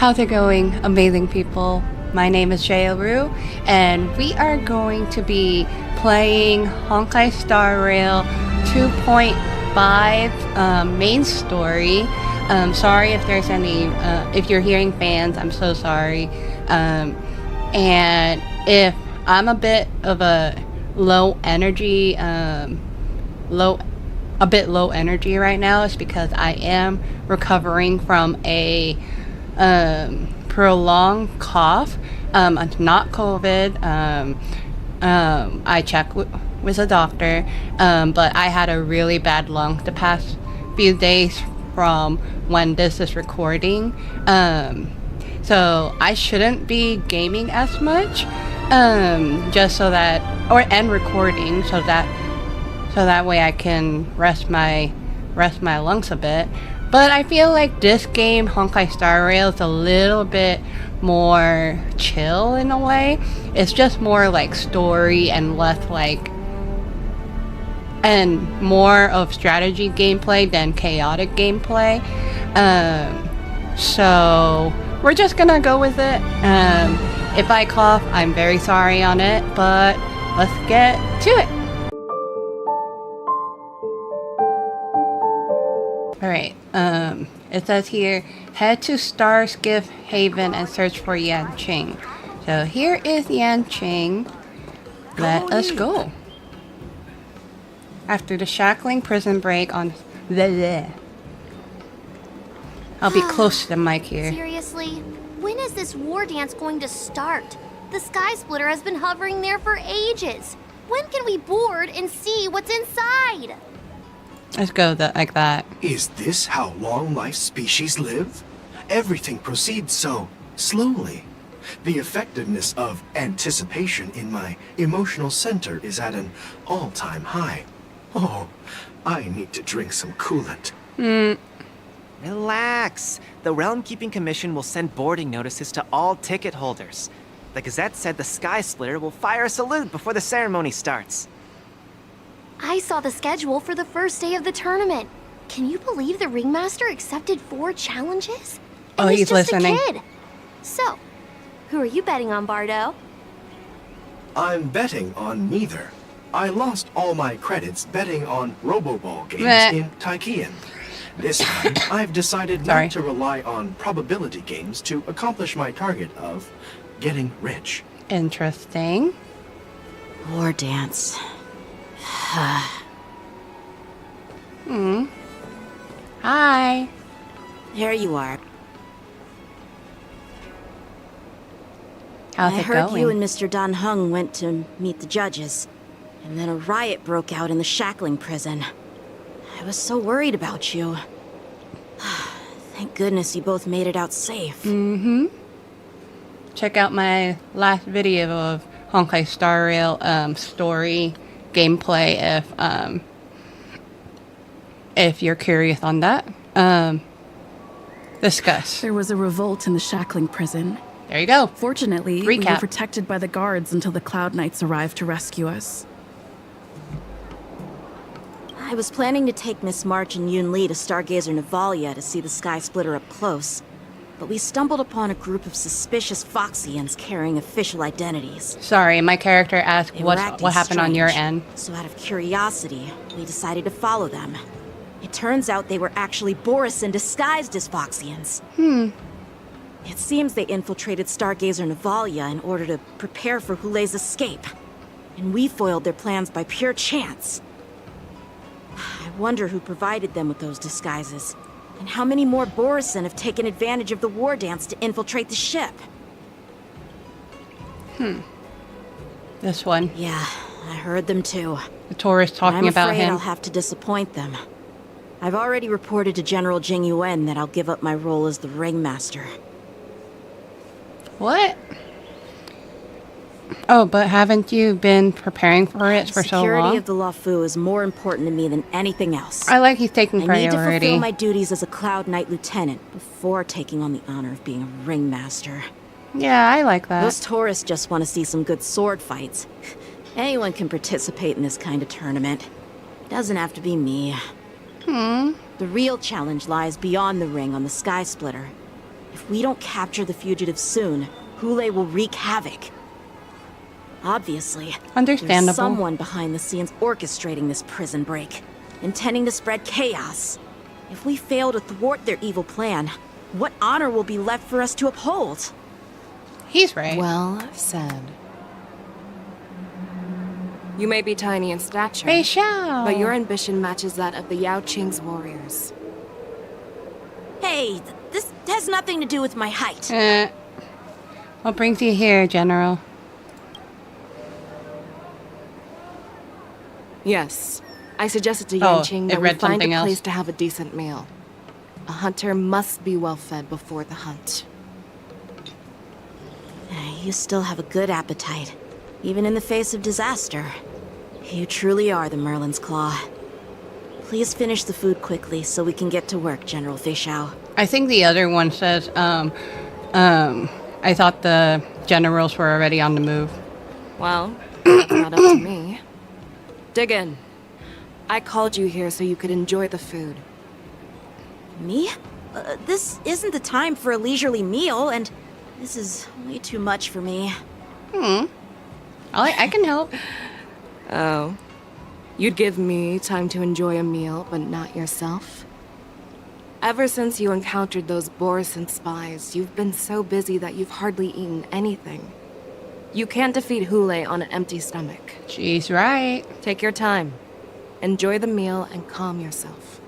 How's it going, amazing people? My name is XIANZHOU, and we are going to be playing Honkai Star Rail 2.5 main story. Sorry if there's any, if you're hearing fans, I'm so sorry. And if I'm a bit of a low energy, low energy right now, it's because I am recovering from a prolonged cough. It's not COVID. I checked with a doctor, but I had a really bad lung the past few days from when this is recording. So I shouldn't be gaming as much, just so that, and recording, so that way I can rest my lungs a bit. But I feel like this game, Honkai Star Rail, is a little bit more chill in a way. It's just more like story and less like, and more of strategy gameplay than chaotic gameplay. So we're just gonna go with it. If I cough, I'm very sorry on it, but let's get to it. Alright, it says here, head to Starskiff Haven and search for Yanqing. So here is Yanqing. Let us go. After the shackling prison break on... I'll be close to the mic here. Seriously? When is this war dance going to start? The Sky Splitter has been hovering there for ages. When can we board and see what's inside? Let's go like that. Is this how long-life species live? Everything proceeds so slowly. The effectiveness of anticipation in my emotional center is at an all-time high. Oh, I need to drink some coolant. Relax. The Realm Keeping Commission will send boarding notices to all ticket holders. The Gazette said the Sky Splitter will fire a salute before the ceremony starts. I saw the schedule for the first day of the tournament. Can you believe the Ringmaster accepted 4 challenges? And he's just listening. a kid. So, who are you betting on, Bardo? I'm betting on neither. I lost all my credits betting on Roboball games in Taikian. This time, I've decided not to rely on probability games to accomplish my target of getting rich. Interesting. War dance. Hi. Here you are. How's I it heard going? you and Mr. Dan Heng went to meet the judges, and then a riot broke out in the shackling prison. I was so worried about you. Thank goodness you both made it out safe. Check out my last video of Honkai Star Rail story gameplay if you're curious on that. Discuss. There was a revolt in the shackling prison. There you go. Fortunately, we were Recap. protected by the guards until the Cloud Knights arrived to rescue us. I was planning to take Miss March and Yun Li to Stargazer Navalia to see the Sky Splitter up close, but we stumbled upon a group of suspicious Foxians carrying official identities. Sorry, my character asked They were what acting happened on your strange, end. So out of curiosity, we decided to follow them. It turns out they were actually Borisin disguised as Foxians. It seems they infiltrated Stargazer Navalia in order to prepare for Hulei's escape. And we foiled their plans by pure chance. I wonder who provided them with those disguises. And how many more Borisin have taken advantage of the war dance to infiltrate the ship? This one. Yeah, I heard them too. The tourist talking about I'm afraid him. I'll have to disappoint them. I've already reported to General Jing Yuan that I'll give up my role as the Ringmaster. What? Oh, but haven't you been preparing for it for so Security long? of the LUOFU is more important to me than anything else. I like he's taking I need to priority. fulfill my duties as a Cloud Knight Lieutenant before taking on the honor of being a Ringmaster. Yeah, I like that. Those tourists just want to see some good sword fights. Anyone can participate in this kind of tournament. Doesn't have to be me. The real challenge lies beyond the ring on the Sky Splitter. If we don't capture the fugitives soon, Hule will wreak havoc. Obviously, Understandable. there's someone behind the scenes orchestrating this prison break, intending to spread chaos. If we fail to thwart their evil plan, what honor will be left for us to uphold? He's right. Well said. You may be tiny in stature, Fei Xiao. but your ambition matches that of the Yao Qing's warriors. Hey, this has nothing to do with my height. What brings you here, General? Yes, I suggested to Oh, Yanqing it that we read find something a else. place to have a decent meal. A hunter must be well fed before the hunt. You still have a good appetite, even in the face of disaster. You truly are the Merlin's Claw. Please finish the food quickly so we can get to work, General Fei Xiao. I think the other one says, I thought the generals were already on the move. Well, that's not up to me. Dig in. I called you here so you could enjoy the food. Me? This isn't the time for a leisurely meal, and this is way too much for me. I can help. Oh. You'd give me time to enjoy a meal, but not yourself? Ever since you encountered those Borisin spies, you've been so busy that you've hardly eaten anything. You can't defeat Hule on an empty stomach. She's right. Take your time. Enjoy the meal and calm yourself.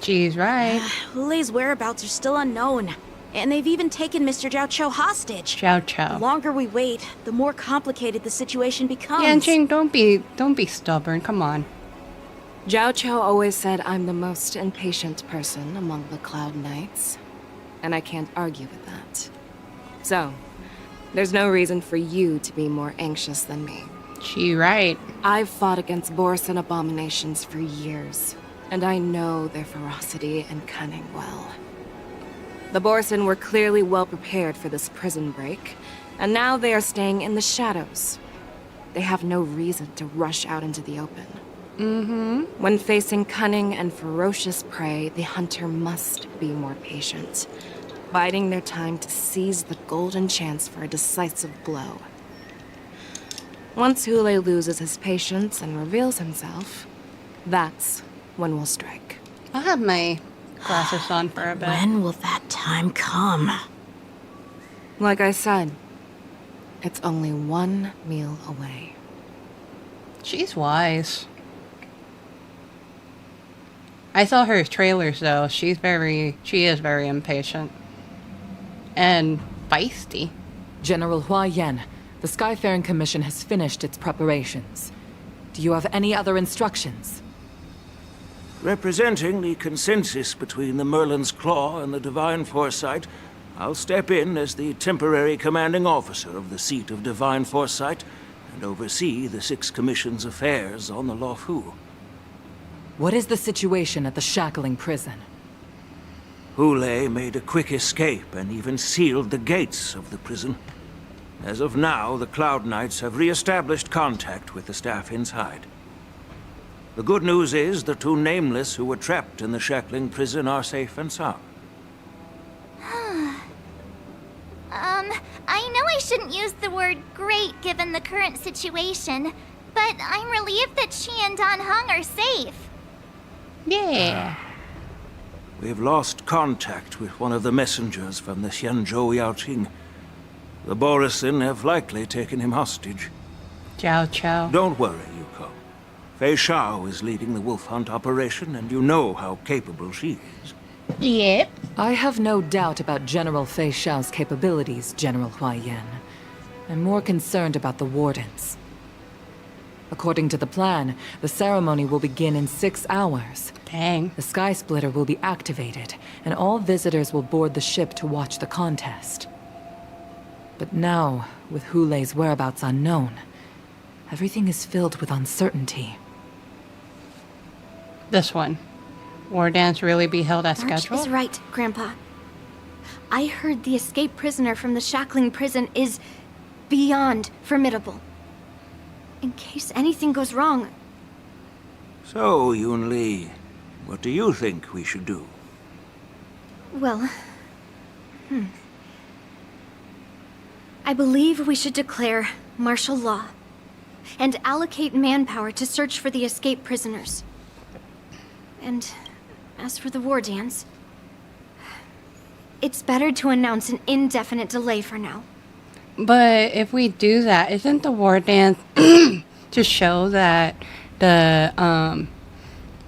She's right. Hule's whereabouts are still unknown, and they've even taken Mr. Zhao Cho hostage. Chow The chow. longer we wait, the more complicated the situation becomes. Yanqing, don't be stubborn. Come on. Zhao Cho always said I'm the most impatient person among the Cloud Knights, and I can't argue with that. So, there's no reason for you to be more anxious than me. She right. I've fought against Borisin abominations for years, and I know their ferocity and cunning well. The Borisin were clearly well prepared for this prison break, and now they are staying in the shadows. They have no reason to rush out into the open. When facing cunning and ferocious prey, the hunter must be more patient, biding their time to seize the golden chance for a decisive blow. Once Hule loses his patience and reveals himself, that's when we'll strike. I'll have my glasses on for a bit. When will that time come? Like I said, it's only one meal away. She's wise. I saw her trailers though. She is very impatient. And feisty. General Hua Yan, the Skyfaring Commission has finished its preparations. Do you have any other instructions? Representing the consensus between the Merlin's Claw and the Divine Foresight, I'll step in as the temporary commanding officer of the seat of Divine Foresight and oversee the Six Commission's affairs on the LUOFU. What is the situation at the Shackling prison? Hule made a quick escape and even sealed the gates of the prison. As of now, the Cloud Knights have re-established contact with the staff inside. The good news is the two Nameless who were trapped in the Shackling prison are safe and sound. I know I shouldn't use the word great given the current situation, but I'm relieved that she and Dan Heng are safe. Yeah. We've lost contact with one of the messengers from the XIANZHOU Yao Qing. The Borisin have likely taken him hostage. Chow chow. Don't worry, Yuko. Fei Xiao is leading the wolf hunt operation, and you know how capable she is. Yep. I have no doubt about General Fei Xiao's capabilities, General Hua Yan. I'm more concerned about the wardens. According to the plan, the ceremony will begin in 6 hours. Dang. The Sky Splitter will be activated, and all visitors will board the ship to watch the contest. But now, with Hule's whereabouts unknown, everything is filled with uncertainty. This one. War dance really be held as March scheduled? is right, Grandpa. I heard the escaped prisoner from the Shackling prison is beyond formidable. In case anything goes wrong, So, Yun Li, what do you think we should do? well, I believe we should declare martial law and allocate manpower to search for the escaped prisoners. And as for the war dance, it's better to announce an indefinite delay for now. But if we do that, isn't the war dance to show that the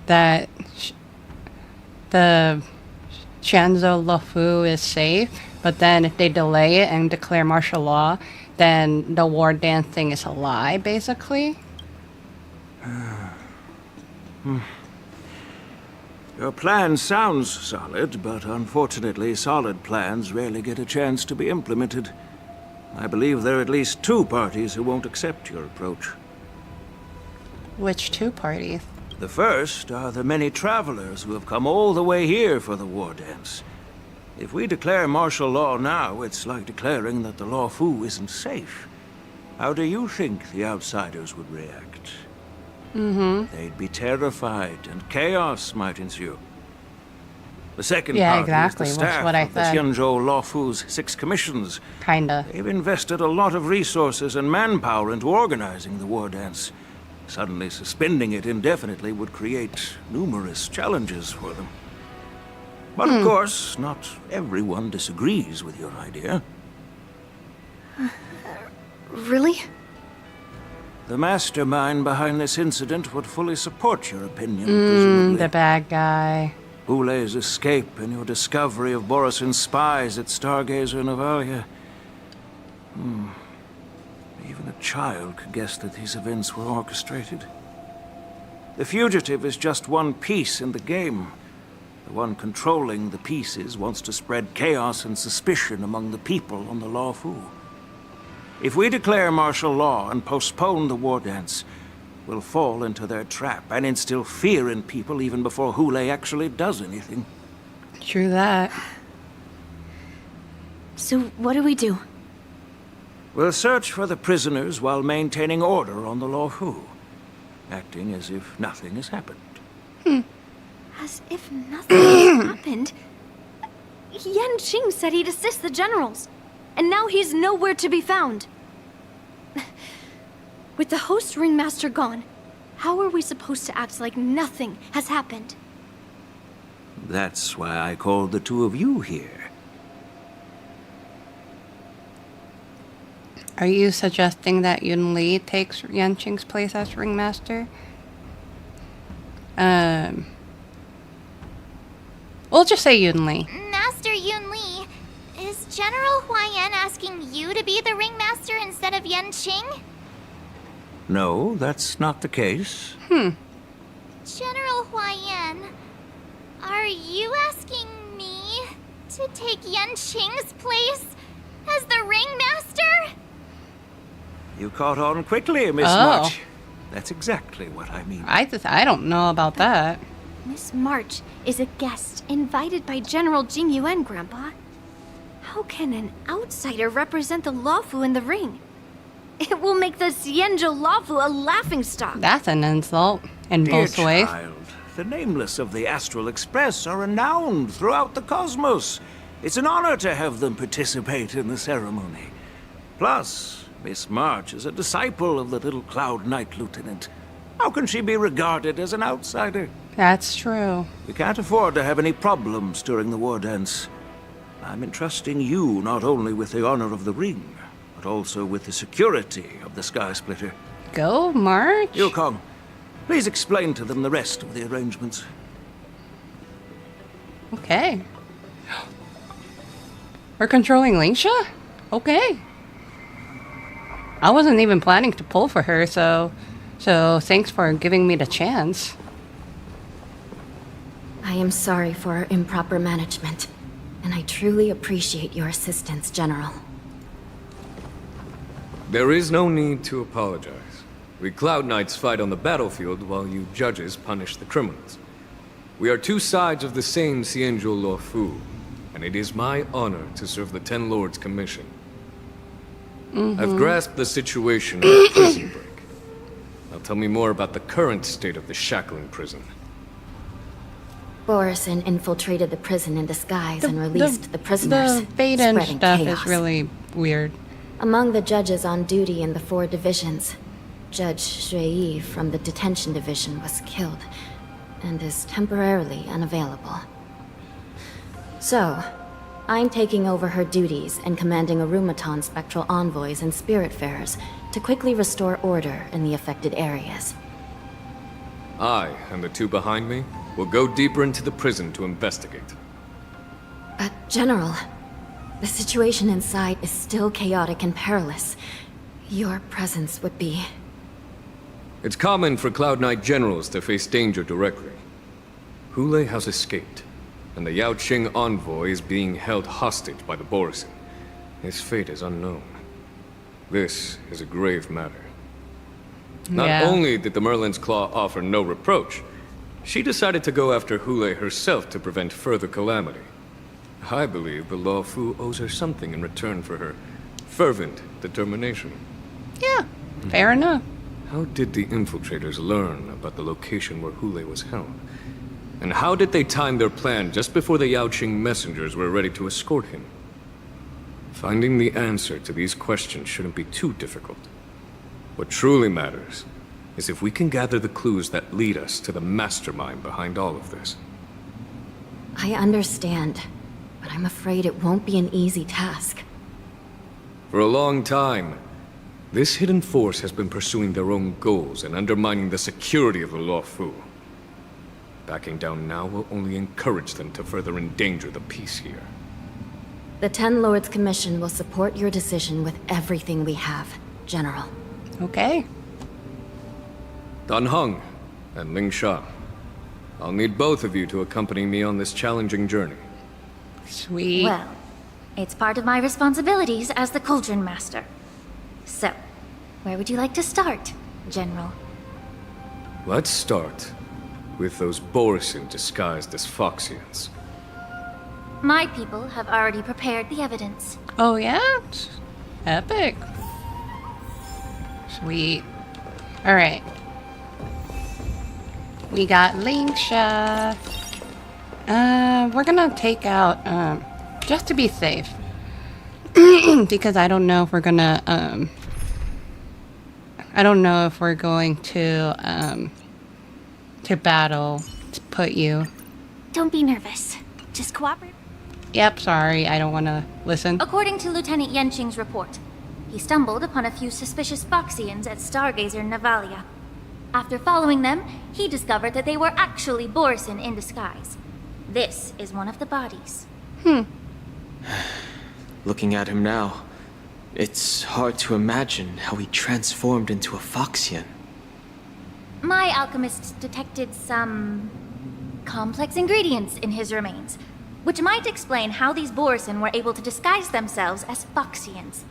XIANZHOU LUOFU is safe? But then if they delay it and declare martial law, then the war dance thing is a lie, basically? Your plan sounds solid, but unfortunately solid plans rarely get a chance to be implemented. I believe there are at least 2 parties who won't accept your approach. Which 2 parties? The first are the many travelers who have come all the way here for the war dance. If we declare martial law now, it's like declaring that the LUOFU isn't safe. How do you think the outsiders would react? They'd be terrified, and chaos might ensue. The second part exactly. is the That's staff what I of the said. XIANZHOU LUOFU's 6 commissions. Kinda. They've invested a lot of resources and manpower into organizing the war dance. Suddenly suspending it indefinitely would create numerous challenges for them. But of course, not everyone disagrees with your idea. Really? The mastermind behind this incident would fully support your opinion, presumably. The bad guy. Hule's escape and your discovery of Borisin's spies at Stargazer Navalia. Even a child could guess that these events were orchestrated. The fugitive is just one piece in the game. The one controlling the pieces wants to spread chaos and suspicion among the people on the LUOFU. If we declare martial law and postpone the war dance, we'll fall into their trap and instill fear in people even before Hule actually does anything. True that. So what do we do? We'll search for the prisoners while maintaining order on the LUOFU, acting as if nothing has happened. As if nothing has happened. Yanqing said he'd assist the generals, and now he's nowhere to be found. With the host ringmaster gone, how are we supposed to act like nothing has happened? That's why I called the 2 of you here. Are you suggesting that Yun Li takes Yanqing's place as ringmaster? We'll just say Yun Li. Master Yun Li, is General Huaiyan asking you to be the ringmaster instead of Yanqing? No, that's not the case. General Huaiyan, are you asking me to take Yanqing's place as the ringmaster? You caught on quickly, Miss Oh. March. That's exactly what I mean. I don't know about that. Miss March is a guest invited by General Jing Yuan, Grandpa. How can an outsider represent the LUOFU in the ring? It will make the XIANZHOU LUOFU a laughingstock. That's an insult in Dear both ways. child, the nameless of the Astral Express are renowned throughout the cosmos. It's an honor to have them participate in the ceremony. Plus, Miss March is a disciple of the little Cloud Knight Lieutenant. How can she be regarded as an outsider? That's true. We can't afford to have any problems during the war dance. I'm entrusting you not only with the honor of the ring, but also with the security of the Sky Splitter. Go, March. Yukong, please explain to them the rest of the arrangements. Okay. We're controlling Lingsha? Okay. I wasn't even planning to pull for her, so thanks for giving me the chance. I am sorry for our improper management, and I truly appreciate your assistance, General. There is no need to apologize. We Cloud Knights fight on the battlefield while you judges punish the criminals. We are 2 sides of the same XIANZHOU LUOFU, and it is my honor to serve the Ten Lords' commission. I've grasped the situation of the prison break. Now tell me more about the current state of the shackling prison. Borisin infiltrated the prison in disguise and released the prisoners, The Vaden spreading stuff chaos. is really weird. Among the judges on duty in the 4 divisions, Judge Shui from the Detention Division was killed and is temporarily unavailable. So, I'm taking over her duties and commanding Arumaton spectral envoys and spiritfarers to quickly restore order in the affected areas. I and the 2 behind me will go deeper into the prison to investigate. General, the situation inside is still chaotic and perilous. Your presence would be... It's common for Cloud Knight generals to face danger directly. Hule has escaped, and the Yaoqing envoy is being held hostage by the Borisin. His fate is unknown. This is a grave matter. Not only did the Merlin's Claw offer no reproach, she decided to go after Hule herself to prevent further calamity. I believe the LUOFU owes her something in return for her fervent determination. Yeah, fair enough. How did the infiltrators learn about the location where Hule was held? And how did they time their plan just before the Yaoqing messengers were ready to escort him? Finding the answer to these questions shouldn't be too difficult. What truly matters is if we can gather the clues that lead us to the mastermind behind all of this. I understand, but I'm afraid it won't be an easy task. For a long time, this hidden force has been pursuing their own goals and undermining the security of the LUOFU. Backing down now will only encourage them to further endanger the peace here. The 10 Lords Commission will support your decision with everything we have, General. Okay. Dan Heng and Ling Sha, I'll need both of you to accompany me on this challenging journey. Sweet. Well, it's part of my responsibilities as the Cauldron Master. So, where would you like to start, General? Let's start with those Borisin disguised as Foxians. My people have already prepared the evidence. Oh yeah? Epic. Sweet. Alright. We got Lingsha. We're gonna take out, just to be safe. Because I don't know if we're gonna, I don't know if we're going to battle to put you. Don't be nervous. Just cooperate. Yep, sorry, I don't want to listen. According to Lieutenant Yanqing's report, he stumbled upon a few suspicious Foxians at Stargazer Navalia. After following them, he discovered that they were actually Borisin in disguise. This is one of the bodies. Looking at him now, it's hard to imagine how he transformed into a Foxian. My alchemists detected some complex ingredients in his remains, which might explain how these Borisin were able to disguise themselves as Foxians.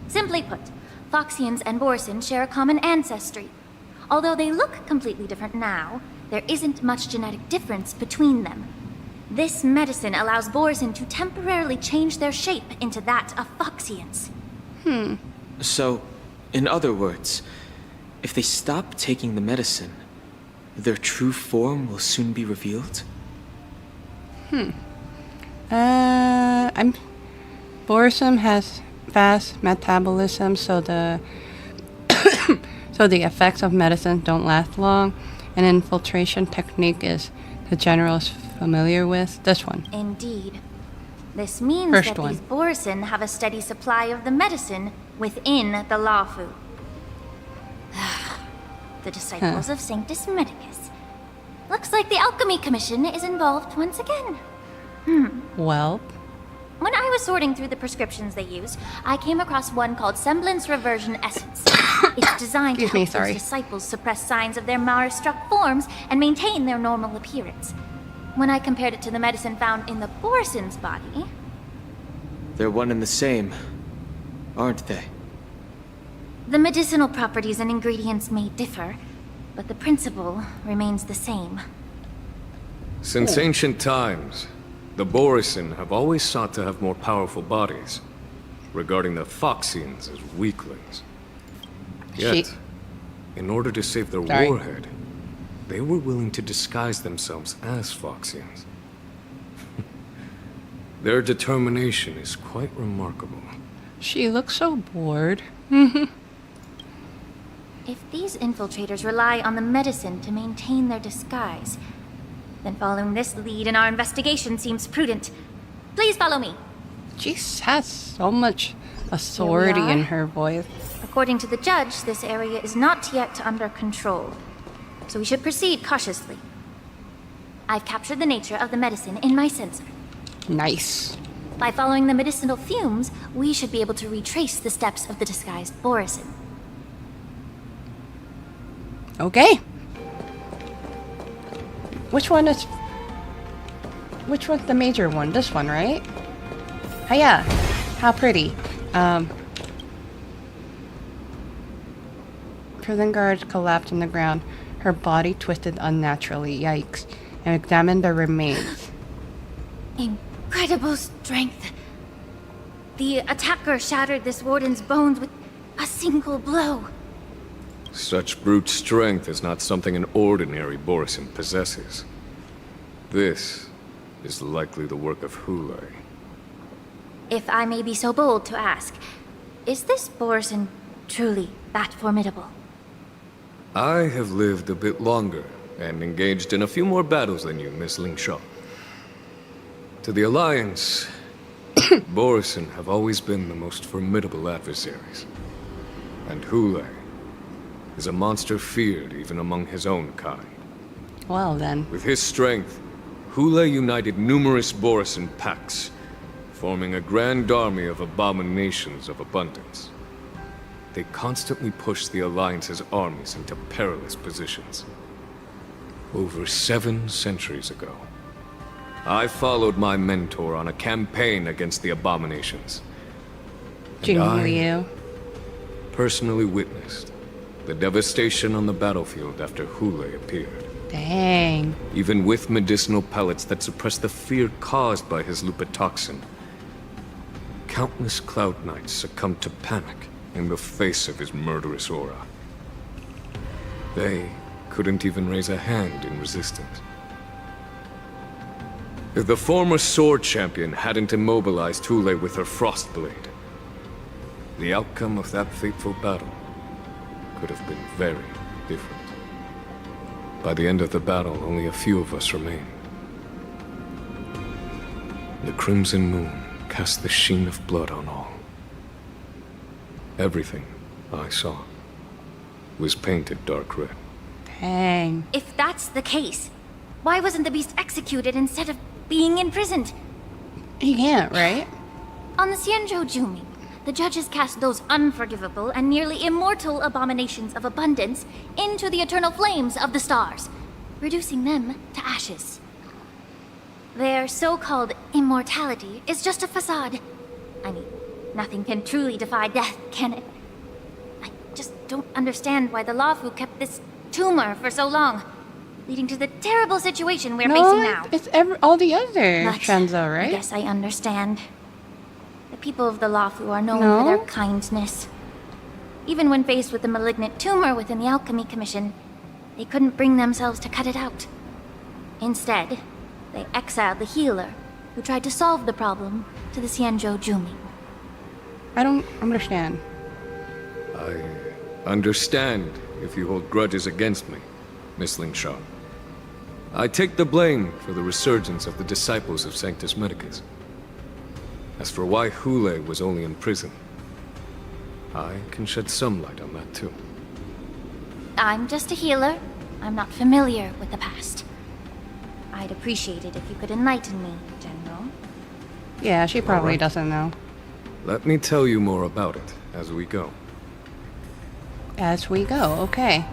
Simply put, Foxians and Borisin share a common ancestry. Although they look completely different now, there isn't much genetic difference between them. This medicine allows Borisin to temporarily change their shape into that of Foxians. So, in other words, if they stop taking the medicine, their true form will soon be revealed? Borisin has fast metabolism, so the so the effects of medicine don't last long. An infiltration technique is the general is familiar with. This one. Indeed. This means First that one. these Borisin have a steady supply of the medicine within the LUOFU. The disciples of Sanctus Medicus. Looks like the Alchemy Commission is involved once again. Well, When I was sorting through the prescriptions they use, I came across one called Semblance Reversion Essence. It's designed to Excuse me, help those disciples suppress signs of their Mara-struck forms and maintain their normal appearance. When I compared it to the medicine found in the Borisin's body... They're one and the same, aren't they? The medicinal properties and ingredients may differ, but the principle remains the same. Since ancient times, the Borisin have always sought to have more powerful bodies, regarding the Foxians as weaklings. Yet, in order to save their warhead, they were willing to disguise themselves as Foxians. Their determination is quite remarkable. She looks so bored. If these infiltrators rely on the medicine to maintain their disguise, then following this lead in our investigation seems prudent. Please follow me. She has so much authority in her voice. According to the judge, this area is not yet under control, so we should proceed cautiously. I've captured the nature of the medicine in my sensor. Nice. By following the medicinal fumes, we should be able to retrace the steps of the disguised Borisin. Okay. Which one's the major one? This one, right? Hiya. How pretty. Prison guards collapsed on the ground. Her body twisted unnaturally. Yikes. And examined the remains. Incredible strength. The attacker shattered this warden's bones with a single blow. Such brute strength is not something an ordinary Borisin possesses. This is likely the work of Hule. If I may be so bold to ask, is this Borisin truly that formidable? I have lived a bit longer and engaged in a few more battles than you, Miss Lingshaw. To the Alliance, Borisin have always been the most formidable adversaries. And Hule is a monster feared even among his own kind. Well then. With his strength, Hule united numerous Borisin packs, forming a grand army of abominations of abundance. They constantly pushed the Alliance's armies into perilous positions. Over 7 centuries ago, I followed my mentor on a campaign against the abominations. And I personally witnessed the devastation on the battlefield after Hule appeared. Dang. Even with medicinal pellets that suppressed the fear caused by his lupitoxin, countless Cloud Knights succumbed to panic in the face of his murderous aura. They couldn't even raise a hand in resistance. If the former sword champion hadn't immobilized Hule with her frost blade, the outcome of that fateful battle could have been very different. By the end of the battle, only a few of us remained. The crimson moon cast the sheen of blood on all. Everything I saw was painted dark red. Dang. If that's the case, why wasn't the beast executed instead of being imprisoned? He can't, right? On the XIANZHOU, the judges cast those unforgivable and nearly immortal abominations of abundance into the eternal flames of the stars, reducing them to ashes. Their so-called immortality is just a facade. I mean, nothing can truly defy death, can it? I just don't understand why the LUOFU kept this tumor for so long, leading to the terrible situation we're facing now. It's all the other But XIANZHOU, right? I guess I understand. The people of the LUOFU are known for their kindness. Even when faced with a malignant tumor within the Alchemy Commission, they couldn't bring themselves to cut it out. Instead, they exiled the healer, who tried to solve the problem, to the XIANZHOU. I don't understand. I understand if you hold grudges against me, Miss Lingshaw. I take the blame for the resurgence of the disciples of Sanctus Medicus. As for why Hule was only in prison, I can shed some light on that too. I'm just a healer. I'm not familiar with the past. I'd appreciate it if you could enlighten me, General. Yeah, she probably doesn't know. Let me tell you more about it as we go. As we go, okay.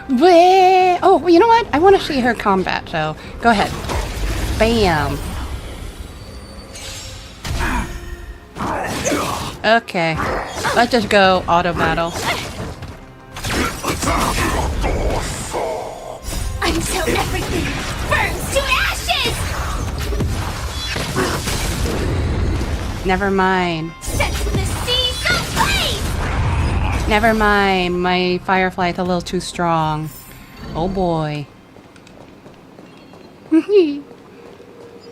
Wait. Oh, you know what? I want to see her combat, so go ahead. Bam. Okay. Let's just go auto battle. Until everything burns to ashes! Never mind. Set the seas ablaze! Never mind. My Firefly's a little too strong. Oh boy.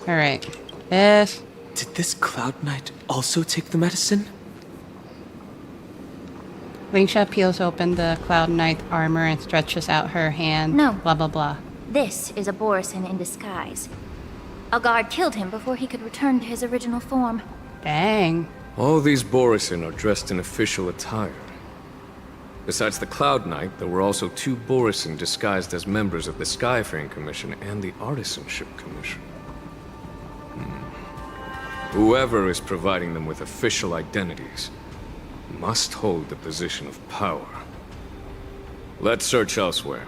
Alright. This Did this Cloud Knight also take the medicine? Lingsha peels open the Cloud Knight armor and stretches out her hand. No. Blah, blah, blah. This is a Borisin in disguise. A guard killed him before he could return to his original form. Dang. All these Borisin are dressed in official attire. Besides the Cloud Knight, there were also 2 Borisin disguised as members of the Skyfaring Commission and the Artisanship Commission. Whoever is providing them with official identities must hold the position of power. Let's search elsewhere.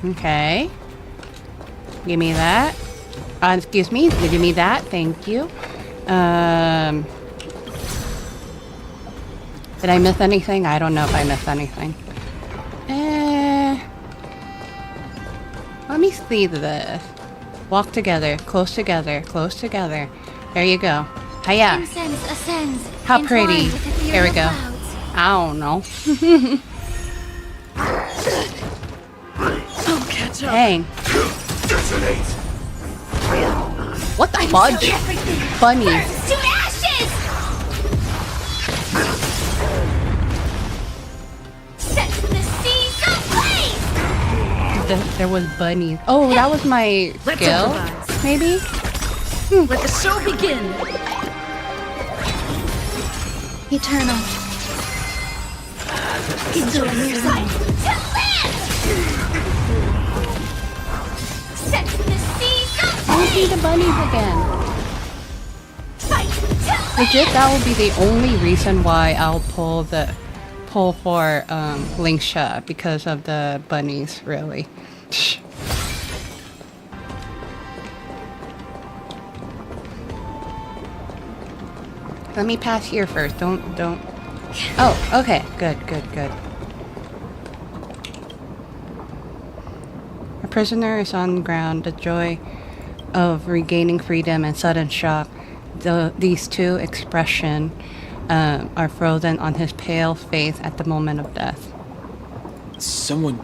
Okay. Give me that. Excuse me. Give me that. Thank you. Did I miss anything? I don't know if I missed anything. Let me see this. Walk together. Close together. Close together. There you go. Hiya. Incense ascends. How pretty. entwined with There we ethereal go. clouds. I don't know. Dang. What the fudge? Bunny. To ashes! Set the seas ablaze! There was bunnies. Oh, that was my skill? Maybe? Let the show begin! Eternal. He's still on your side. To land! Set the seas I see the bunnies again. Fight to land! Legit, that will be the only reason why I'll pull for Lingsha, because of the bunnies, really. Let me pass here first. Don't. Oh, okay. Good. A prisoner is on the ground. The joy of regaining freedom and sudden shock. These 2 expressions are frozen on his pale face at the moment of death. Someone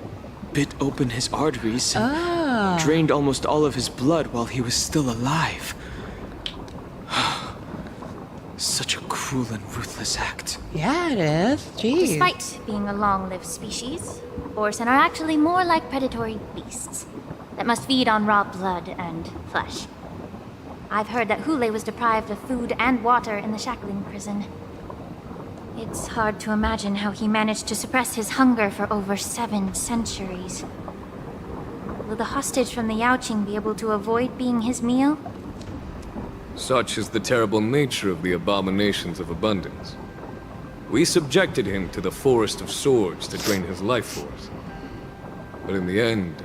bit open his arteries and drained almost all of his blood while he was still alive. Such a cruel and ruthless act. Yeah, it is. Jeez. Despite being a long-lived species, Borisin are actually more like predatory beasts that must feed on raw blood and flesh. I've heard that Hule was deprived of food and water in the shackling prison. It's hard to imagine how he managed to suppress his hunger for over 7 centuries. Will the hostage from the Yaoqing be able to avoid being his meal? Such is the terrible nature of the abominations of abundance. We subjected him to the Forest of Swords to drain his life force. But in the end,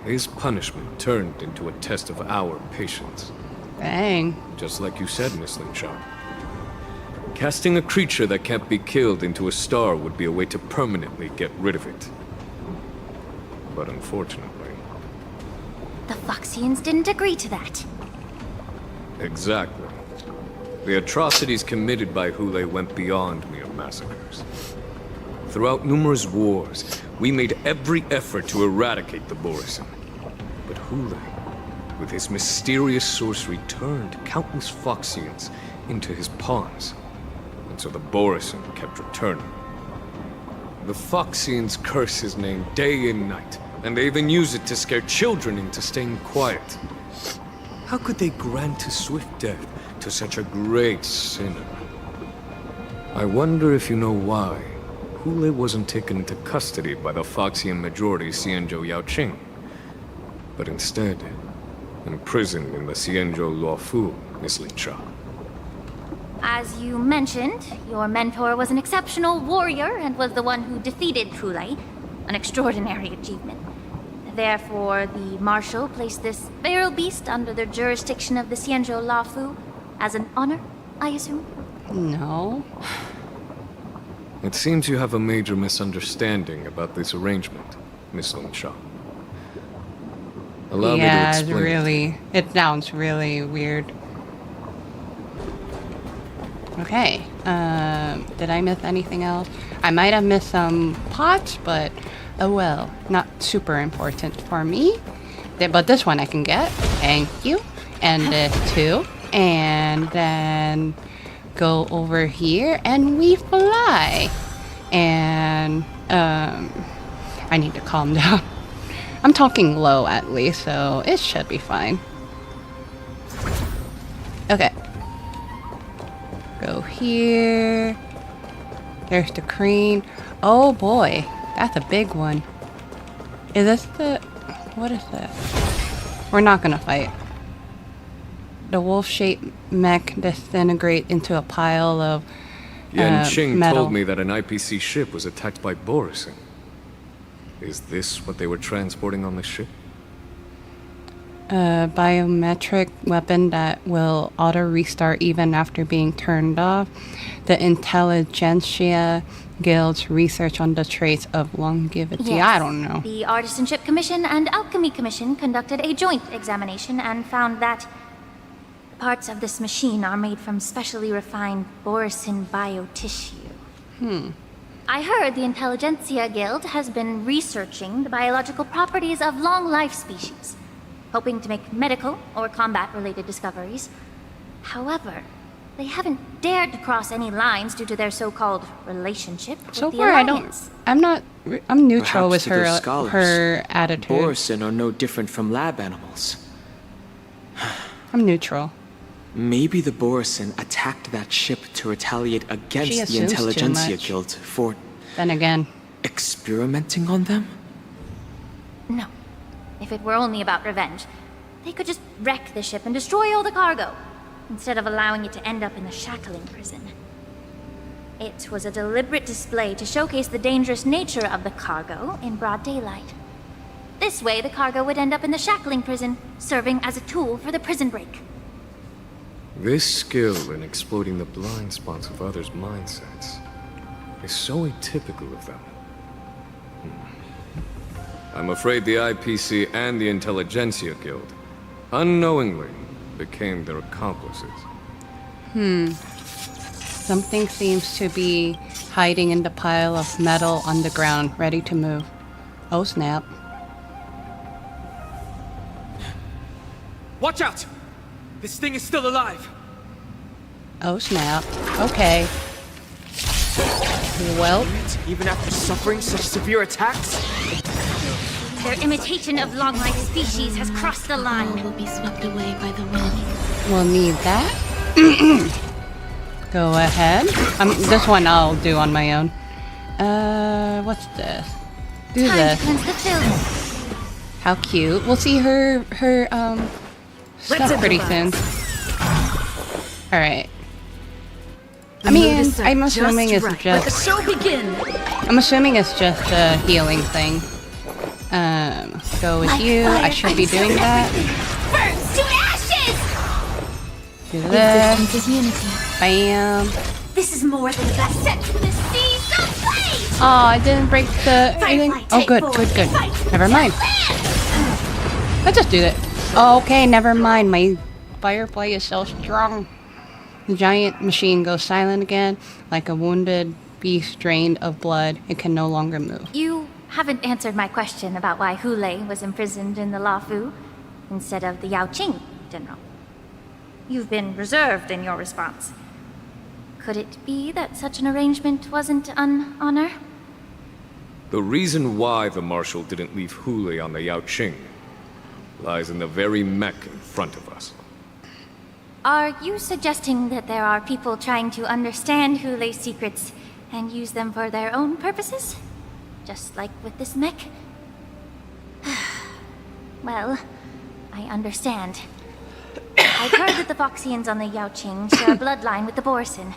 his punishment turned into a test of our patience. Dang. Just like you said, Miss Lingsha. Casting a creature that can't be killed into a star would be a way to permanently get rid of it. But unfortunately... The Foxians didn't agree to that. Exactly. The atrocities committed by Hule went beyond mere massacres. Throughout numerous wars, we made every effort to eradicate the Borisin. But Hule, with his mysterious sorcery, turned countless Foxians into his pawns. And so the Borisin kept returning. The Foxians curse his name day and night, and they even use it to scare children into staying quiet. How could they grant a swift death to such a great sinner? I wonder if you know why Hule wasn't taken into custody by the Foxian majority XIANZHOU Yaoqing, but instead imprisoned in the XIANZHOU LUOFU, Miss Lingsha. As you mentioned, your mentor was an exceptional warrior and was the one who defeated Hule, an extraordinary achievement. Therefore, the Marshal placed this feral beast under the jurisdiction of the XIANZHOU LUOFU as an honor, I assume? No. It seems you have a major misunderstanding about this arrangement, Miss Lingsha. Allow me to explain. It sounds really weird. Okay. Did I miss anything else? I might have missed some pots, but oh well. Not super important for me. But this one I can get. Thank you. And this too. And then go over here and we fly. And I need to calm down. I'm talking low at least, so it should be fine. Okay. Go here. There's the crane. Oh boy, that's a big one. Is this the... what is that? We're not gonna fight. The wolf-shaped mech disintegrate into a pile of Yanqing metal. told me that an IPC ship was attacked by Borisin. Is this what they were transporting on the ship? A biometric weapon that will auto-restart even after being turned off. The Intelligentsia Guild's research on the traits of longevity. Yes. I don't know. The Artisanship Commission and Alchemy Commission conducted a joint examination and found that parts of this machine are made from specially refined Borisin biotissue. I heard the Intelligentsia Guild has been researching the biological properties of long-life species, hoping to make medical or combat-related discoveries. However, they haven't dared to cross any lines due to their so-called relationship So with the far, Alliance. I'm neutral Perhaps with to their her scholars, her attitude. Borisin are no different from lab animals. I'm neutral. Maybe the Borisin attacked that ship to retaliate She against the assumes too Intelligentsia much. Guild for Then again, experimenting on them? No. If it were only about revenge, they could just wreck the ship and destroy all the cargo, instead of allowing it to end up in the shackling prison. It was a deliberate display to showcase the dangerous nature of the cargo in broad daylight. This way, the cargo would end up in the shackling prison, serving as a tool for the prison break. This skill in exploiting the blind spots of others' mindsets is so atypical of them. I'm afraid the IPC and the Intelligentsia Guild unknowingly became their accomplices. something seems to be hiding in the pile of metal on the ground, ready to move. Oh snap. Watch out! This thing is still alive! Oh snap. Okay. Well, Even after suffering such severe attacks? Their imitation of long-life species has crossed the line. Will be swept away by the wind. we'll need that. Go ahead. This one I'll do on my own. What's this? Do Time this. to cleanse the film. How cute. We'll see her stuff pretty soon. Alright. I mean, I'm assuming it's Let the just... show begin! I'm assuming it's just a healing thing. Go with you. I should be doing that. Burns to ashes! Do this. Is unity. Bam. This is more than the best set to the seas of fate! Oh, I didn't break the anything. Oh, good. Never mind. Let's just do it. Oh, okay, never mind. My Firefly is so strong. The giant machine goes silent again, like a wounded beast drained of blood. It can no longer move. You haven't answered my question about why Hule was imprisoned in the LUOFU instead of the Yaoqing, General. You've been reserved in your response. Could it be that such an arrangement wasn't an honor? The reason why the Marshal didn't leave Hule on the Yaoqing lies in the very mech in front of us. Are you suggesting that there are people trying to understand Hule's secrets and use them for their own purposes? Just like with this mech? Well, I understand. I've heard that the Foxians on the Yaoqing share a bloodline with the Borisin.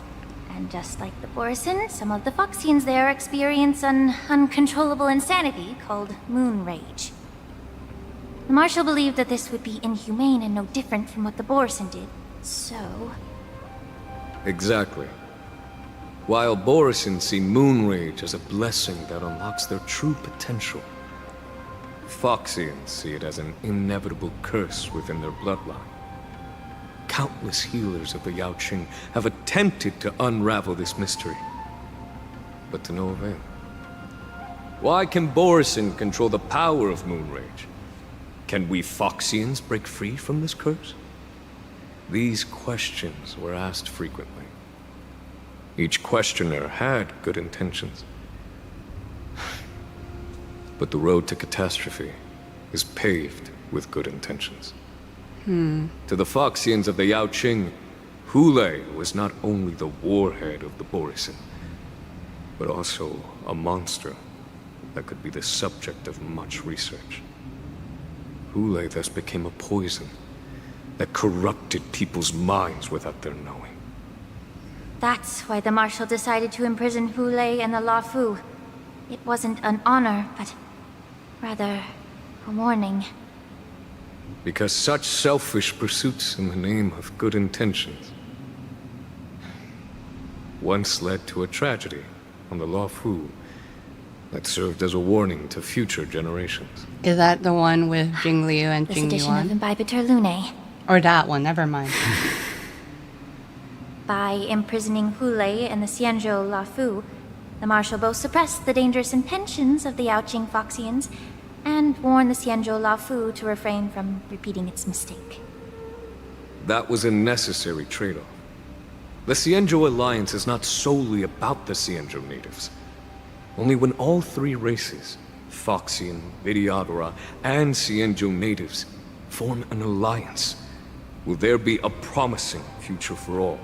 And just like the Borisin, some of the Foxians there experience an uncontrollable insanity called moon rage. The Marshal believed that this would be inhumane and no different from what the Borisin did. So... Exactly. While Borisin see moon rage as a blessing that unlocks their true potential, Foxians see it as an inevitable curse within their bloodline. Countless healers of the Yaoqing have attempted to unravel this mystery, but to no avail. Why can Borisin control the power of moon rage? Can we Foxians break free from this curse? These questions were asked frequently. Each questioner had good intentions. But the road to catastrophe is paved with good intentions. To the Foxians of the Yaoqing, Hule was not only the warhead of the Borisin, but also a monster that could be the subject of much research. Hule thus became a poison that corrupted people's minds without their knowing. That's why the Marshal decided to imprison Hule and the LUOFU. It wasn't an honor, but rather a warning. Because such selfish pursuits in the name of good intentions once led to a tragedy on the LUOFU that served as a warning to future generations. Is that the one with Jingliu and This edition of Jingyuan? Imbibitor Lunae. Or that one, never mind. By imprisoning Hule and the XIANZHOU LUOFU, the Marshal both suppressed the dangerous intentions of the Yaoqing Foxians and warned the XIANZHOU LUOFU to refrain from repeating its mistake. That was a necessary trade-off. The XIANZHOU alliance is not solely about the XIANZHOU natives. Only when all three races, Foxian, Videodora, and XIANZHOU natives, form an alliance, will there be a promising future for all.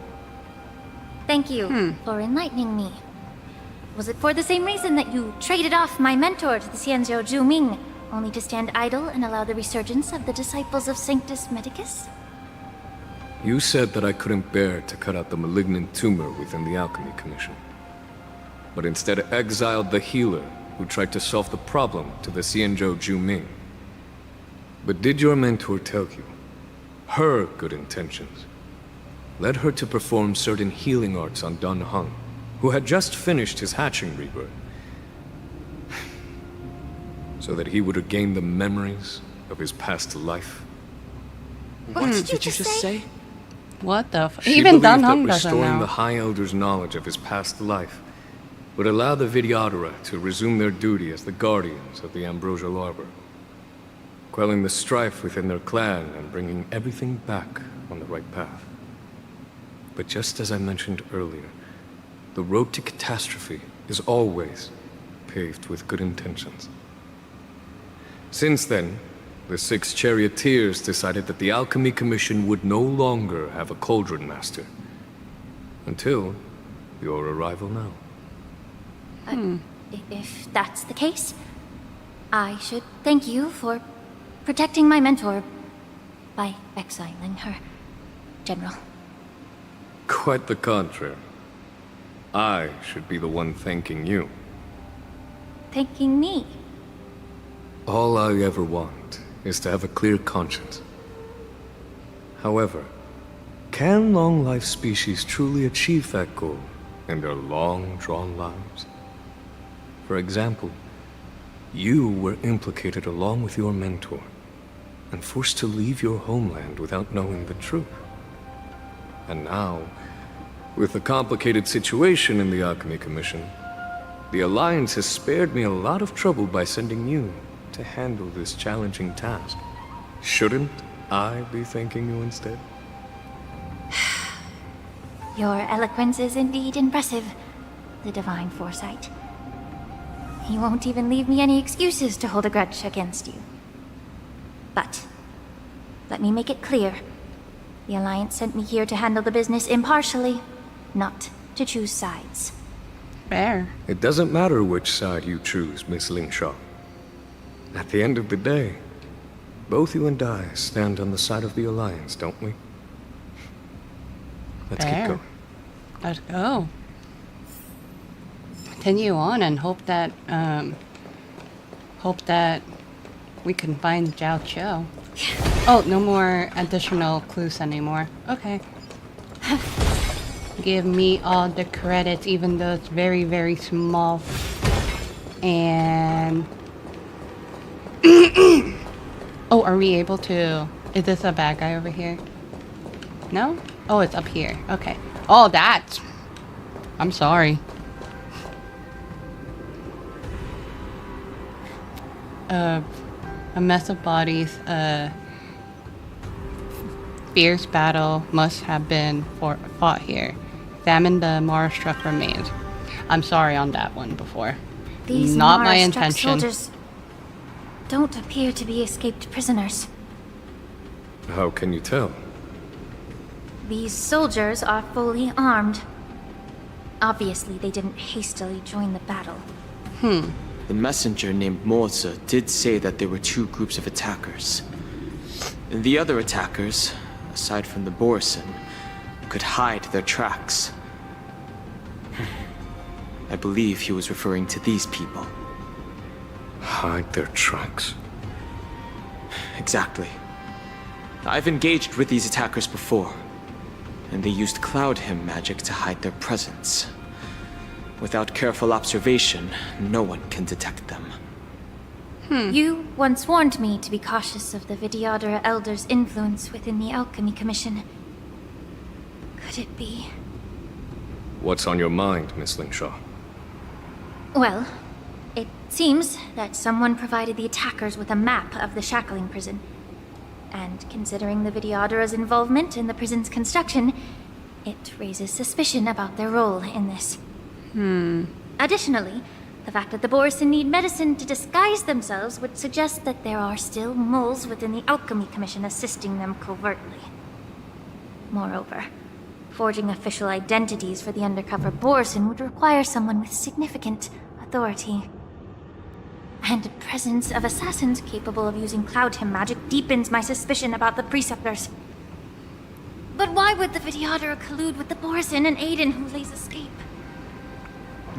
Thank you for enlightening me. Was it for the same reason that you traded off my mentor to the XIANZHOU Zhuming, only to stand idle and allow the resurgence of the disciples of Sanctus Medicus? You said that I couldn't bear to cut out the malignant tumor within the Alchemy Commission, but instead exiled the healer who tried to solve the problem to the XIANZHOU Zhuming. But did your mentor tell you her good intentions led her to perform certain healing arts on Dun Hung, who had just finished his hatching rebirth, so that he would regain the memories of his past life? What did you just say? What the f- She Even believed Dun that Hong doesn't restoring know. the High Elder's knowledge of his past life would allow the Videodora to resume their duty as the guardians of the Ambrosial Arbor, quelling the strife within their clan and bringing everything back on the right path. But just as I mentioned earlier, the road to catastrophe is always paved with good intentions. Since then, the 6 charioteers decided that the Alchemy Commission would no longer have a cauldron master. Until your arrival now. If that's the case, I should thank you for protecting my mentor by exiling her, General. Quite the contrary. I should be the one thanking you. Thanking me. All I ever want is to have a clear conscience. However, can long-life species truly achieve that goal in their long-drawn lives? For example, you were implicated along with your mentor and forced to leave your homeland without knowing the truth. And now, with the complicated situation in the Alchemy Commission, the Alliance has spared me a lot of trouble by sending you to handle this challenging task. Shouldn't I be thanking you instead? Your eloquence is indeed impressive, the divine foresight. You won't even leave me any excuses to hold a grudge against you. But, let me make it clear. The Alliance sent me here to handle the business impartially, not to choose sides. Fair. It doesn't matter which side you choose, Miss Lingshaw. At the end of the day, both you and I stand on the side of the Alliance, don't we? Let's Fair. keep going. Let's go. Continue on and hope that we can find Zhao Qiu. Oh, no more additional clues anymore. Okay. Give me all the credits, even though it's very, very small. And... oh, are we able to... Is this a bad guy over here? No? Oh, it's up here. Okay. Oh, that's... I'm sorry. A mess of bodies. Fierce battle must have been fought here. Examine the Mara-struck remains. I'm sorry on that one before. These Not my Mara-struck intention. soldiers don't appear to be escaped prisoners. How can you tell? These soldiers are fully armed. Obviously, they didn't hastily join the battle. The messenger named Morza did say that there were two groups of attackers. And the other attackers, aside from the Borison, could hide their tracks. I believe he was referring to these people. Hide their tracks? Exactly. I've engaged with these attackers before, and they used Cloud Hymn magic to hide their presence. Without careful observation, no one can detect them. You once warned me to be cautious of the Vidyadhara Elder's influence within the Alchemy Commission. Could it be? What's on your mind, Miss Lingshaw? Well, it seems that someone provided the attackers with a map of the shackling prison. And considering the Vidyadhara's involvement in the prison's construction, it raises suspicion about their role in this. Additionally, the fact that the Borison need medicine to disguise themselves would suggest that there are still moles within the Alchemy Commission assisting them covertly. Moreover, forging official identities for the undercover Borison would require someone with significant authority. And the presence of assassins capable of using Cloud Hymn magic deepens my suspicion about the Preceptors. But why would the Vidyadhara collude with the Borison and aid in Hulei's escape?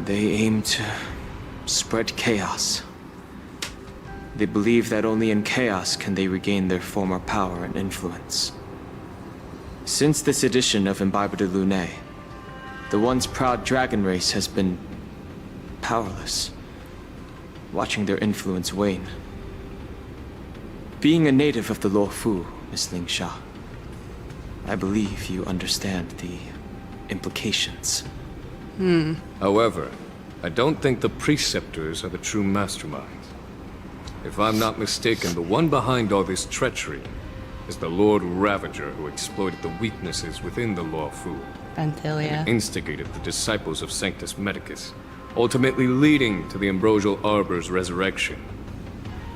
They aim to spread chaos. They believe that only in chaos can they regain their former power and influence. Since this edition of Imbibe de Lune, the once proud dragon race has been powerless, watching their influence wane. Being a native of the LUOFU, Miss Lingshaw, I believe you understand the implications. However, I don't think the Preceptors are the true masterminds. If I'm not mistaken, the one behind all this treachery is the Lord Ravager who exploited the weaknesses within the LUOFU. Vantilia. And instigated the disciples of Sanctus Medicus, ultimately leading to the Ambrosial Arbor's resurrection.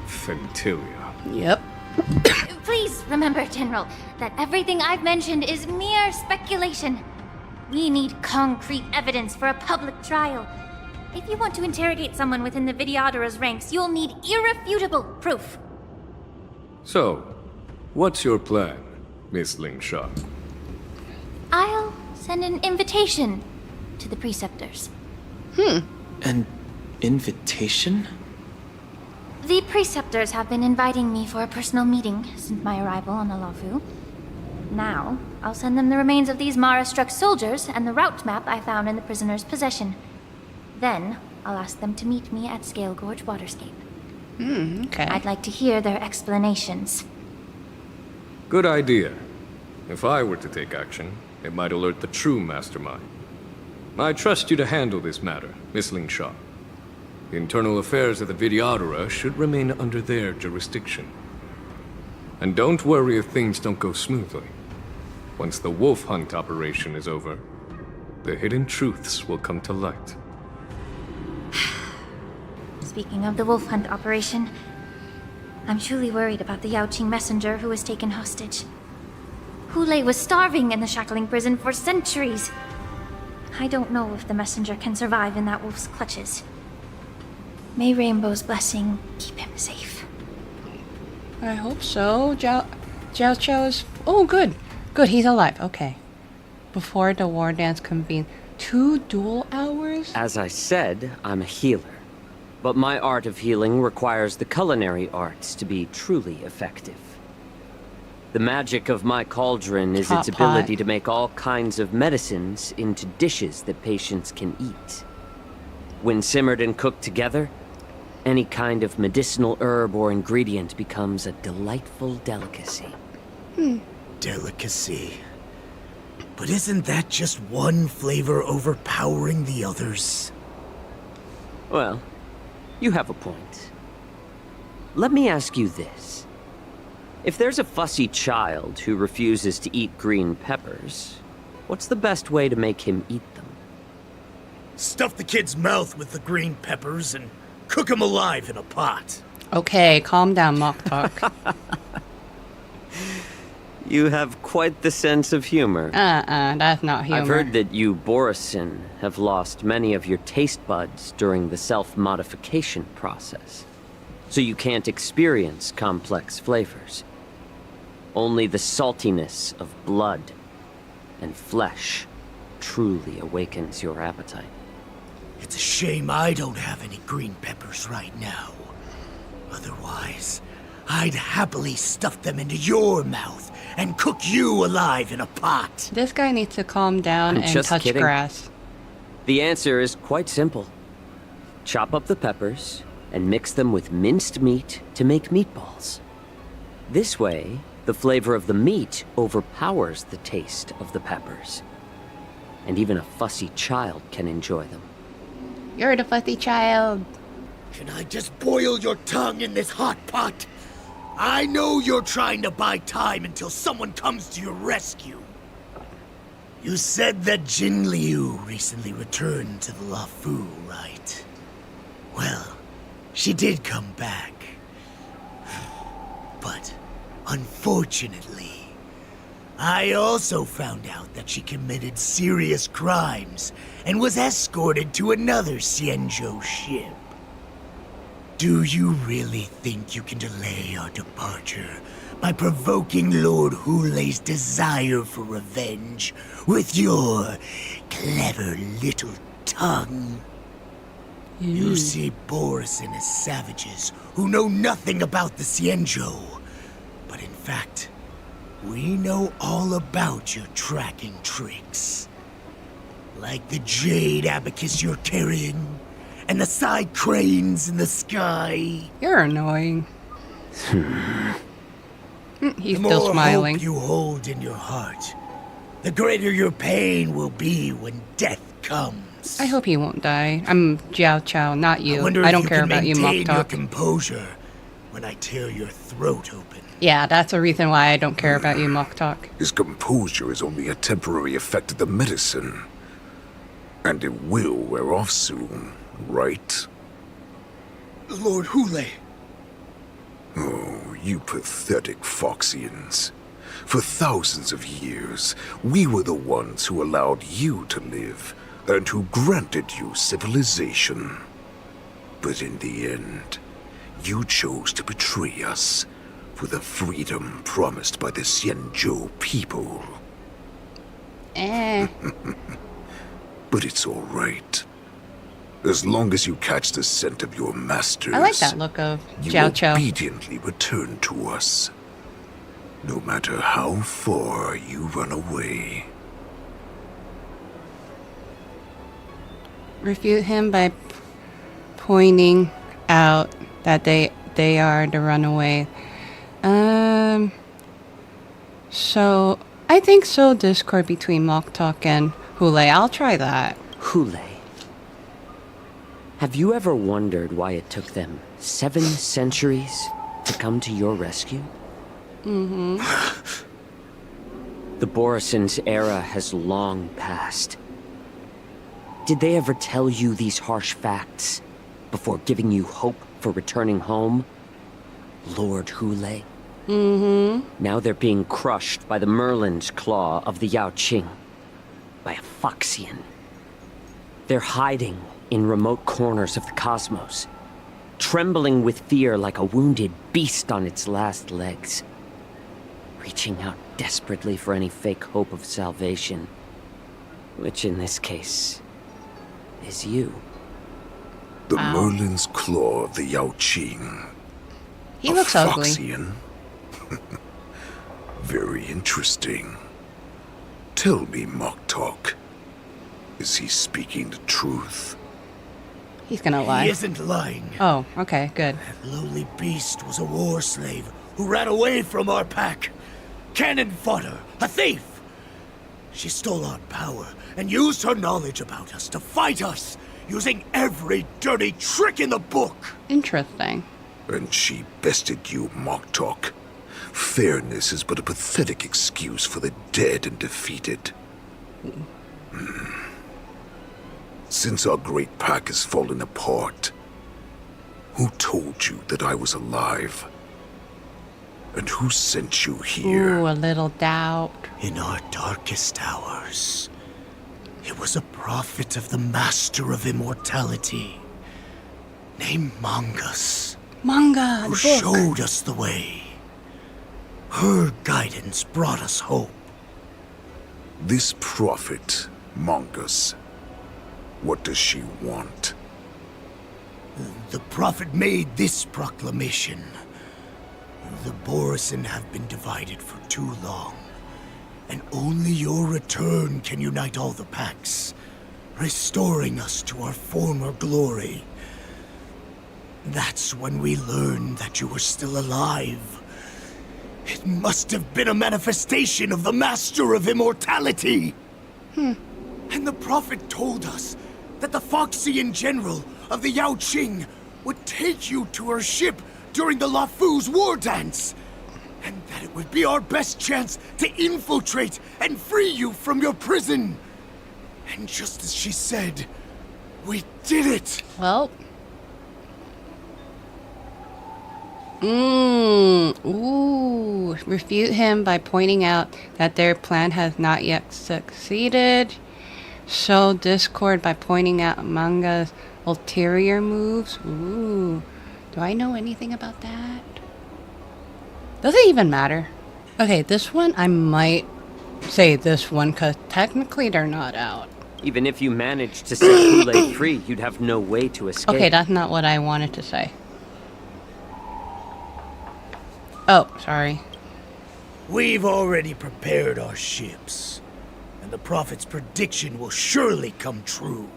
Fentilia. Yep. Please remember, General, that everything I've mentioned is mere speculation. We need concrete evidence for a public trial. If you want to interrogate someone within the Vidyadhara's ranks, you'll need irrefutable proof. So, what's your plan, Miss Lingshaw? I'll send an invitation to the Preceptors. An invitation? The Preceptors have been inviting me for a personal meeting since my arrival on the LUOFU. Now, I'll send them the remains of these Mara-struck soldiers and the route map I found in the prisoner's possession. Then, I'll ask them to meet me at Scale Gorge Waterscape. Okay. I'd like to hear their explanations. Good idea. If I were to take action, it might alert the true mastermind. I trust you to handle this matter, Miss Lingshaw. The internal affairs of the Vidyadhara should remain under their jurisdiction. And don't worry if things don't go smoothly. Once the wolf hunt operation is over, the hidden truths will come to light. Speaking of the wolf hunt operation, I'm truly worried about the Yaoqing messenger who was taken hostage. Hulei was starving in the shackling prison for centuries. I don't know if the messenger can survive in that wolf's clutches. May Rainbow's blessing keep him safe. I hope so. Jiao Qiao is... Oh, good. Good, he's alive. Okay. Before the war dance convened. 2 duel hours? As I said, I'm a healer. But my art of healing requires the culinary arts to be truly effective. The magic of my cauldron is its ability to make all kinds of medicines into dishes that patients can eat. When simmered and cooked together, any kind of medicinal herb or ingredient becomes a delightful delicacy. Delicacy. But isn't that just one flavor overpowering the others? Well, you have a point. Let me ask you this. If there's a fussy child who refuses to eat green peppers, what's the best way to make him eat them? Stuff the kid's mouth with the green peppers and cook him alive in a pot. Okay, calm down, Mock Talk. You have quite the sense of humor. That's not humor. I've heard that you, Borisin, have lost many of your taste buds during the self-modification process. So you can't experience complex flavors. Only the saltiness of blood and flesh truly awakens your appetite. It's a shame I don't have any green peppers right now. Otherwise, I'd happily stuff them into your mouth and cook you alive in a pot. This guy needs to calm down and just touch kidding. grass. The answer is quite simple. Chop up the peppers and mix them with minced meat to make meatballs. This way, the flavor of the meat overpowers the taste of the peppers. And even a fussy child can enjoy them. You're the fussy child. Can I just boil your tongue in this hot pot? I know you're trying to buy time until someone comes to your rescue. You said that Jin Liu recently returned to the LUOFU, right? Well, she did come back. But, unfortunately, I also found out that she committed serious crimes and was escorted to another XIANZHOU ship. Do you really think you can delay our departure by provoking Lord Hulei's desire for revenge with your clever little tongue? You see Borisin as savages who know nothing about the XIANZHOU, but in fact, we know all about your tracking tricks. Like the jade abacus you're carrying, and the side cranes in the sky. You're annoying. He's the still more smiling. hope you hold in your heart, the greater your pain will be when death comes. I hope he won't die. I'm Jiao Chao, not you. I don't care about you, Mock maintain Talk. your composure when I tear your throat open. Yeah, that's the reason why I don't care about you, Mock Talk. His composure is only a temporary effect of the medicine. And it will wear off soon, right? Lord Hulei. Oh, you pathetic Foxians. For thousands of years, we were the ones who allowed you to live, and who granted you civilization. But in the end, you chose to betray us for the freedom promised by the XIANZHOU people. But it's all right. As long as you catch the scent of your masters, I like that look of you Jiao Chao. obediently return to us. No matter how far you run away. Refute him by pointing out that they are the runaway. So I think so. Discord between Mock Talk and Hulei. I'll try that. Hulei. Have you ever wondered why it took them 7 centuries to come to your rescue? Mm-hmm. The Borison's era has long passed. Did they ever tell you these harsh facts before giving you hope for returning home? Lord Hulei? Mm-hmm. Now they're being crushed by the Merlin's claw of the Yao Qing. By a Foxian. They're hiding in remote corners of the cosmos, trembling with fear like a wounded beast on its last legs, reaching out desperately for any fake hope of salvation, which in this case is you. The Merlin's claw of the Yao Qing. He looks ugly. Foxian? Very interesting. Tell me, Mock Talk. Is he speaking the truth? He's gonna lie. He isn't lying. Oh, okay, good. That lowly beast was a war slave who ran away from our pack. Cannon fodder, a thief. She stole our power and used her knowledge about us to fight us, using every dirty trick in the book. Interesting. And she bested you, Moktok. Fairness is but a pathetic excuse for the dead and defeated. Since our great pack has fallen apart, who told you that I was alive? And who sent you here? Ooh, a little doubt. In our darkest hours, it was a prophet of the Master of Immortality, named Mangas, Manga, who the book. showed us the way. Her guidance brought us hope. This prophet, Mangas, what does she want? The prophet made this proclamation. The Borisin have been divided for too long, and only your return can unite all the packs, restoring us to our former glory. That's when we learned that you were still alive. It must have been a manifestation of the Master of Immortality. And the prophet told us that the Foxian general of the Yao Qing would take you to her ship during the LUOFU's war dance, and that it would be our best chance to infiltrate and free you from your prison. And just as she said, we did it. Well. Ooh. Refute him by pointing out that their plan has not yet succeeded. Sow discord by pointing out Manga's ulterior moves. Ooh. Do I know anything about that? Does it even matter? Okay, this one, I might say this one, because technically they're not out. Even if you managed to set Hule free, you'd have no way to escape. Okay, that's not what I wanted to say. Oh, sorry. We've already prepared our ships, and the prophet's prediction will surely come true.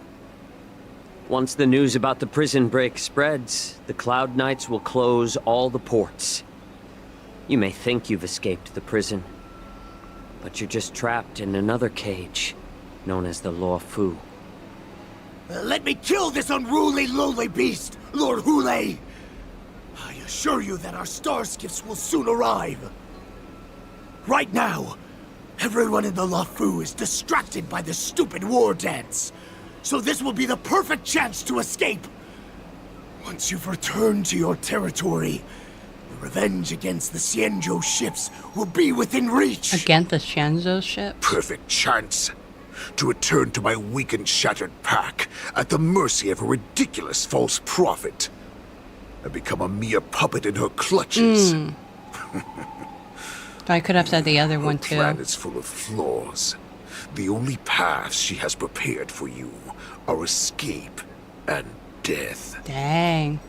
Once the news about the prison break spreads, the Cloud Knights will close all the ports. You may think you've escaped the prison, but you're just trapped in another cage, known as the LUOFU. Let me kill this unruly, lowly beast, Lord Hule! I assure you that our star skiffs will soon arrive. Right now, everyone in the LUOFU is distracted by the stupid war dance. So this will be the perfect chance to escape. Once you've returned to your territory, the revenge against the XIANZHOU ships will be within reach. Against the XIANZHOU ship? Perfect chance to return to my weak and shattered pack at the mercy of a ridiculous false prophet and become a mere puppet in her clutches. I could have said the other one too. Her plan is full of flaws. The only paths she has prepared for you are escape and death. Dang.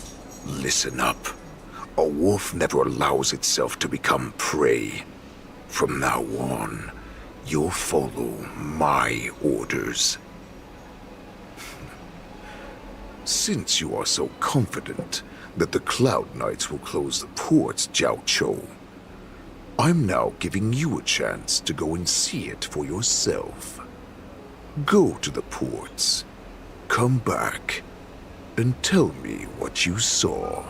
Listen up. A wolf never allows itself to become prey. From now on, you'll follow my orders. Since you are so confident that the Cloud Knights will close the ports, Jiaoqiu, I'm now giving you a chance to go and see it for yourself. Go to the ports, come back, and tell me what you saw.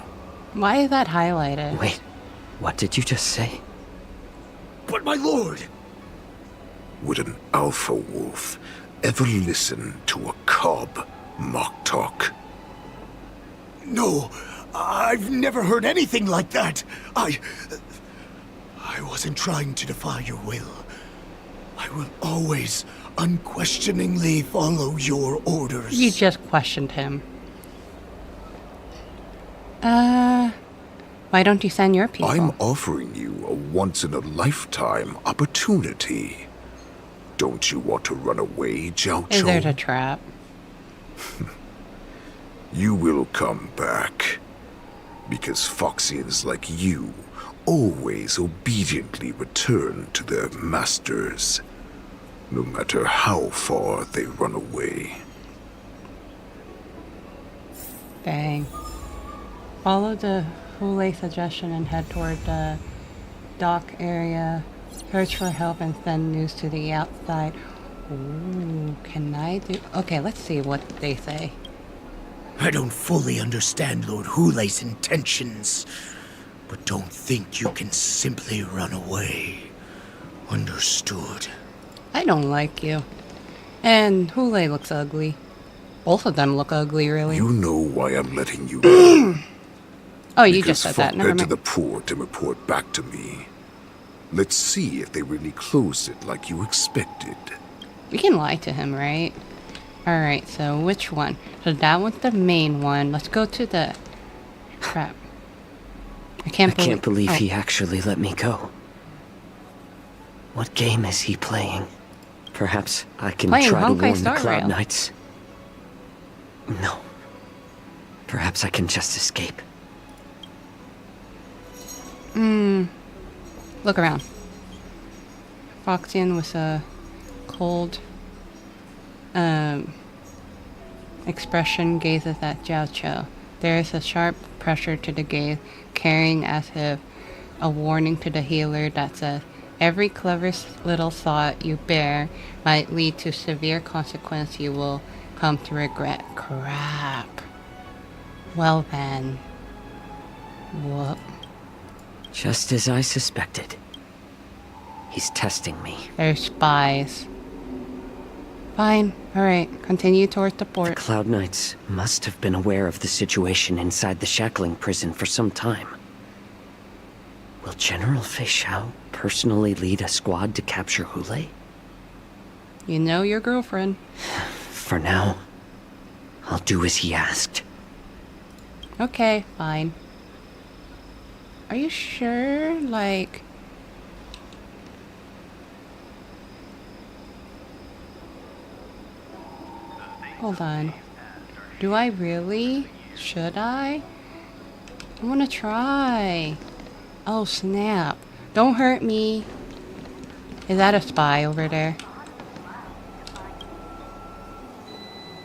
Why is that highlighted? Wait, what did you just say? But my lord! Would an alpha wolf ever listen to a cub, Moktok? No, I've never heard anything like that. I wasn't trying to defy your will. I will always unquestioningly follow your orders. You just questioned him. Why don't you send your people? I'm offering you a once-in-a-lifetime opportunity. Don't you want to run away, Jiaoqiu? Is there a trap? You will come back. Because Foxians like you always obediently return to their masters, no matter how far they run away. Dang. Follow the Hule suggestion and head toward the dock area. Search for help and send news to the outside. Ooh, can I do... Okay, let's see what they say. I don't fully understand Lord Hulei's intentions, but don't think you can simply run away. Understood? I don't like you. And Hule looks ugly. Both of them look ugly, really. You know why I'm letting you go. Oh, you just said that. Never Because to mind. the port and report back to me. Let's see if they really closed it like you expected. We can lie to him, right? Alright, so which one? So that one's the main one. Let's go to the... Crap. I can't believe he actually let me go. What game is he playing? Perhaps I can Playing try to Honkai warn the Star Cloud Rail. Knights. No. Perhaps I can just escape. Look around. Foxian with a cold expression gazes at XIANZHOU. There is a sharp pressure to the gaze, carrying as if a warning to the healer that says, every clever little thought you bear might lead to severe consequence you will come to regret. Crap. Well then. Whoop. Just as I suspected. He's testing me. They're spies. Fine. Alright. Continue towards the port. The Cloud Knights must have been aware of the situation inside the shackling prison for some time. Will General Fei Xiao personally lead a squad to capture Hule? You know your girlfriend. For now, I'll do as he asked. Okay, fine. Are you sure? Like... Hold on. Do I really? Should I? I want to try. Oh, snap. Don't hurt me. Is that a spy over there?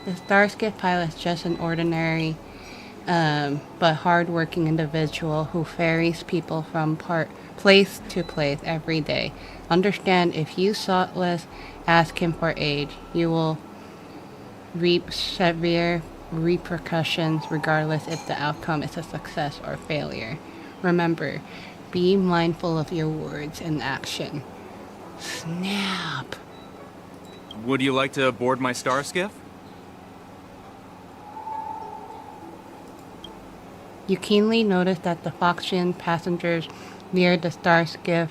The Starskip pilot is just an ordinary, but hard-working individual who ferries people from place to place every day. Understand, if you thoughtless ask him for aid, you will reap severe repercussions regardless if the outcome is a success or failure. Remember, be mindful of your words and action. Snap. Would you like to board my star skiff? You keenly notice that the Foxian passengers near the Starskip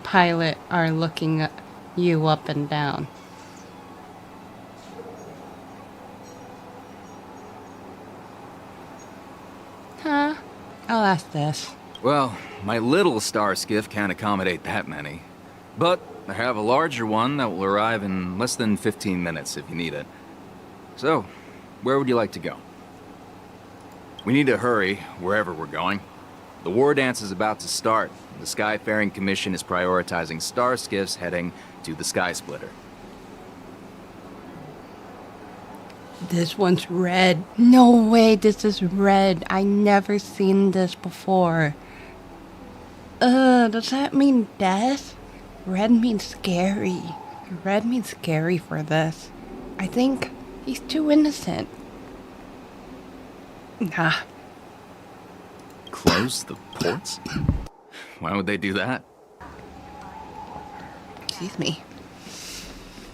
pilot are looking you up and down. Huh? I'll ask this. Well, my little star skiff can't accommodate that many. But I have a larger one that will arrive in less than 15 minutes if you need it. So, where would you like to go? We need to hurry wherever we're going. The war dance is about to start. The Skyfaring Commission is prioritizing star skiffs heading to the Sky Splitter. This one's red. No way, this is red. I never seen this before. Does that mean death? Red means scary. Red means scary for this. I think he's too innocent. Nah. Close the ports? Why would they do that? Excuse me.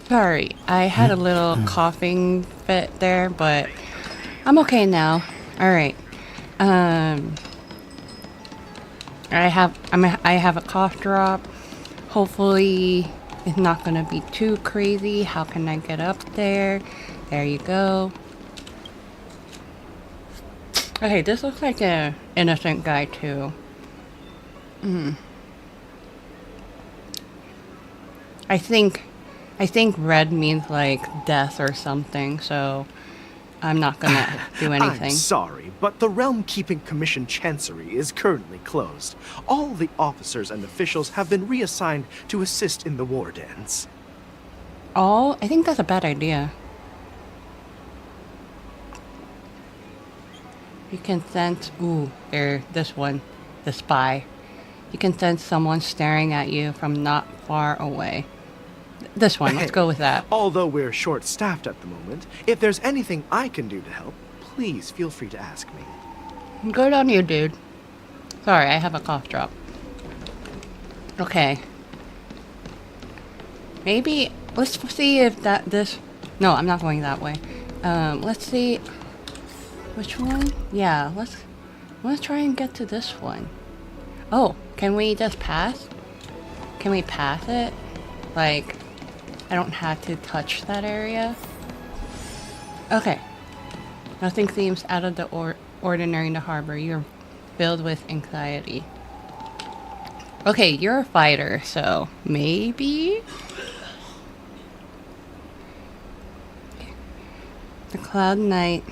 Sorry, I had a little coughing fit there, but I'm okay now. All right. I have a cough drop. Hopefully, it's not gonna be too crazy. How can I get up there? There you go. Okay, this looks like an innocent guy too. I think red means like death or something, so I'm not gonna do anything. I'm sorry, but the Realm Keeping Commission Chancery is currently closed. All the officers and officials have been reassigned to assist in the war dance. I think that's a bad idea. You can sense, this one, the spy. You can sense someone staring at you from not far away. This one. Let's go with that. Although we're short-staffed at the moment, if there's anything I can do to help, please feel free to ask me. Good on you, dude. Sorry, I have a cough drop. Okay. Maybe let's see if this. No, I'm not going that way. Let's see. Which one? Yeah, let's try and get to this one. Oh, can we just pass? Can we pass it? Like, I don't have to touch that area. Okay. Nothing seems out of the ordinary in the harbor. You're filled with anxiety. Okay, you're a fighter, so maybe? The Cloud Knight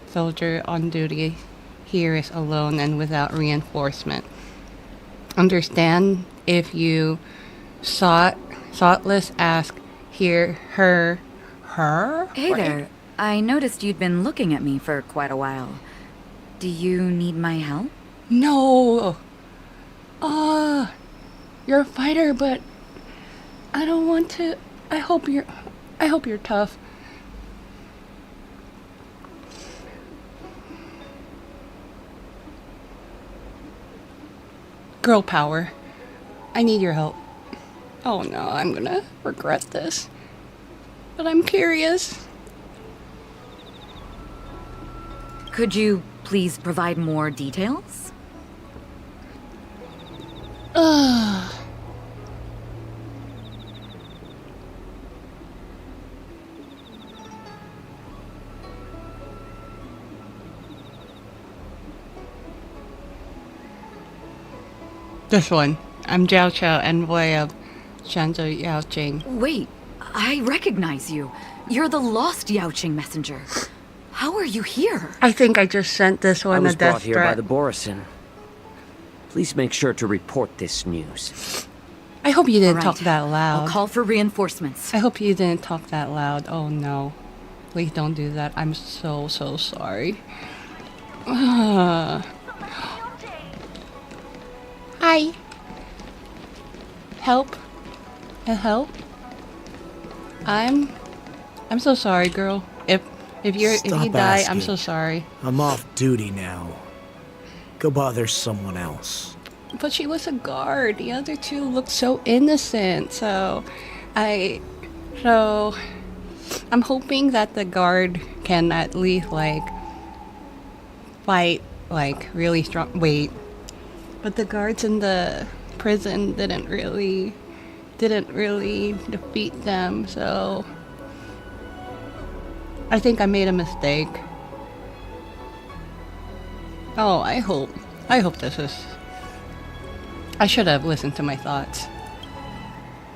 soldier on duty here is alone and without reinforcement. Understand if you thoughtless ask her. Hey there. I noticed you'd been looking at me for quite a while. Do you need my help? No. You're a fighter, but I don't want to. I hope you're tough. Girl power. I need your help. Oh no, I'm gonna regret this. But I'm curious. Could you please provide more details? This one. I'm Jiao Chao, envoy of XIANZHOU Yaoqing. Wait, I recognize you. You're the lost Yaoqing messenger. How are you here? I think I just sent this one I was a death brought here threat. by the Borison. Please make sure to report this news. I hope you didn't All talk right. that loud. I'll call for reinforcements. I hope you didn't talk that loud. Oh no. Please don't do that. I'm so sorry. Hi. Help. Help. I'm so sorry, girl. If you Stop die, asking. I'm so sorry. I'm off duty now. Go bother someone else. But she was a guard. The other two looked so innocent. So I'm hoping that the guard can at least like fight like really strong. Wait. But the guards in the prison didn't really defeat them, so I think I made a mistake. Oh, I hope this is. I should have listened to my thoughts.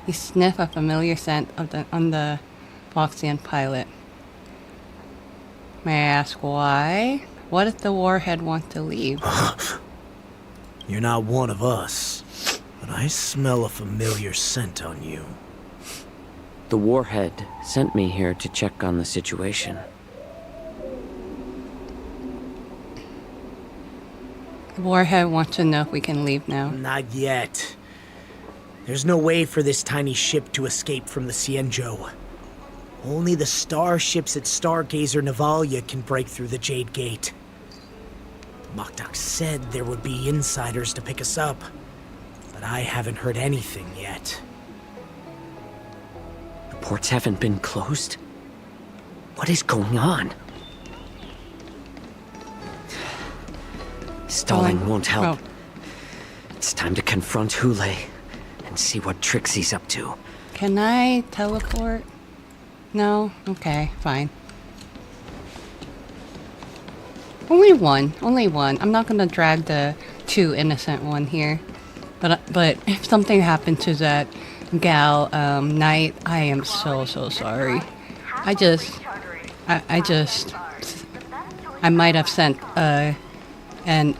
You sniff a familiar scent on the Foxian pilot. May I ask why? What if the warhead wants to leave? You're not one of us, but I smell a familiar scent on you. The warhead sent me here to check on the situation. The warhead wants to know if we can leave now. Not yet. There's no way for this tiny ship to escape from the XIANZHOU. Only the starships at Stargazer Navalia can break through the Jade Gate. Mokdok said there would be insiders to pick us up, but I haven't heard anything yet. The ports haven't been closed? What is going on? Stalling won't help. It's time to confront Hule and see what tricks he's up to. Can I teleport? No? Okay, fine. Only one. I'm not gonna drag the two innocent one here. But if something happened to that gal, Knight, I am so sorry. I might have sent an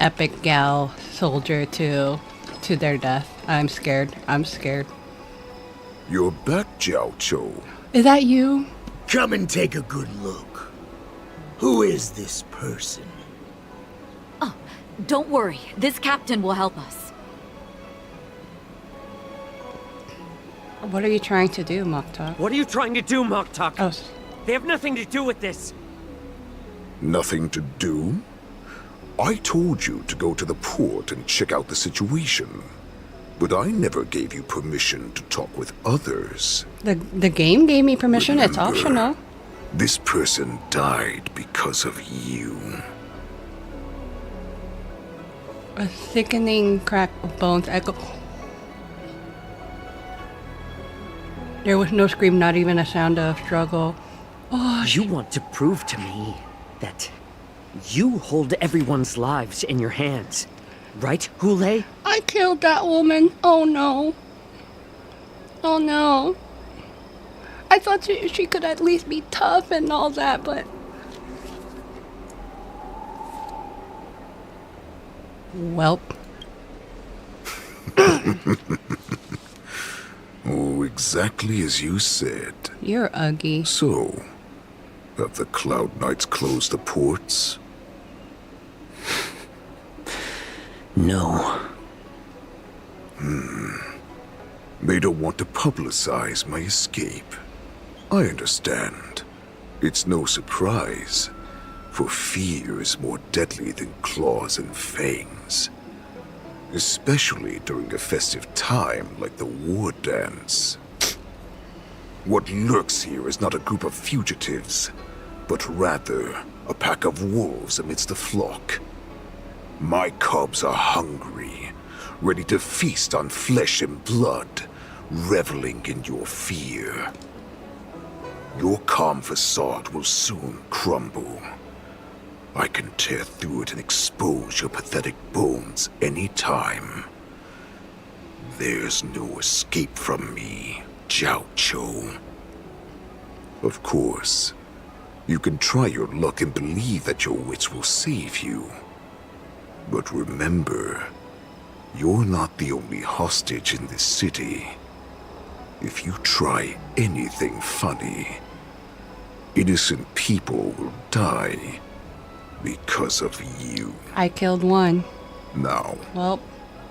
epic gal soldier to their death. I'm scared. You're back, Jiao Chou. Is that you? Come and take a good look. Who is this person? Oh, don't worry. This captain will help us. What are you trying to do, Moktok? What are you trying to do, Moktok? Oh. They have nothing to do with this. Nothing to do? I told you to go to the port and check out the situation. But I never gave you permission to talk with others. The game gave me permission. Remember, it's optional. This person died because of you. A thickening crack of bones echo. There was no scream, not even a sound of struggle. Oh, you want to prove to me that you hold everyone's lives in your hands, right, Hule? I killed that woman. Oh no. Oh no. I thought she could at least be tough and all that, but... Welp. Oh, exactly as you said. You're ugly. So, have the Cloud Knights closed the ports? No. They don't want to publicize my escape. I understand. It's no surprise, for fear is more deadly than claws and fangs. Especially during a festive time like the war dance. What lurks here is not a group of fugitives, but rather a pack of wolves amidst the flock. My cubs are hungry, ready to feast on flesh and blood, reveling in your fear. Your calm facade will soon crumble. I can tear through it and expose your pathetic bones any time. There's no escape from me, XIANZHOU. Of course, you can try your luck and believe that your wits will save you. But remember, you're not the only hostage in this city. If you try anything funny, innocent people will die because of you. I killed one. Now, well,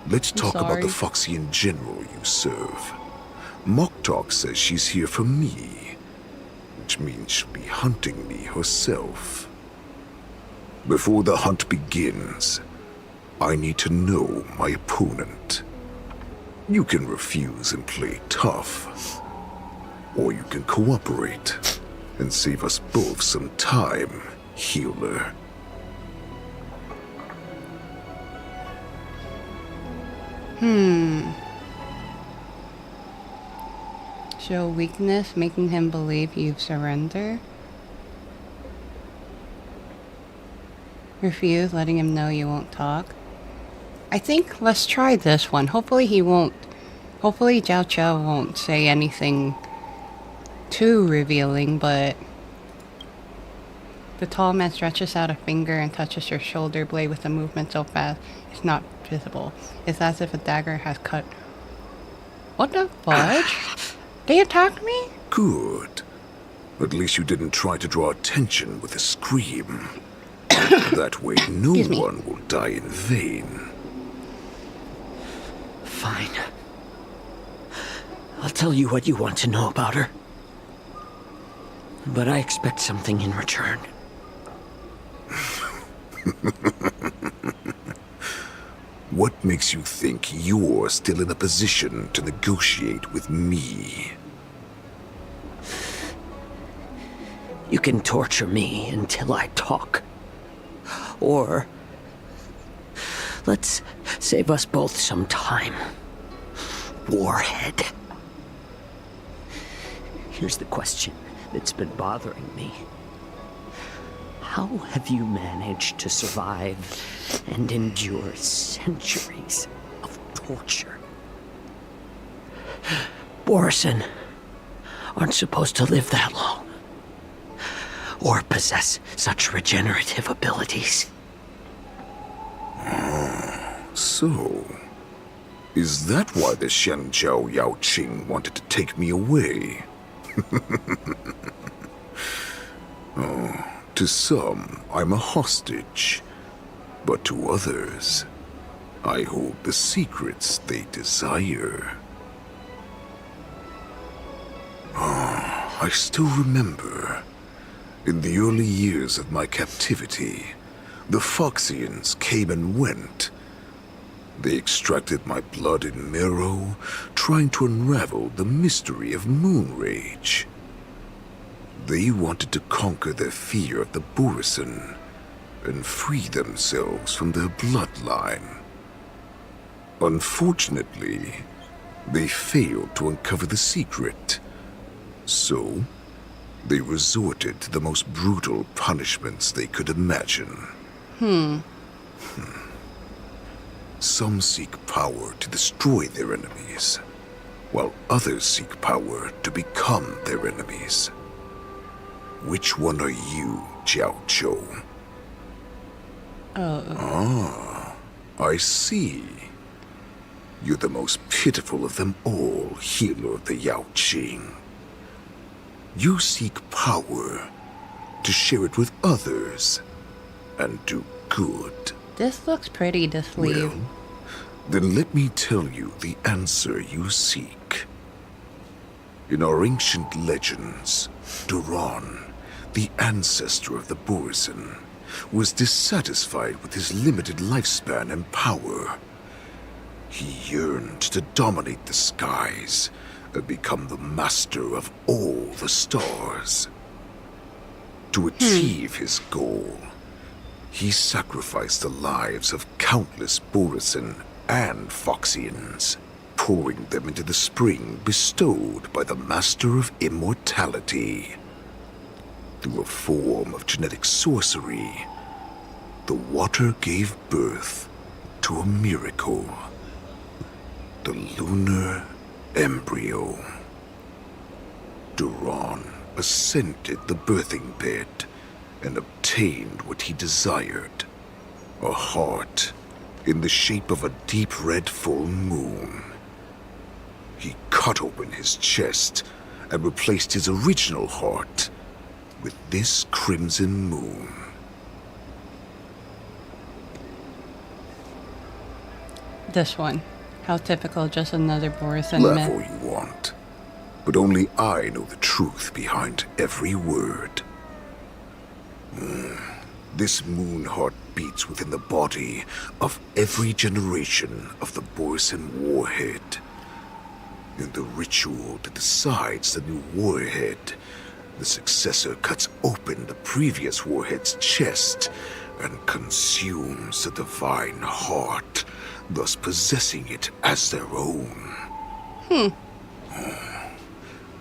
let's I'm talk about the sorry. Foxian general you serve. Moktok says she's here for me, which means she'll be hunting me herself. Before the hunt begins, I need to know my opponent. You can refuse and play tough, or you can cooperate and save us both some time, healer. Show weakness, making him believe you've surrendered. Refuse, letting him know you won't talk. I think let's try this one. Hopefully he won't. Hopefully XIANZHOU won't say anything too revealing, but... The tall man stretches out a finger and touches your shoulder blade with a movement so fast it's not visible. It's as if a dagger has cut. What the fudge? They attacked me? Good. At least you didn't try to draw attention with a scream. That way no one will die in vain. Fine. I'll tell you what you want to know about her. But I expect something in return. What makes you think you're still in a position to negotiate with me? You can torture me until I talk. Or... let's save us both some time. Warhead. Here's the question that's been bothering me. How have you managed to survive and endure centuries of torture? Borison aren't supposed to live that long. Or possess such regenerative abilities. So, is that why the Xianzhou Yaoqing wanted to take me away? Oh, to some, I'm a hostage. But to others, I hold the secrets they desire. I still remember. In the early years of my captivity, the Foxians came and went. They extracted my blood and marrow, trying to unravel the mystery of moon rage. They wanted to conquer their fear of the Borisin and free themselves from their bloodline. Unfortunately, they failed to uncover the secret. So, they resorted to the most brutal punishments they could imagine. Some seek power to destroy their enemies, while others seek power to become their enemies. Which one are you, XIANZHOU? I see. You're the most pitiful of them all, healer of the Yaoqing. You seek power to share it with others and do good. This looks pretty, this sleeve. Well, then let me tell you the answer you seek. In our ancient legends, Duran, the ancestor of the Borisin, was dissatisfied with his limited lifespan and power. He yearned to dominate the skies and become the master of all the stars. To achieve his goal, he sacrificed the lives of countless Borisin and Foxians, pouring them into the spring bestowed by the Master of Immortality. Through a form of genetic sorcery, the water gave birth to a miracle. The lunar embryo. Duran ascended the birthing bed and obtained what he desired. A heart in the shape of a deep red full moon. He cut open his chest and replaced his original heart with this crimson moon. This one. How typical, just another Borisin Laugh myth. all you want, but only I know the truth behind every word. This moon heart beats within the body of every generation of the Borisin warhead. In the ritual that decides the new warhead, the successor cuts open the previous warhead's chest and consumes the divine heart, thus possessing it as their own.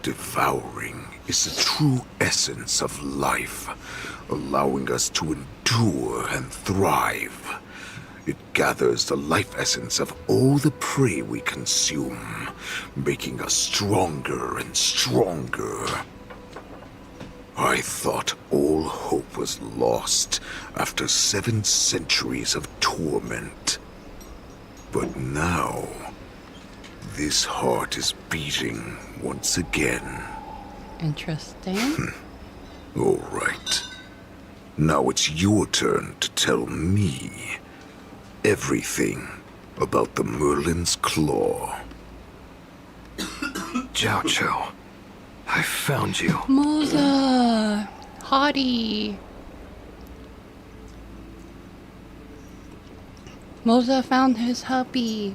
Devouring is the true essence of life, allowing us to endure and thrive. It gathers the life essence of all the prey we consume, making us stronger and stronger. I thought all hope was lost after 7 centuries of torment. But now, this heart is beating once again. Interesting. All right. Now it's your turn to tell me everything about the Merlin's Claw. XIANZHOU, I found you. Moza! Hottie! Moza found his hubby.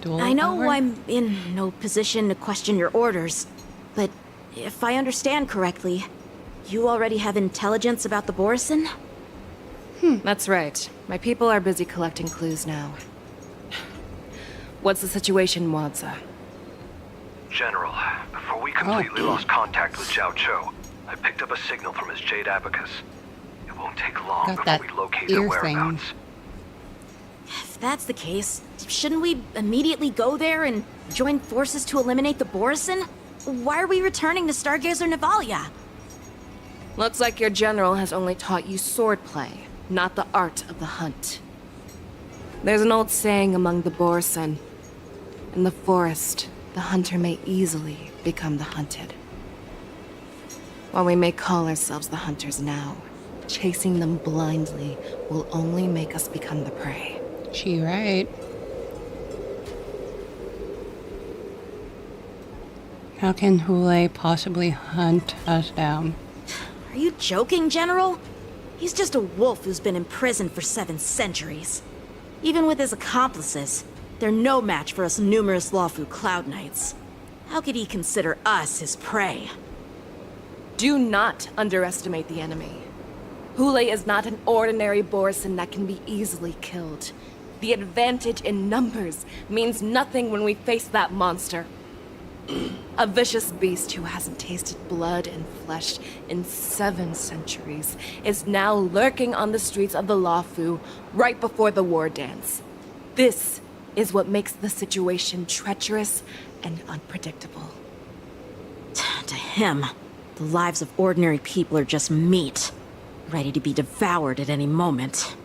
I know I'm in no position to question your orders, but if I understand correctly, you already have intelligence about the Borisin? That's right. My people are busy collecting clues now. What's the situation, Wadza? General, before we completely lost contact with XIANZHOU, I picked up a signal from his Jade Abacus. It won't take long before we locate their whereabouts. If that's the case, shouldn't we immediately go there and join forces to eliminate the Borisin? Why are we returning to Stargazer Navalia? Looks like your general has only taught you swordplay, not the art of the hunt. There's an old saying among the Borisin. In the forest, the hunter may easily become the hunted. While we may call ourselves the hunters now, chasing them blindly will only make us become the prey. She right. How can Hule possibly hunt us down? Are you joking, General? He's just a wolf who's been imprisoned for 7 centuries. Even with his accomplices, they're no match for us numerous LUOFU Cloud Knights. How could he consider us his prey? Do not underestimate the enemy. Hule is not an ordinary Borson that can be easily killed. The advantage in numbers means nothing when we face that monster. A vicious beast who hasn't tasted blood and flesh in 7 centuries is now lurking on the streets of the LUOFU right before the war dance. This is what makes the situation treacherous and unpredictable. To him, the lives of ordinary people are just meat, ready to be devoured at any moment.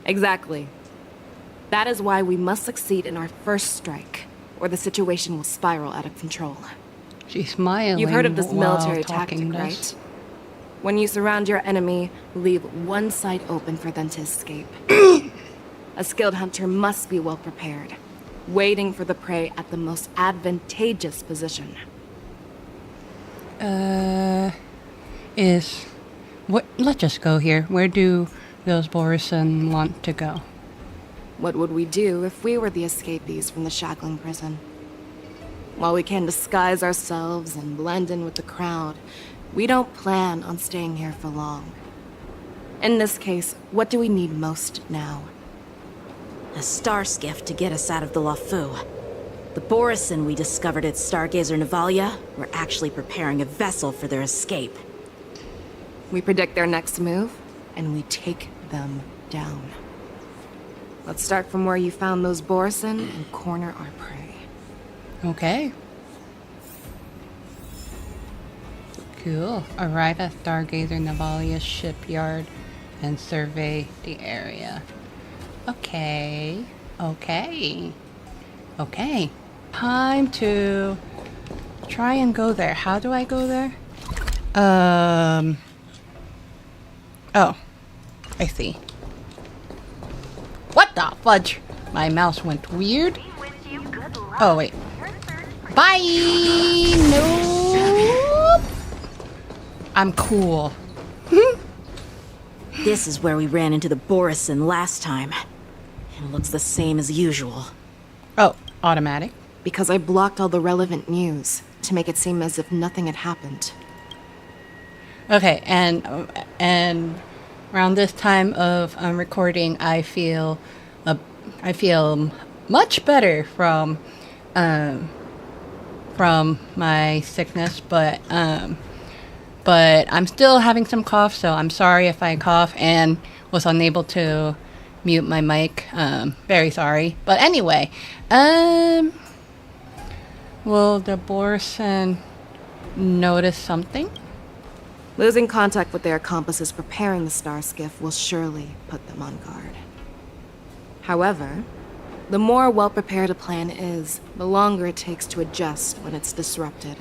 Exactly. That is why we must succeed in our first strike, or the situation will spiral out of control. She's smiling. You've heard of this while military talking tactic, this. right? When you surround your enemy, leave one side open for them to escape. A skilled hunter must be well prepared, waiting for the prey at the most advantageous position. Let's just go here. Where do those Borson want to go? What would we do if we were the escapees from the shackling prison? While we can disguise ourselves and blend in with the crowd, we don't plan on staying here for long. In this case, what do we need most now? A star skiff to get us out of the LUOFU. The Borson we discovered at Stargazer Navalia were actually preparing a vessel for their escape. We predict their next move, and we take them down. Let's start from where you found those Borson and corner our prey. Okay. Cool. Arrive at Stargazer Navalia's shipyard and survey the area. Okay. Okay. Okay. Time to try and go there. How do I go there? Oh. I see. What the fudge? My mouse went weird. Oh, wait. Bye! Nope! I'm cool. This is where we ran into the Borson last time. It looks the same as usual. Oh, automatic? Because I blocked all the relevant news to make it seem as if nothing had happened. Okay, and around this time of recording, I feel much better from my sickness, but I'm still having some cough, so I'm sorry if I cough and was unable to mute my mic. Very sorry. But anyway, will the Borson notice something? Losing contact with their accomplices preparing the star skiff will surely put them on guard. However, the more well-prepared a plan is, the longer it takes to adjust when it's disrupted.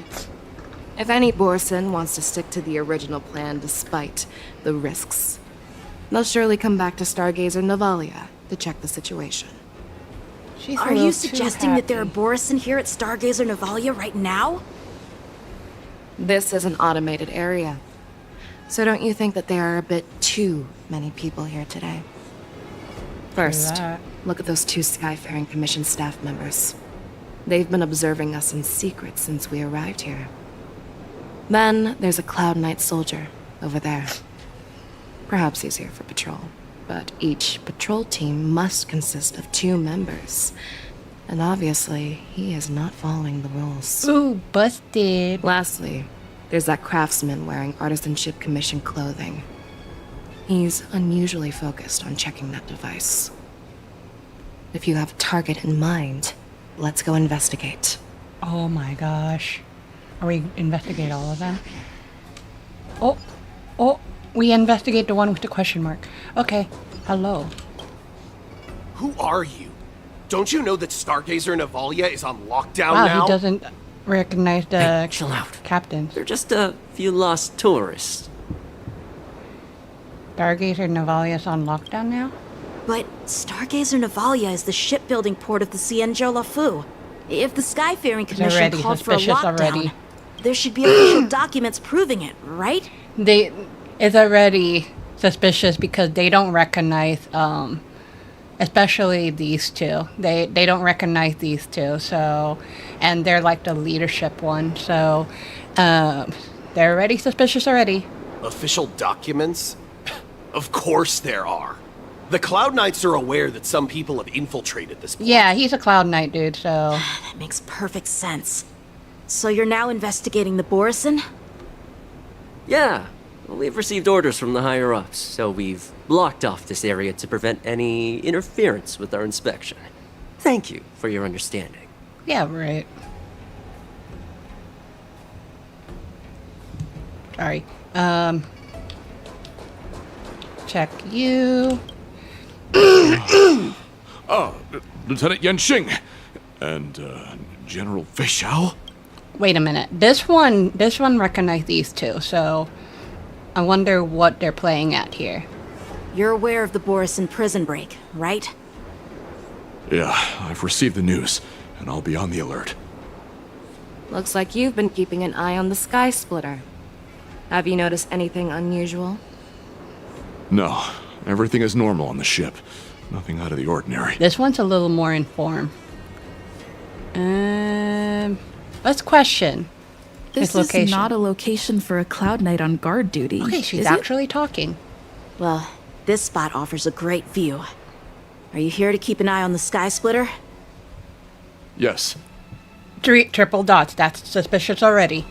If any Borson wants to stick to the original plan despite the risks, they'll surely come back to Stargazer Navalia to check the situation. Are you suggesting that there are Borson here at Stargazer Navalia right now? This is an automated area. So don't you think that there are a bit too many people here today? First, look at those 2 Skyfaring Commission staff members. They've been observing us in secret since we arrived here. Then there's a Cloud Knight soldier over there. Perhaps he's here for patrol, but each patrol team must consist of 2 members. And obviously, he is not following the rules. Ooh, busted. Lastly, there's that craftsman wearing Artisanship Commission clothing. He's unusually focused on checking that device. If you have a target in mind, let's go investigate. Oh my gosh. Are we investigate all of them? Oh, we investigate the one with the question mark. Okay, hello. Who are you? Don't you know that Stargazer Navalia is on lockdown wow, now? He doesn't recognize the hey, chill out. captains. They're just a few lost tourists. Stargazer Navalia's on lockdown now? But Stargazer Navalia is the shipbuilding port of the XIANZHOU LUOFU. If the Skyfaring Commission called for a suspicious lockdown, already. there should be official documents proving it, right? It's already suspicious because they don't recognize, especially these two. They don't recognize these two, so, and they're like the leadership one, so, they're already suspicious already. Official documents? Of course there are. The Cloud Knights are aware that some people have infiltrated this place. Yeah, he's a Cloud Knight, dude, so... That makes perfect sense. So you're now investigating the Borison? Yeah, we've received orders from the higher-ups, so we've blocked off this area to prevent any interference with our inspection. Thank you for your understanding. Yeah, right. Sorry. Check you. Lieutenant Yanxing and General Fei Xiao. Wait a minute. This one recognized these two, so I wonder what they're playing at here. You're aware of the Borison prison break, right? Yeah, I've received the news, and I'll be on the alert. Looks like you've been keeping an eye on the Sky Splitter. Have you noticed anything unusual? No, everything is normal on the ship. Nothing out of the ordinary. This one's a little more informed. Let's question This his location. is not a location for a Cloud Knight on guard duty. Okay, she's is it? actually talking. Well, this spot offers a great view. Are you here to keep an eye on the Sky Splitter? Yes. 3 triple dots. That's suspicious already.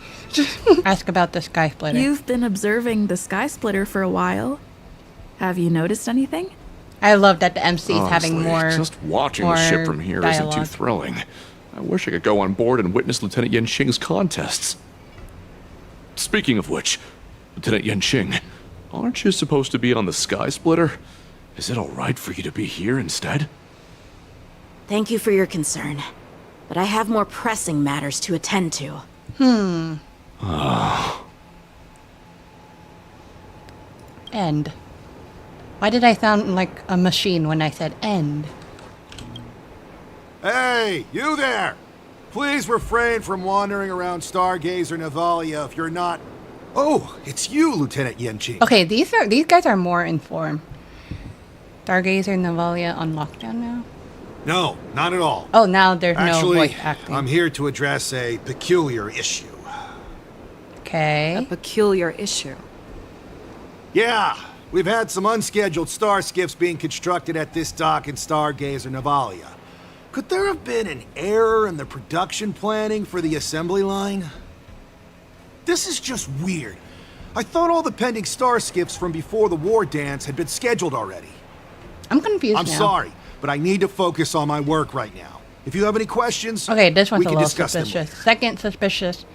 Ask about the Sky Splitter. You've been observing the Sky Splitter for a while. Have you noticed anything? I love that the MC is Honestly, having more. just watching the ship from here isn't too thrilling. I wish I could go on board and witness Lieutenant Yanxing's contests. Speaking of which, Lieutenant Yanxing, aren't you supposed to be on the Sky Splitter? Is it all right for you to be here instead? Thank you for your concern, but I have more pressing matters to attend to. End. Why did I sound like a machine when I said end? Hey, you there! Please refrain from wandering around Stargazer Navalia if you're not... Oh, it's you, Lieutenant Yanxing. Okay, these guys are more informed. Stargazer Navalia on lockdown now? No, not at all. Oh, now there's Actually, no voice acting. I'm here to address a peculiar issue. Okay. A peculiar issue. Yeah, we've had some unscheduled star skiffs being constructed at this dock in Stargazer Navalia. Could there have been an error in the production planning for the assembly line? This is just weird. I thought all the pending star skiffs from before the war dance had been scheduled already. I'm confused I'm now. sorry, but I need to focus on my work right now. If you have any questions, Okay, this one's we a can little discuss them suspicious. later. Second suspicious.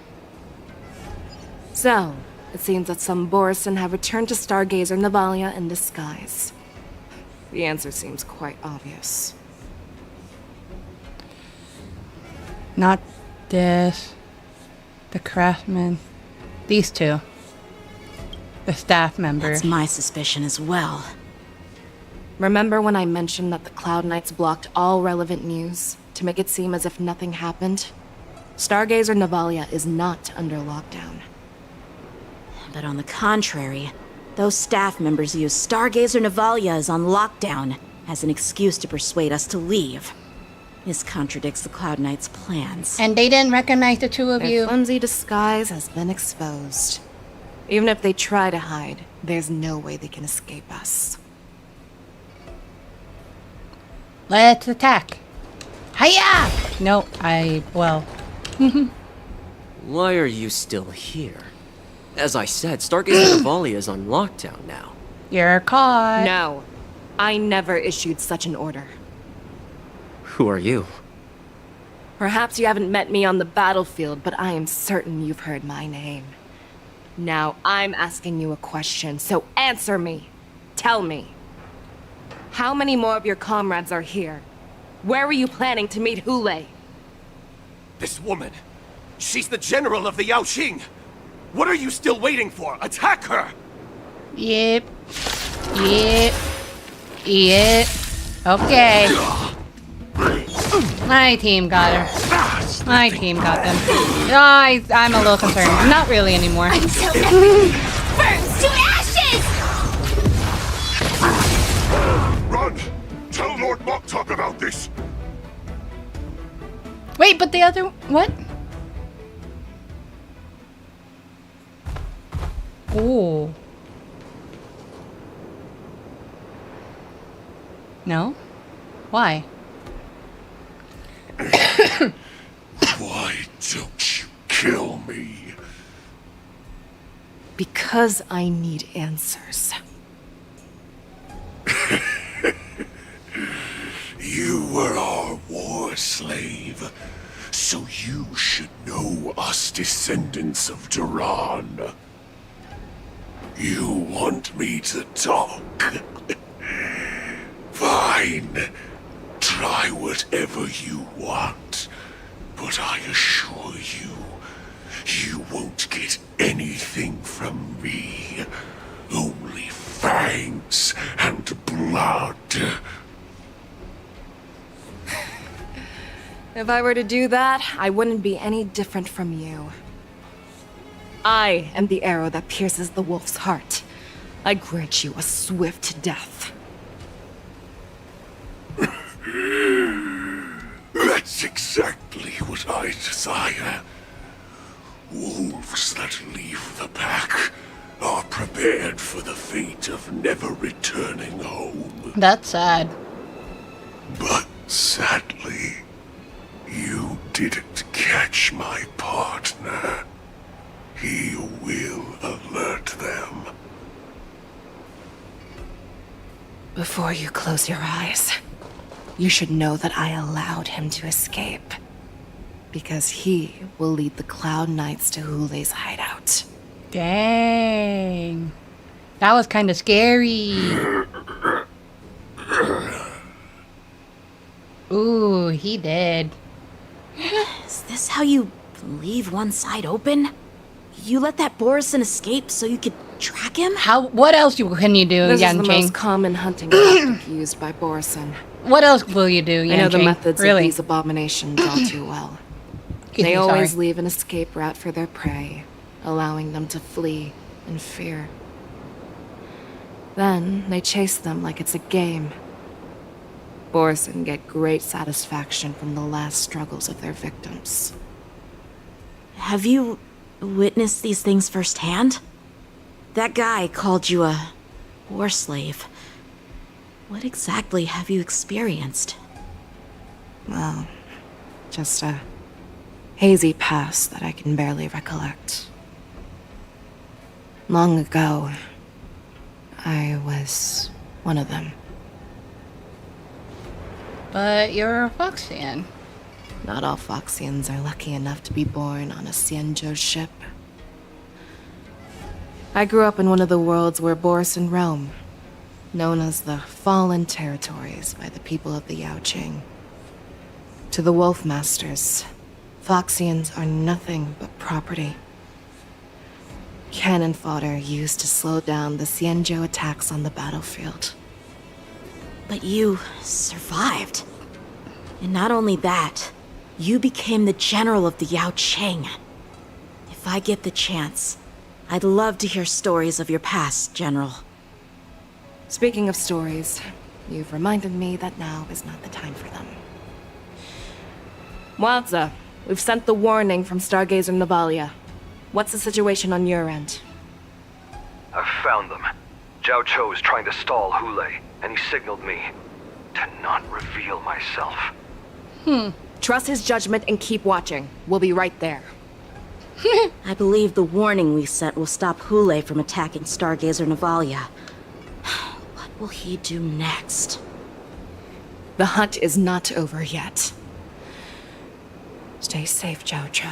So, it seems that some Borison have returned to Stargazer Navalia in disguise. The answer seems quite obvious. Not this. The craftsman. These two. The staff member. That's my suspicion as well. Remember when I mentioned that the Cloud Knights blocked all relevant news to make it seem as if nothing happened? Stargazer Navalia is not under lockdown. But on the contrary, those staff members use Stargazer Navalia is on lockdown as an excuse to persuade us to leave. This contradicts the Cloud Knights' plans. And they didn't recognize the two of Their you. flimsy disguise has been exposed. Even if they try to hide, there's no way they can escape us. Let's attack. Hiya! No, well. Why are you still here? As I said, Stargazer Navalia is on lockdown now. You're caught. No, I never issued such an order. Who are you? Perhaps you haven't met me on the battlefield, but I am certain you've heard my name. Now I'm asking you a question, so answer me. Tell me. How many more of your comrades are here? Where were you planning to meet Hule? This woman, she's the general of the Yaoxing. What are you still waiting for? Attack her! Yep. Yep. Yep. Okay. My team got her. My team got them. I'm a little concerned. Not really anymore. Until everything burns to ashes! Run! Tell Lord Moktok about this! Wait, but the other... What? Oh. No? Why? Why don't you kill me? Because I need answers. You were our war slave, so you should know us descendants of Duran. You want me to talk? Fine. Try whatever you want. But I assure you, you won't get anything from me. Only fangs and blood. If I were to do that, I wouldn't be any different from you. I am the arrow that pierces the wolf's heart. I grant you a swift death. That's exactly what I desire. Wolves that leave the pack are prepared for the fate of never returning home. That's sad. But sadly, you didn't catch my partner. He will alert them. Before you close your eyes, you should know that I allowed him to escape. Because he will lead the Cloud Knights to Hule's hideout. Dang. That was kind of scary. Ooh, he did. Is this how you leave one side open? You let that Borison escape so you could track him? What else can you do, This is Yanqing? the most common hunting tactic used by Borison. What else will you do, Yanqing? I know the methods really? of these abominations all too well. Excuse They me, always sorry. leave an escape route for their prey, allowing them to flee in fear. Then they chase them like it's a game. Borison get great satisfaction from the last struggles of their victims. Have you witnessed these things firsthand? That guy called you a war slave. What exactly have you experienced? Well, just a hazy past that I can barely recollect. Long ago, I was one of them. But you're a Foxian. Not all Foxians are lucky enough to be born on a XIANZHOU ship. I grew up in one of the worlds where Borison roam, known as the Fallen Territories by the people of the Yaoqing. To the Wolf Masters, Foxians are nothing but property. Cannon fodder used to slow down the XIANZHOU attacks on the battlefield. But you survived. And not only that, you became the general of the Yaoqing. If I get the chance, I'd love to hear stories of your past, General. Speaking of stories, you've reminded me that now is not the time for them. Wadza, we've sent the warning from Stargazer Navalia. What's the situation on your end? I've found them. Zhao Cho is trying to stall Hule, and he signaled me to not reveal myself. Trust his judgment and keep watching. We'll be right there. I believe the warning we sent will stop Hule from attacking Stargazer Navalia. What will he do next? The hunt is not over yet. Stay safe, Zhao Cho.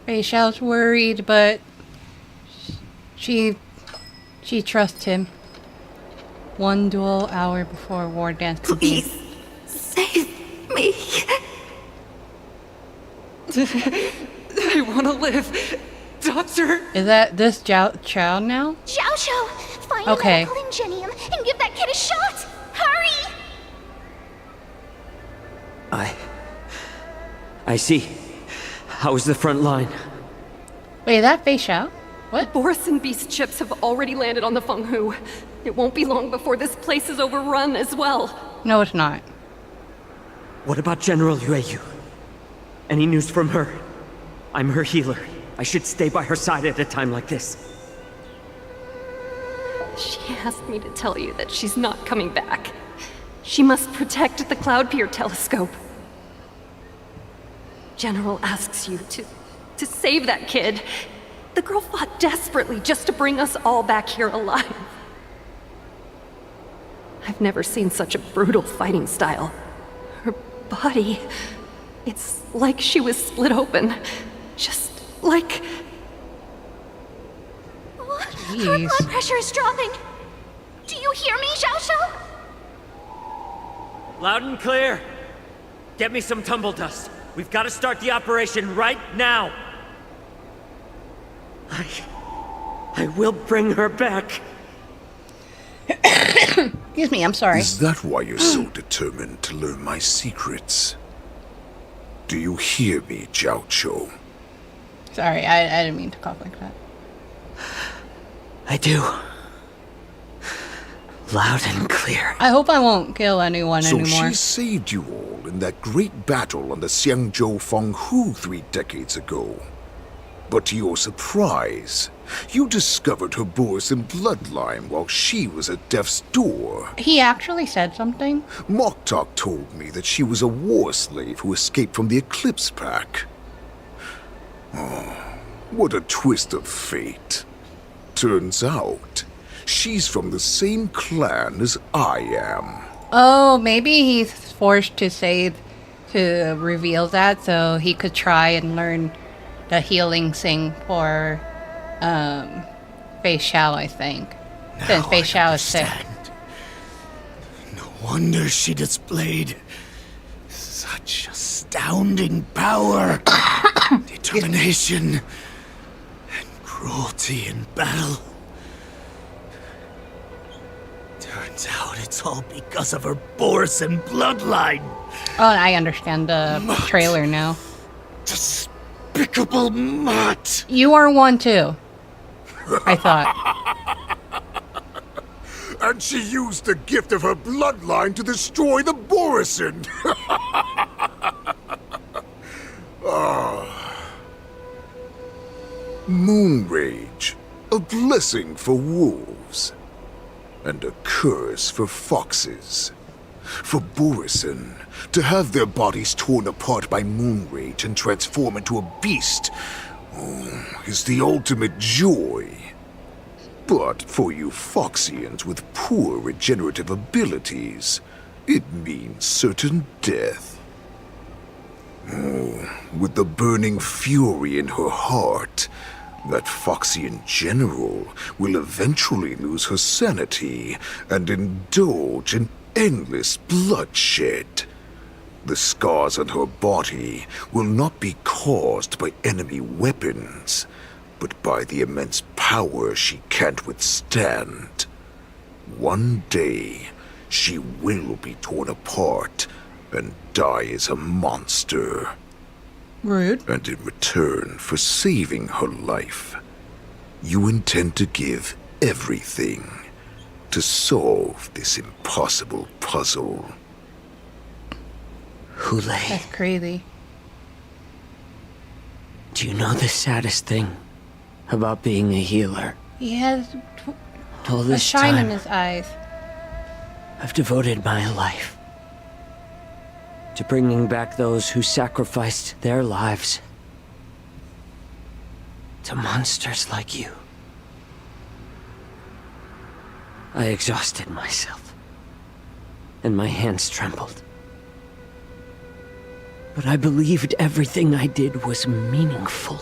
Wei Xiao's worried, but she trusts him. One dual hour before war dance begins. Please, save me. I want to live, Doctor. Is that this Zhao Chow now? Xiao, find Okay. a medical ingenium and give that kid a shot. Hurry! I see. How's the front line? Wait, that Fei Xiao? What? The Borisin Beast ships have already landed on the Fenghu. It won't be long before this place is overrun as well. No, it's not. What about General LUOFU? Any news from her? I'm her healer. I should stay by her side at a time like this. She asked me to tell you that she's not coming back. She must protect the Cloud Pier telescope. General asks you to save that kid. The girl fought desperately just to bring us all back here alive. I've never seen such a brutal fighting style. Her body, it's like she was split open. Just like... What? Her blood pressure is dropping. Do you hear me, XIANZHOU? Loud and clear. Get me some tumble dust. We've got to start the operation right now. I will bring her back. Excuse me, I'm sorry. Is that why you're so determined to learn my secrets? Do you hear me, XIANZHOU? Sorry, I didn't mean to cough like that. I do. Loud and clear. I hope I won't kill anyone so anymore. She saved you all in that great battle on the XIANZHOU Fenghu 3 decades ago. But to your surprise, you discovered her Borisin bloodline while she was at death's door. He actually said something? Moktok told me that she was a war slave who escaped from the Eclipse Pack. Oh, what a twist of fate. Turns out, she's from the same clan as I am. Oh, maybe he's forced to reveal that so he could try and learn the healing thing for Fei Xiao, I think. Since Fei Xiao is sick. No wonder she displayed such astounding power, determination, and cruelty in battle. Turns out it's all because of her Borisin bloodline. Oh, I understand the trailer now. Despicable mutt. You are one too, I thought. And she used the gift of her bloodline to destroy the Borisin. Moon Rage, a blessing for wolves, and a curse for foxes. For Borisin, to have their bodies torn apart by Moon Rage and transform into a beast is the ultimate joy. But for you Foxians with poor regenerative abilities, it means certain death. With the burning fury in her heart, that Foxian general will eventually lose her sanity and indulge in endless bloodshed. The scars on her body will not be caused by enemy weapons, but by the immense power she can't withstand. One day, she will be torn apart and die as a monster. Rude. And in return for saving her life, you intend to give everything to solve this impossible puzzle. Hule. That's crazy. Do you know the saddest thing about being a healer? He has All a this shine time, in his eyes. I've devoted my life to bringing back those who sacrificed their lives to monsters like you. I exhausted myself, and my hands trembled. But I believed everything I did was meaningful.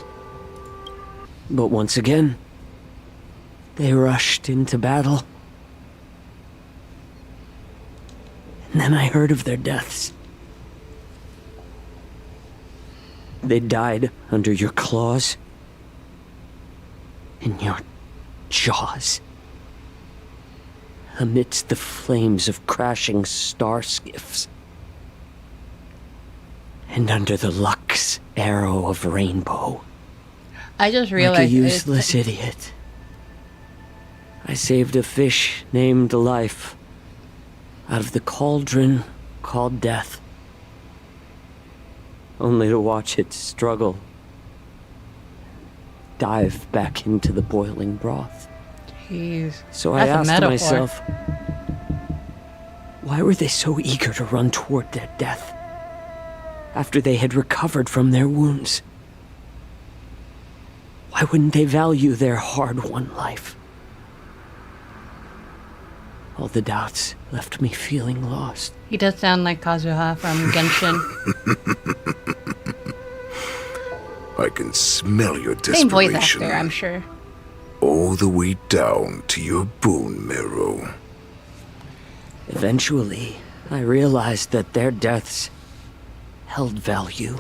But once again, they rushed into battle. And then I heard of their deaths. They died under your claws, in your jaws, amidst the flames of crashing star skiffs. And under the Lux arrow of rainbow, I just like realized a useless idiot, I saved a fish named Life out of the cauldron called Death, only to watch it struggle, dive back into the boiling broth. Jeez. So I asked myself, why were they so eager to run toward their death after they had recovered from their wounds? Why wouldn't they value their hard-won life? All the doubts left me feeling lost. He does sound like Kazuha from Genshin. I can smell your Same voice desperation. actor, I'm sure. All the way down to your bone marrow. Eventually, I realized that their deaths held value.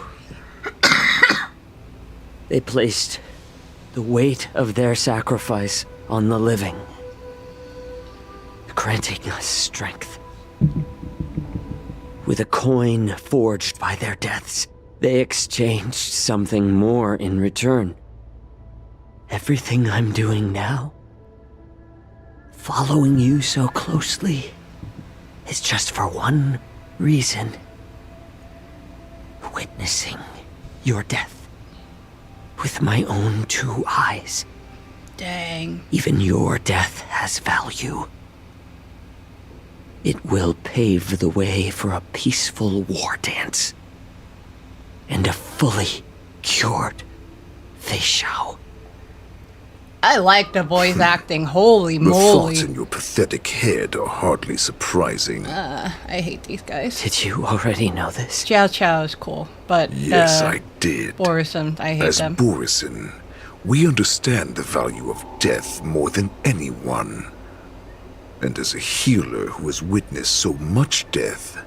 They placed the weight of their sacrifice on the living, granting us strength. With a coin forged by their deaths, they exchanged something more in return. Everything I'm doing now, following you so closely, is just for one reason. Witnessing your death with my own two eyes. Dang. Even your death has value. It will pave the way for a peaceful war dance and a fully cured XIANZHOU. I like the voice acting. Holy The moly. thoughts in your pathetic head are hardly surprising. I hate these guys. Did you already know this? Xiao is cool, but Yes, I did. Borisin, I hate As them. Borisin, we understand the value of death more than anyone. And as a healer who has witnessed so much death,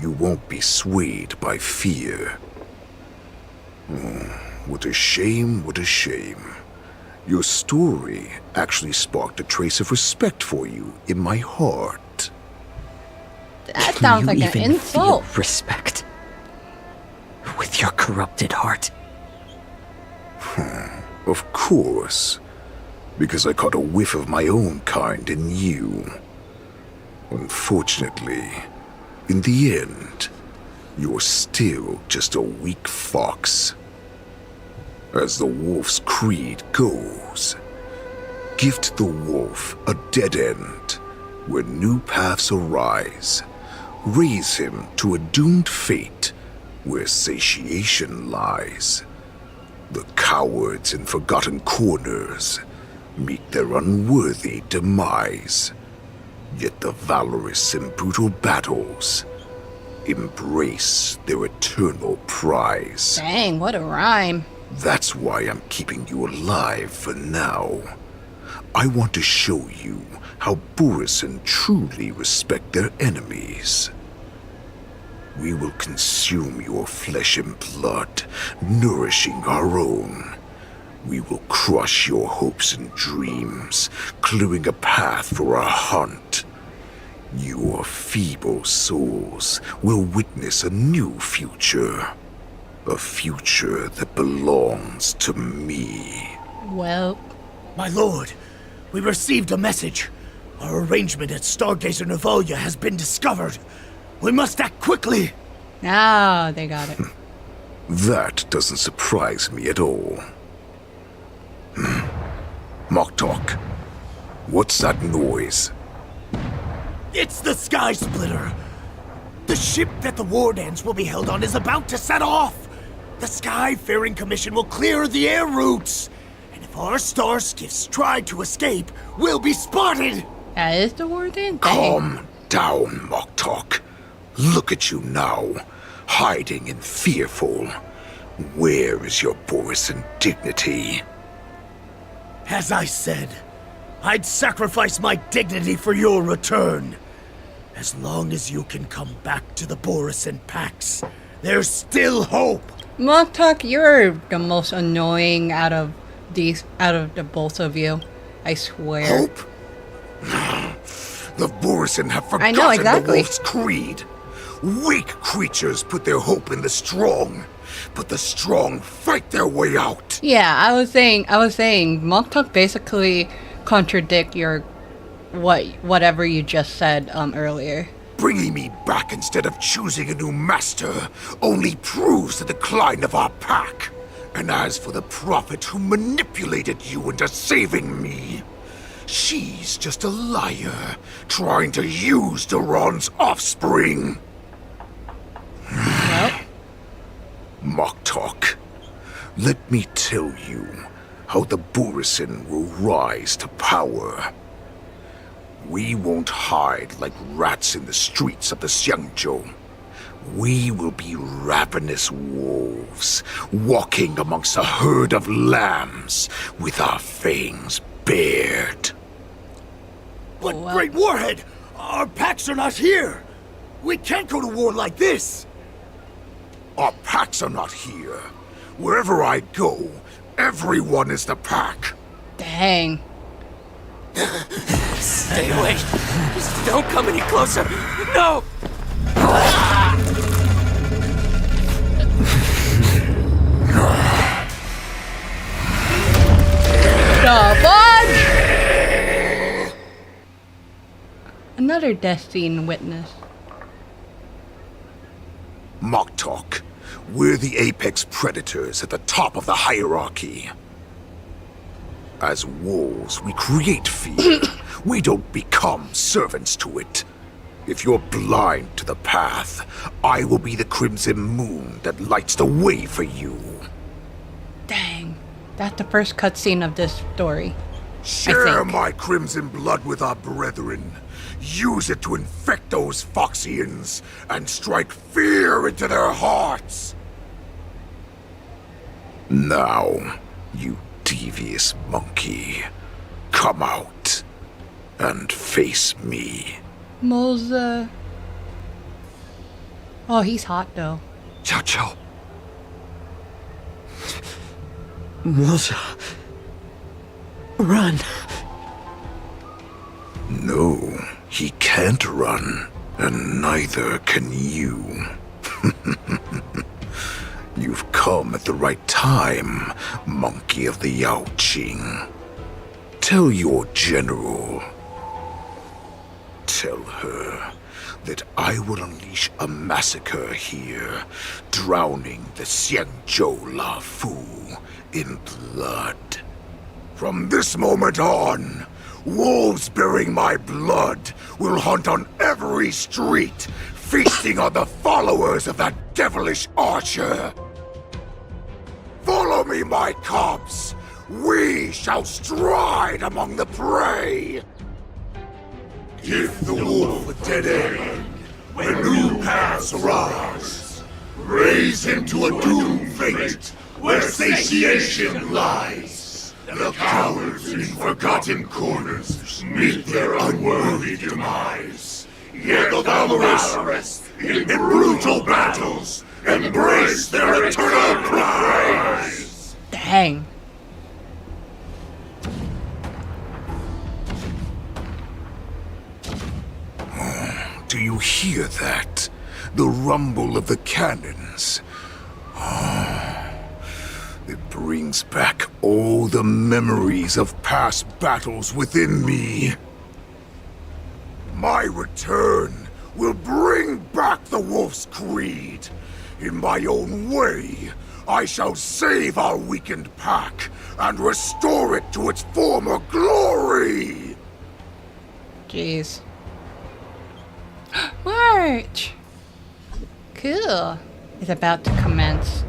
you won't be swayed by fear. What a shame, what a shame. Your story actually sparked a trace of respect for you in my heart. That sounds like an even insult. Feel respect with your corrupted heart. Of course. Because I caught a whiff of my own kind in you. Unfortunately, in the end, you're still just a weak fox. As the wolf's creed goes, gift the wolf a dead end where new paths arise. Raise him to a doomed fate where satiation lies. The cowards in forgotten corners meet their unworthy demise. Yet the valorous in brutal battles embrace their eternal prize. Dang, what a rhyme. That's why I'm keeping you alive for now. I want to show you how Borisin truly respect their enemies. We will consume your flesh and blood, nourishing our own. We will crush your hopes and dreams, clearing a path for our hunt. Your feeble souls will witness a new future. A future that belongs to me. Well, my lord, we received a message. Our arrangement at Stargazer Navalia has been discovered. We must act quickly. Ah, they got it. That doesn't surprise me at all. Moktok, what's that noise? It's the Sky Splitter. The ship that the war dance will be held on is about to set off. The Skyfaring Commission will clear the air routes. And if our star skiffs try to escape, we'll be spotted. That is the war dance? Calm down, Moktok. Look at you now, hiding and fearful. Where is your Borisin dignity? As I said, I'd sacrifice my dignity for your return. As long as you can come back to the Borisin Pax, there's still hope. Moktok, you're the most annoying out of the both of you. I swear. Hope? The Borisin have forgotten I know, exactly. the wolf's creed. Weak creatures put their hope in the strong, but the strong fight their way out. Yeah, I was saying, Monk Talk basically contradict your whatever you just said earlier. Bringing me back instead of choosing a new master only proves the decline of our pack. And as for the prophet who manipulated you into saving me, she's just a liar trying to use Duran's offspring. Yep. Mock Talk, let me tell you how the Borisin will rise to power. We won't hide like rats in the streets of the XIANZHOU. We will be ravenous wolves, walking amongst a herd of lambs with our fangs bared. But Great Warhead, our packs are not here. We can't go to war like this. Our packs are not here. Wherever I go, everyone is the pack. Dang. Stay away. Just don't come any closer. No! Another death scene witness. Mock Talk, we're the apex predators at the top of the hierarchy. As wolves, we create fear. We don't become servants to it. If you're blind to the path, I will be the crimson moon that lights the way for you. Dang. That's the first cutscene of this story. Share my crimson blood with our brethren. Use it to infect those Foxians and strike fear into their hearts. Now, you devious monkey, come out and face me. Moza. Oh, he's hot though. XIANZHOU. Moza. Run. No, he can't run, and neither can you. You've come at the right time, monkey of the Yaoqing. Tell your general. Tell her that I will unleash a massacre here, drowning the XIANZHOU LUOFU in blood. From this moment on, wolves bearing my blood will hunt on every street, feasting on the followers of that devilish archer. Follow me, my cubs. We shall stride among the prey. Give the wolf a dead end when new paths arise. Raise him to a doomed fate where satiation lies. The cowards in forgotten corners meet their unworthy demise. Yet the valorous in brutal battles embrace their eternal prize. Dang. Do you hear that? The rumble of the cannons. It brings back all the memories of past battles within me. My return will bring back the wolf's creed. In my own way, I shall save our weakened pack and restore it to its former glory. Jeez. March! Cool. It's about to commence.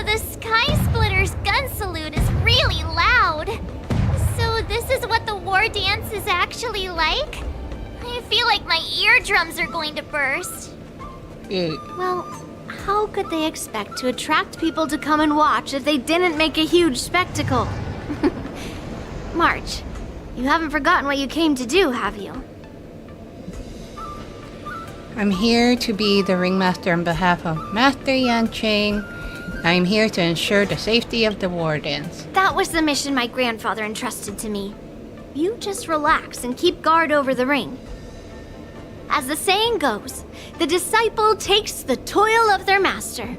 The Sky Splitter's gun salute is really loud. So this is what the war dance is actually like? I feel like my eardrums are going to burst. Well, how could they expect to attract people to come and watch if they didn't make a huge spectacle? March, you haven't forgotten what you came to do, have you? I'm here to be the ringmaster on behalf of Master Yanqing. I'm here to ensure the safety of the wardens. That was the mission my grandfather entrusted to me. you just relax and keep guard over the ring. As the saying goes, the disciple takes the toil of their master.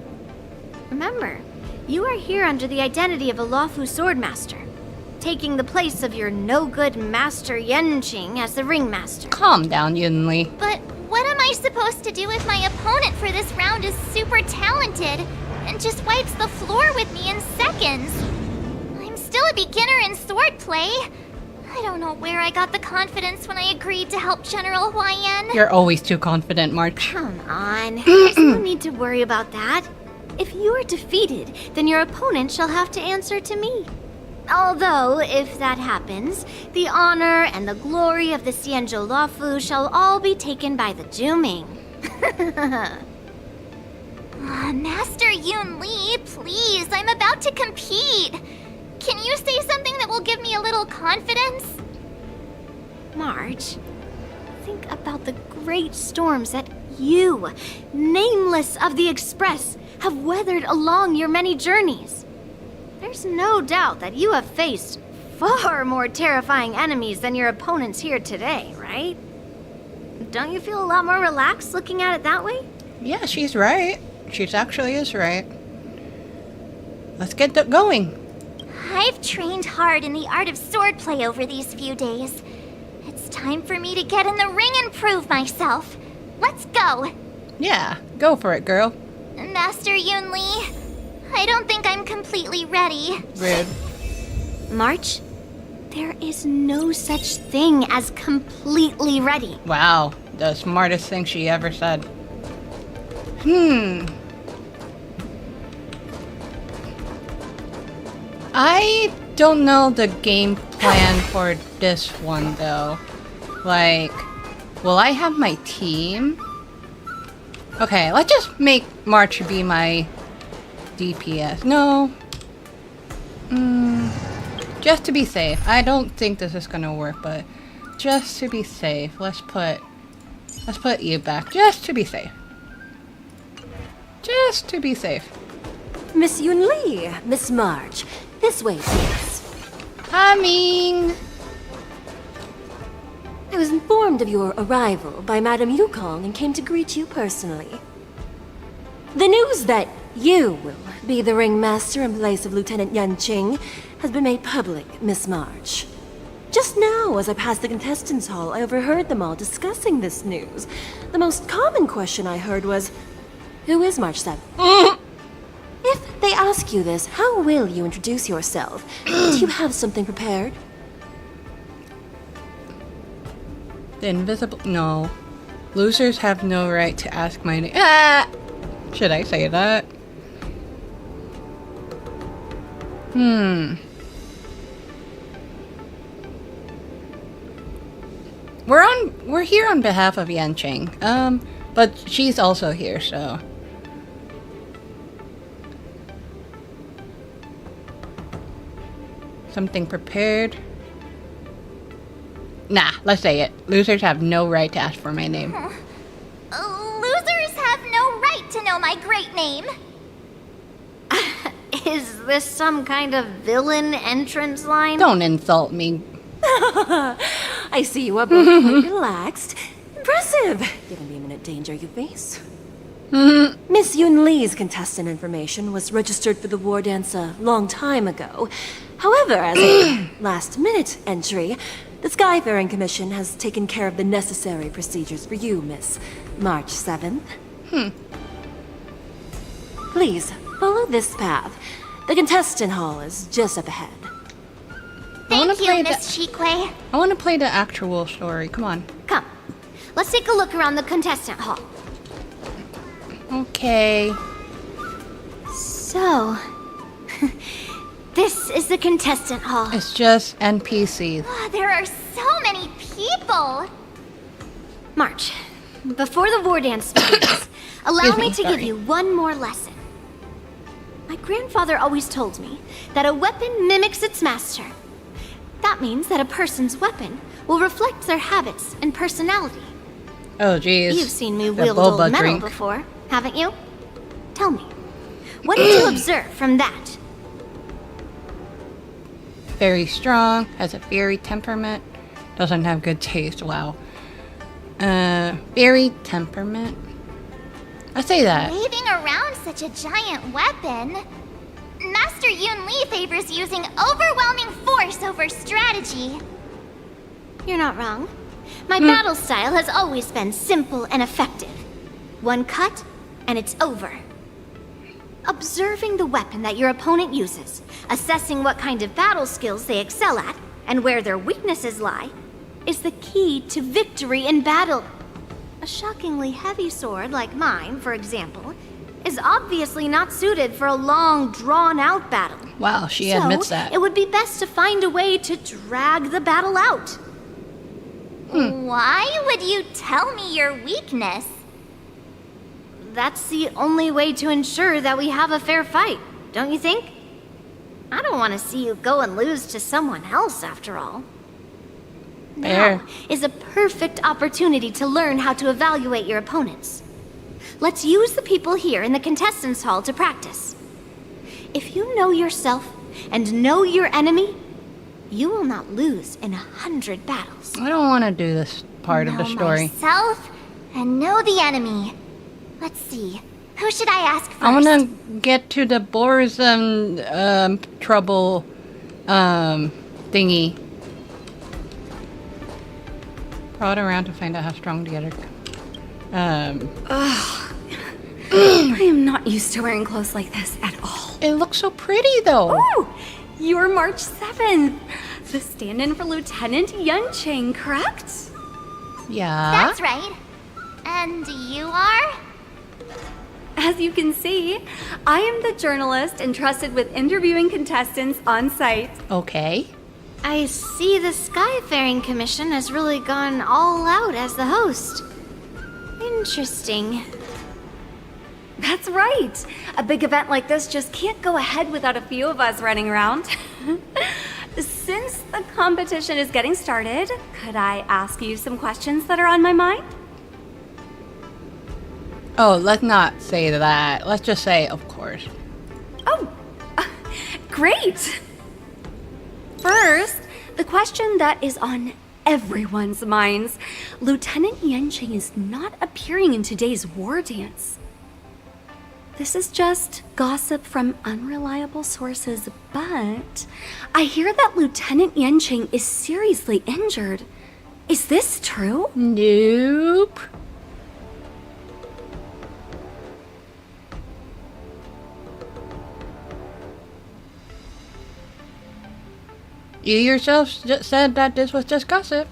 Remember, you are here under the identity of a LUOFU swordmaster, taking the place of your no-good master XIANZHOU as the ringmaster. Calm down, Yunli. But what am I supposed to do if my opponent for this round is super talented and just wipes the floor with me in seconds? I'm still a beginner in swordplay. I don't know where I got the confidence when I agreed to help General Huaiyan. You're always too confident, March. Come on, there's no need to worry about that. If you are defeated, then your opponent shall have to answer to me. Although, if that happens, the honor and the glory of the XIANZHOU LUOFU shall all be taken by the Juming. Master Yunli, please, I'm about to compete. Can you say something that will give me a little confidence? March, think about the great storms that you, nameless of the Express, have weathered along your many journeys. There's no doubt that you have faced far more terrifying enemies than your opponents here today, right? Don't you feel a lot more relaxed looking at it that way? Yeah, she's right. She actually is right. Let's get going. I've trained hard in the art of swordplay over these few days. It's time for me to get in the ring and prove myself. Let's go. Yeah, go for it, girl. Master Yunli, I don't think I'm completely ready. Rude. March, there is no such thing as completely ready. Wow, the smartest thing she ever said. I don't know the game plan for this one, though. Like, will I have my team? Okay, let's just make March be my DPS. No. Just to be safe. I don't think this is gonna work, but just to be safe, let's put you back. Just to be safe. Just to be safe. Miss Yunli, Miss March, this way, please. Coming. I was informed of your arrival by Madame Yukong and came to greet you personally. The news that you will be the ringmaster in place of Lieutenant Yanqing has been made public, Miss March. Just now, as I passed the contestants' hall, I overheard them all discussing this news. The most common question I heard was, who is March 7th? If they ask you this, how will you introduce yourself? Do you have something prepared? The invisible... No. Losers have no right to ask my name. Ah! Should I say that? We're here on behalf of Yanqing. But she's also here, so... Something prepared? Nah, let's say it. Losers have no right to ask for my name. Losers have no right to know my great name. Is this some kind of villain entrance line? Don't insult me. I see you are both quite relaxed. Impressive, given the imminent danger you face. Miss Yunli's contestant information was registered for the war dance a long time ago. However, as a last-minute entry, the Skyfaring Commission has taken care of the necessary procedures for you, Miss March 7th. Please, follow this path. The contestant hall is just up ahead. Thank you, Miss Chique. I want to play the actual story. Come on. Come. Let's take a look around the contestant hall. Okay. So... this is the contestant hall. It's just NPCs. There are so many people. March, before the war dance begins, allow me to give you one more lesson. My grandfather always told me that a weapon mimics its master. That means that a person's weapon will reflect their habits and personality. Oh, geez. You've seen me wield old metal before, haven't you? Tell me, what did you observe from that? very strong, has a fiery temperament, doesn't have good taste. Wow. Fiery temperament. I say that. Waving around such a giant weapon. Master Yun Li favors using overwhelming force over strategy. You're not wrong. My battle style has always been simple and effective. One cut, and it's over. Observing the weapon that your opponent uses, assessing what kind of battle skills they excel at, and where their weaknesses lie, is the key to victory in battle. A shockingly heavy sword like mine, for example, is obviously not suited for a long, drawn-out battle. Wow, she admits that. It would be best to find a way to drag the battle out. Why would you tell me your weakness? That's the only way to ensure that we have a fair fight, don't you think? I don't want to see you go and lose to someone else, after all. Fair. Now is a perfect opportunity to learn how to evaluate your opponents. Let's use the people here in the contestants hall to practice. If you know yourself and know your enemy, you will not lose in 100 battles. I don't want to do this part of the story. Myself and know the enemy. Let's see. Who should I ask first? I want to get to the boars trouble thingy. Prod around to find out how strong together. I am not used to wearing clothes like this at all. It looks so pretty though. Oh, you're March 7th. The stand-in for Lieutenant Yanqing, correct? Yeah. That's right. And you are? As you can see, I am the journalist entrusted with interviewing contestants on site. Okay. I see the Skyfaring Commission has really gone all out as the host. Interesting. That's right. A big event like this just can't go ahead without a few of us running around. Since the competition is getting started, could I ask you some questions that are on my mind? Oh, let's not say that. Let's just say, of course. Oh, great. First, the question that is on everyone's minds. Lieutenant Yanqing is not appearing in today's war dance. This is just gossip from unreliable sources, but I hear that Lieutenant Yanqing is seriously injured. Is this true? Nope. You yourself just said that this was just gossip.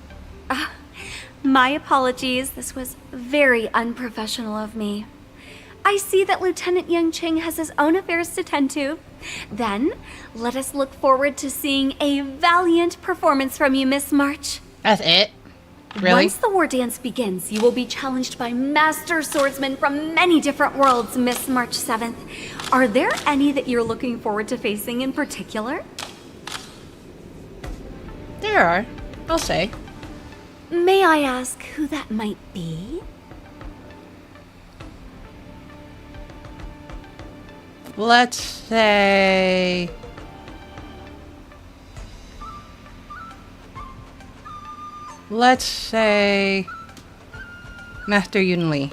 My apologies. This was very unprofessional of me. I see that Lieutenant Yanqing has his own affairs to tend to. Then, let us look forward to seeing a valiant performance from you, Miss March. That's it? Really? Once the war dance begins, you will be challenged by master swordsmen from many different worlds, Miss March 7th. Are there any that you're looking forward to facing in particular? There are. I'll say. May I ask who that might be? Let's say... Master Yun Li.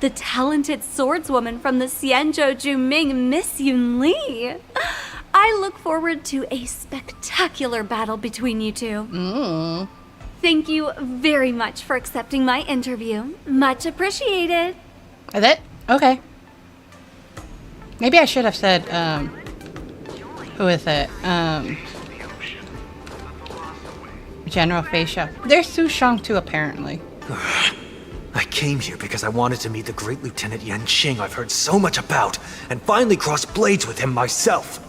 The talented swordswoman from the XIANZHOU Juming, Miss Yun Li. I look forward to a spectacular battle between you two. Thank you very much for accepting my interview. Much appreciated. Is it? Okay. Maybe I should have said, who is it? General Feisha. There's Su Shang too, apparently. I came here because I wanted to meet the great Lieutenant Yanqing I've heard so much about, and finally cross blades with him myself.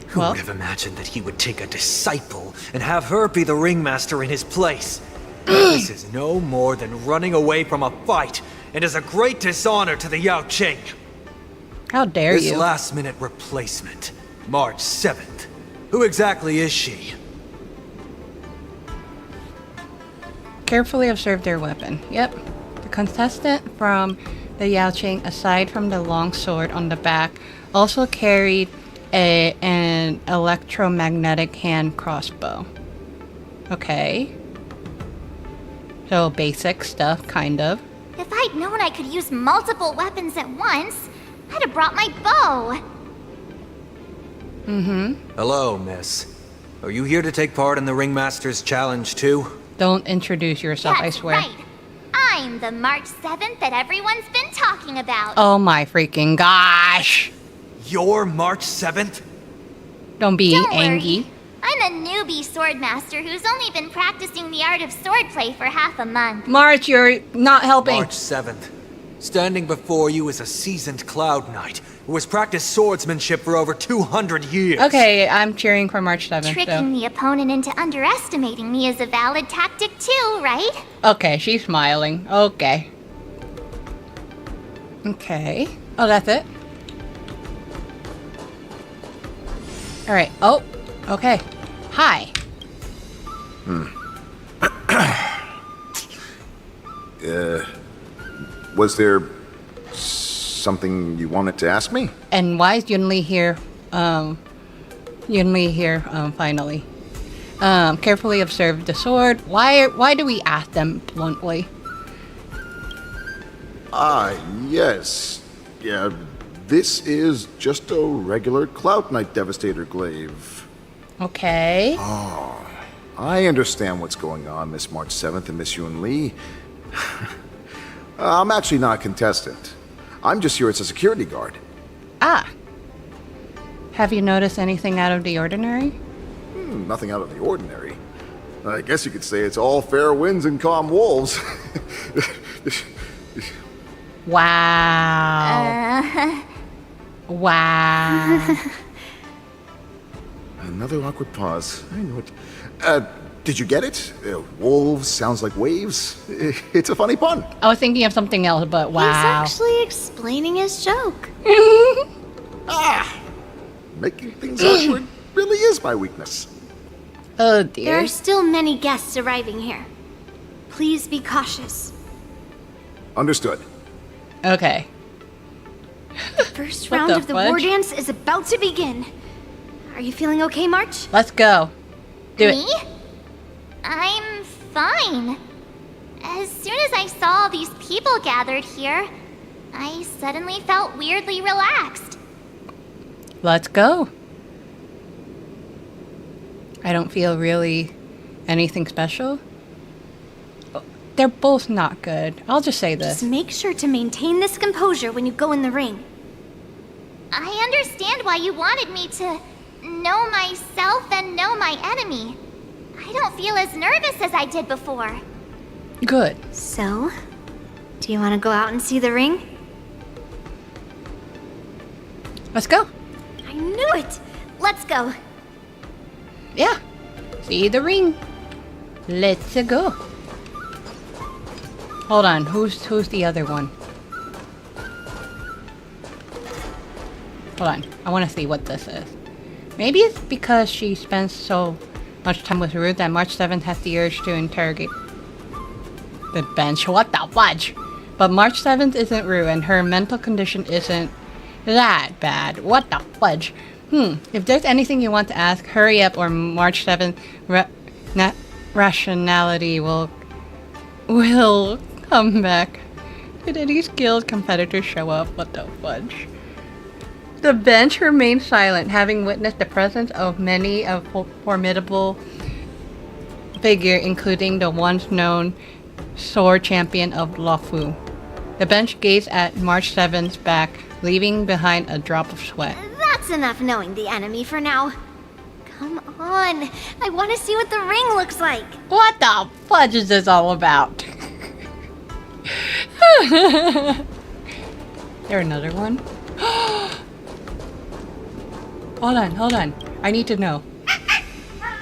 Who would have imagined that he would take a disciple and have her be the ringmaster in his place? This is no more than running away from a fight, and is a great dishonor to the Yao Qing. How dare This you? last-minute replacement, March 7th. Who exactly is she? Carefully observe their weapon. Yep. The contestant from the Yao Qing, aside from the long sword on the back, also carried an electromagnetic hand crossbow. Okay. So basic stuff, kind of. If I'd known I could use multiple weapons at once, I'd have brought my bow. Hello, miss. Are you here to take part in the Ringmaster's Challenge too? Don't introduce yourself, That's I swear. right. I'm the March 7th that everyone's been talking about. Oh my freaking gosh. You're March 7th? Don't be Don't angry. worry. I'm a newbie swordmaster who's only been practicing the art of swordplay for half a month. March, you're not helping. March 7th. Standing before you is a seasoned Cloud Knight who has practiced swordsmanship for over 200 years. Okay, I'm cheering for March 7th. Tricking the opponent into underestimating me is a valid tactic too, right? Okay, she's smiling. Okay. Okay. Oh, that's it? Alright. Oh, okay. Hi. Was there something you wanted to ask me? And why is Yunli here? Finally. Carefully observe the sword. Why do we ask them bluntly? Yes. Yeah, this is just a regular Cloud Knight Devastator glaive. Okay. Oh, I understand what's going on, Miss March 7th and Miss Yun Li. I'm actually not a contestant. I'm just here as a security guard. Ah. Have you noticed anything out of the ordinary? Nothing out of the ordinary. I guess you could say it's all fair winds and calm wolves. Wow. Wow. Another awkward pause. I know it. Did you get it? Wolves sounds like waves. It's a funny pun. I was thinking of something else, but wow. He's actually explaining his joke. Making things awkward really is my weakness. Oh dear. There are still many guests arriving here. Please be cautious. Understood. Okay. The first What round the of the war fudge? dance is about to begin. Are you feeling okay, March? Let's go. Do Me? I'm fine. As soon as I saw all these people gathered here, I suddenly felt weirdly relaxed. Let's go. I don't feel really anything special. They're both not good. I'll just say this. Just make sure to maintain this composure when you go in the ring. I understand why you wanted me to know myself and know my enemy. I don't feel as nervous as I did before. Good. So, do you want to go out and see the ring? Let's go. I knew it! Let's go. Yeah. See the ring. Let's go. Hold on. Who's the other one? Hold on. I want to see what this is. Maybe it's because she spends so much time with Ruth that March 7th has the urge to interrogate the bench. What the fudge? But March 7th isn't Rue, and her mental condition isn't that bad. What the fudge? If there's anything you want to ask, hurry up, or March 7th rationality will come back. Did any skilled competitors show up? What the fudge? The bench remained silent, having witnessed the presence of many a formidable figure, including the once known sword champion of LUOFU. The bench gazed at March 7th's back, leaving behind a drop of sweat. That's enough knowing the enemy for now. Come on. I want to see what the ring looks like. What the fudge is this all about? There another one? Hold on. I need to know.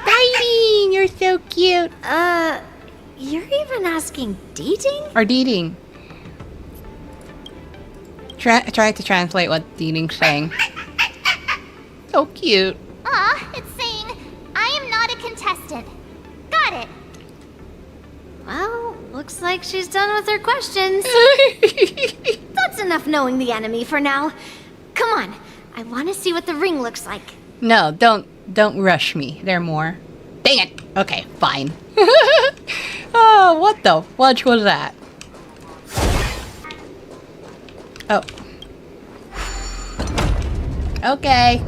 Dating! You're so cute. You're even asking dating? Or dating. Try to translate what dating's saying. So cute. It's saying, I am not a contestant. Got it. Well, looks like she's done with her questions. That's enough knowing the enemy for now. Come on, I want to see what the ring looks like. No, don't rush me. There are more. Dang it. Okay, fine. Oh, what the fudge was that? Oh. Okay.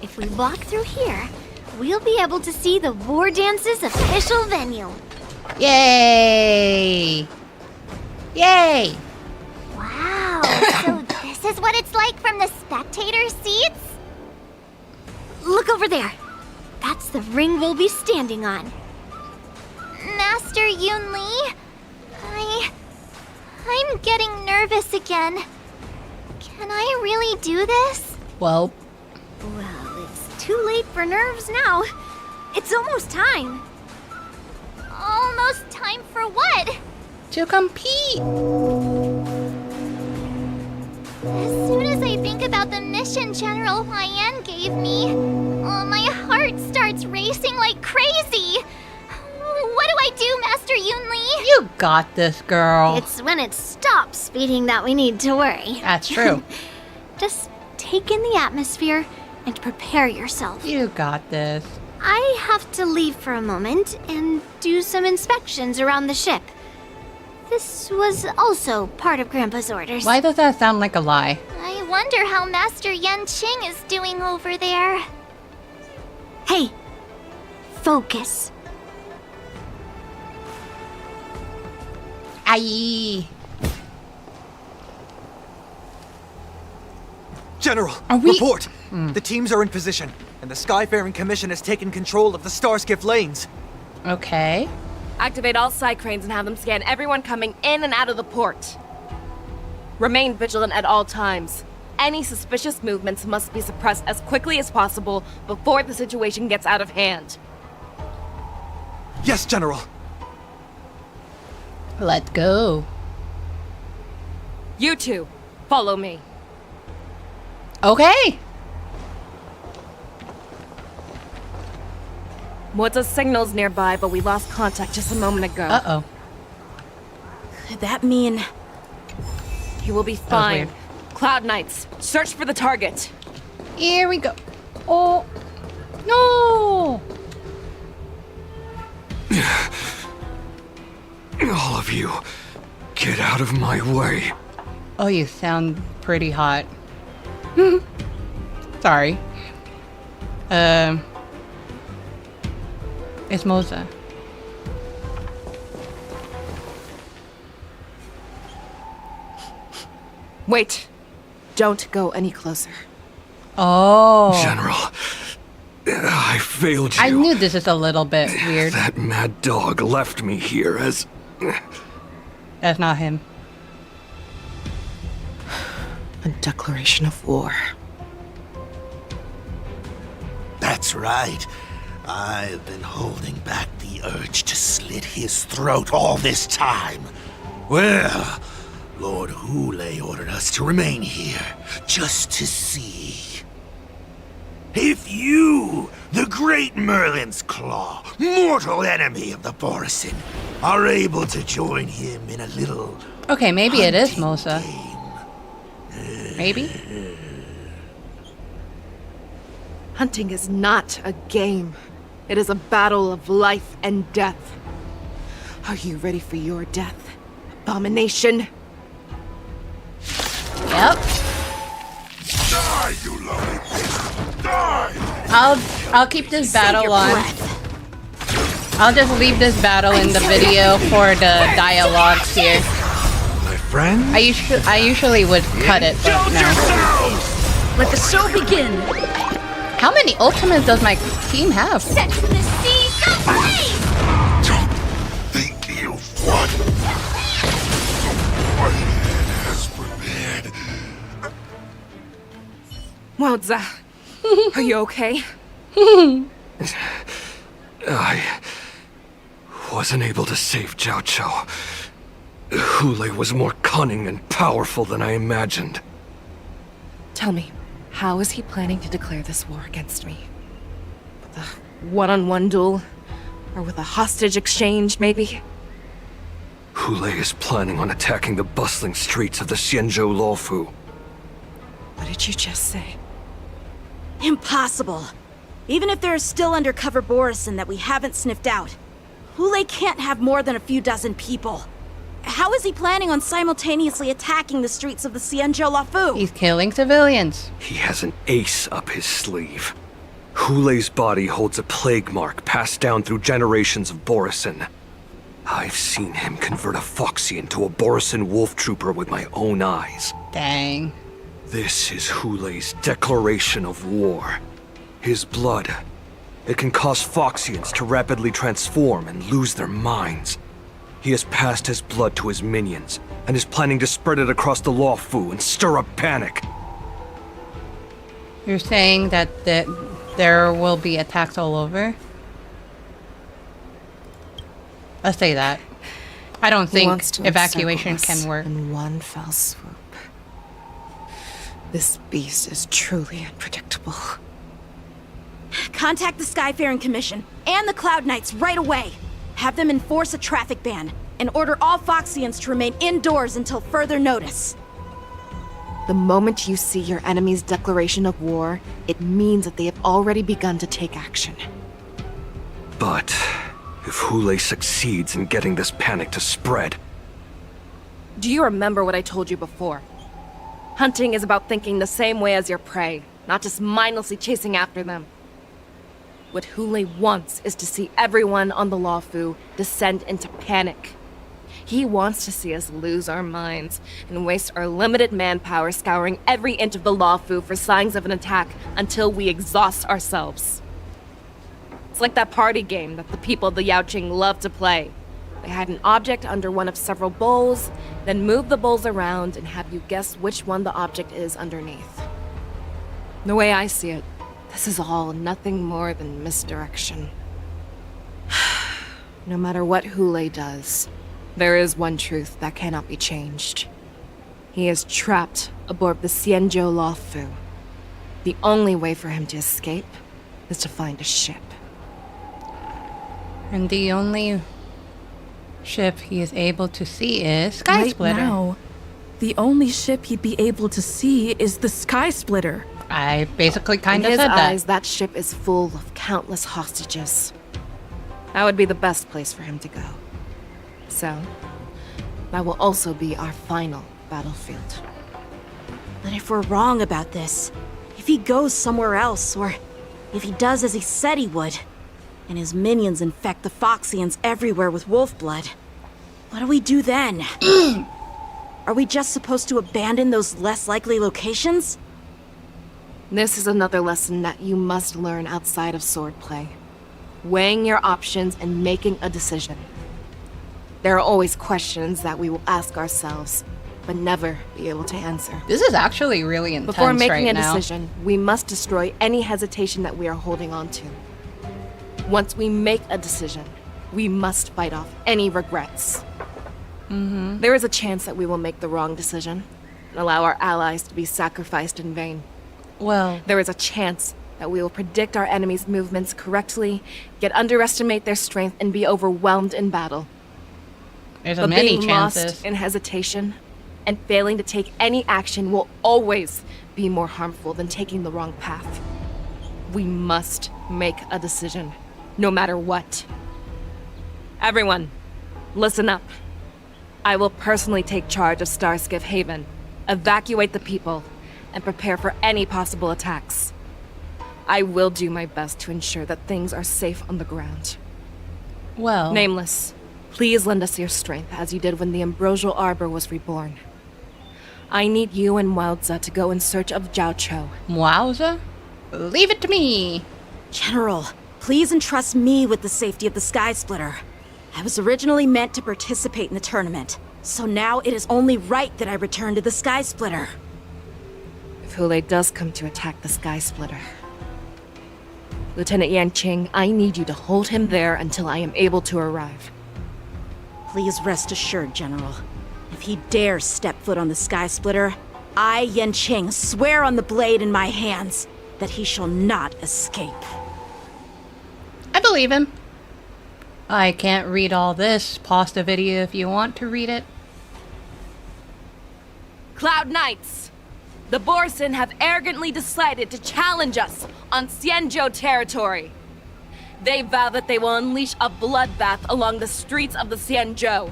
If we walk through here, we'll be able to see the War Dance's official venue. Yay! Yay! Wow, so this is what it's like from the spectator seats? Look over there. That's the ring we'll be standing on. Master Yun Li, I'm getting nervous again. Can I really do this? Well, it's too late for nerves now. It's almost time. Almost time for what? To compete. As soon as I think about the mission General Hyan gave me, my heart starts racing like crazy. What do I do, Master Yun Li? You got this, girl. It's when it stops speeding that we need to worry. That's true. Just take in the atmosphere and prepare yourself. You got this. I have to leave for a moment and do some inspections around the ship. This was also part of Grandpa's orders. Why does that sound like a lie? I wonder how Master Yanqing is doing over there. Hey, focus. Aye. General, report! The teams are in position, and the Skyfaring Commission has taken control of the Starskiff lanes. Okay. Activate all side cranes and have them scan everyone coming in and out of the port. Remain vigilant at all times. Any suspicious movements must be suppressed as quickly as possible before the situation gets out of hand. Yes, General. Let's go. You two, follow me. Okay. Moza's signal's nearby, but we lost contact just a moment ago. Uh-oh. Could that mean... He will be fine. Cloud Knights, search for the target. Here we go. Oh. No. All of you, get out of my way. Oh, you sound pretty hot. Sorry. It's Moza. Wait. Don't go any closer. Oh. General, I failed you. I knew this is a little bit weird. That mad dog left me here as... That's not him. A declaration of war. That's right. I've been holding back the urge to slit his throat all this time. Well, Lord Hule ordered us to remain here, just to see. If you, the great Merlin's Claw, mortal enemy of the Borisin, are able to join him in a little... Okay, maybe it is Moza. Maybe? Hunting is not a game. It is a battle of life and death. Are you ready for your death, Abomination? Yep. Die, you lovely bitch! Die! I'll keep this battle on. I'll just leave this battle in the video for the dialogues here. My friend? I usually would cut it, but no. Let the show begin! How many ultimates does my team have? Set to the sea, go play! Don't think you've won. What has prepared? Moza, are you okay? I wasn't able to save Jiao Chou. Hule was more cunning and powerful than I imagined. Tell me, how is he planning to declare this war against me? With a one-on-one duel? Or with a hostage exchange, maybe? Hulei is planning on attacking the bustling streets of the XIANZHOU LUOFU. What did you just say? Impossible. Even if there are still undercover Borisin that we haven't sniffed out, Hulei can't have more than a few dozen people. How is he planning on simultaneously attacking the streets of the XIANZHOU LUOFU? He's killing civilians. He has an ace up his sleeve. Hulei's body holds a plague mark passed down through generations of Borisin. I've seen him convert a Foxian to a Borisin wolf trooper with my own eyes. Dang. This is Hulei's declaration of war. His blood. It can cause Foxians to rapidly transform and lose their minds. He has passed his blood to his minions, and is planning to spread it across the LUOFU and stir up panic. You're saying that there will be attacks all over? Let's say that. I don't think evacuation can work. In one fell swoop. This beast is truly unpredictable. Contact the Skyfaring Commission and the Cloud Knights right away. Have them enforce a traffic ban and order all Foxians to remain indoors until further notice. The moment you see your enemy's declaration of war, it means that they have already begun to take action. But if Hulei succeeds in getting this panic to spread... Do you remember what I told you before? Hunting is about thinking the same way as your prey, not just mindlessly chasing after them. What Hulei wants is to see everyone on the LUOFU descend into panic. He wants to see us lose our minds and waste our limited manpower scouring every inch of the LUOFU for signs of an attack until we exhaust ourselves. It's like that party game that the people of the Yaoqing love to play. They hide an object under one of several bowls, then move the bowls around and have you guess which one the object is underneath. The way I see it, this is all nothing more than misdirection. No matter what Hulei does, there is one truth that cannot be changed. He is trapped aboard the XIANZHOU LUOFU. The only way for him to escape is to find a ship. And the only ship he is able to see is Sky Splitter. Right now, the only ship he'd be able to see is the Sky Splitter. I basically kind of said said that. In his eyes, that ship is full of countless hostages. That would be the best place for him to go. So, that will also be our final battlefield. But if we're wrong about this, if he goes somewhere else, or if he does as he said he would, and his minions infect the Foxians everywhere with wolf blood, what do we do then? Are we just supposed to abandon those less likely locations? This is another lesson that you must learn outside of swordplay. Weighing your options and making a decision. There are always questions that we will ask ourselves, but never be able to answer. This is actually really intense Before making right a now. decision, we must destroy any hesitation that we are holding on to. Once we make a decision, we must fight off any regrets. There is a chance that we will make the wrong decision and allow our allies to be sacrificed in vain. Well, there is a chance that we will predict our enemy's movements correctly, yet underestimate their strength and be overwhelmed in battle. There's but many being chances. lost in hesitation and failing to take any action will always be more harmful than taking the wrong path. We must make a decision, no matter what. Everyone, listen up. I will personally take charge of Starskiff Haven, evacuate the people, and prepare for any possible attacks. I will do my best to ensure that things are safe on the ground. Well... Nameless, please lend us your strength as you did when the Ambrosial Arbor was reborn. I need you and Wowza to go in search of Jiaoqiu. Wowza? Leave it to me! General, please entrust me with the safety of the Sky Splitter. I was originally meant to participate in the tournament, so now it is only right that I return to the Sky Splitter. If Hulei does come to attack the Sky Splitter, Lieutenant Yanqing, I need you to hold him there until I am able to arrive. Please rest assured, General. If he dares step foot on the Sky Splitter, I, Yanqing, swear on the blade in my hands that he shall not escape. I believe him. I can't read all this. Pause the video if you want to read it. Cloud Knights! The Borson have arrogantly decided to challenge us on XIANZHOU territory. They vow that they will unleash a bloodbath along the streets of the XIANZHOU.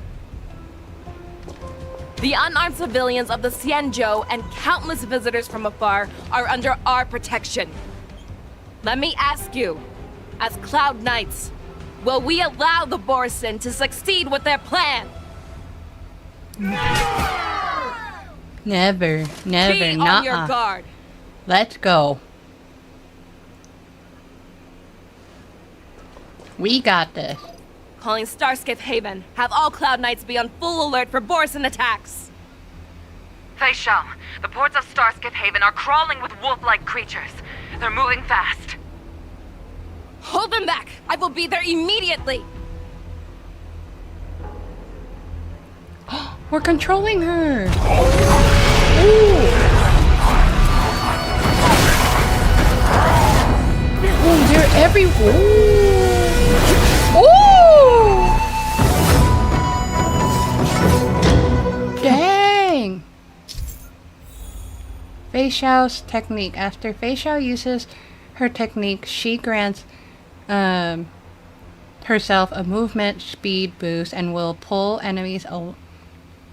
The unarmed civilians of the XIANZHOU and countless visitors from afar are under our protection. Let me ask you, as Cloud Knights, will we allow the Borson to succeed with their plan? Never, Be on your nuh-uh. guard. Let's go. We got this. Calling Starskiff Haven. Have all Cloud Knights be on full alert for Borson attacks. Fei Xiao, the ports of Starskiff Haven are crawling with wolf-like creatures. They're moving fast. Hold them back! I will be there immediately! We're controlling her. Oh, they're everywhere. Dang. Fei Xiao's technique. After Fei Xiao uses her technique, she grants herself a movement speed boost and will pull enemies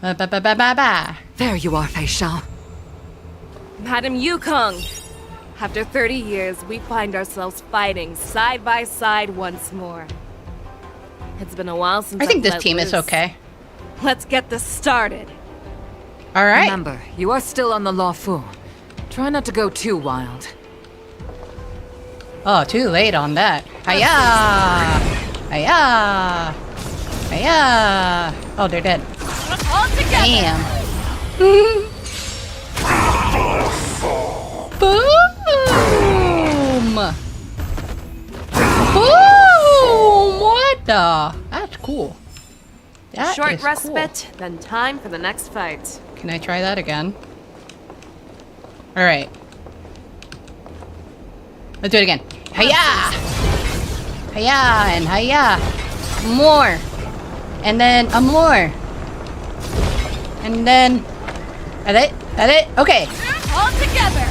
There you are, Fei Xiao. Madam Yukong! After 30 years, we find ourselves fighting side by side once more. It's been a while since I think I've this let team is loose. okay. Let's get this started. All right. Remember, you are still on the LUOFU. Try not to go too wild. Oh, too late on that. Hiya! Hiya! Hiya! Oh, they're dead. All together! Damn. Boom! Boom! What the? That's cool. That Short is respite, then time for the next fight. Cool. Can I try that again? Alright. Let's do it again. Hiya! Hiya and hiya. More. And then a more. And then... That it? That it? Okay. All together!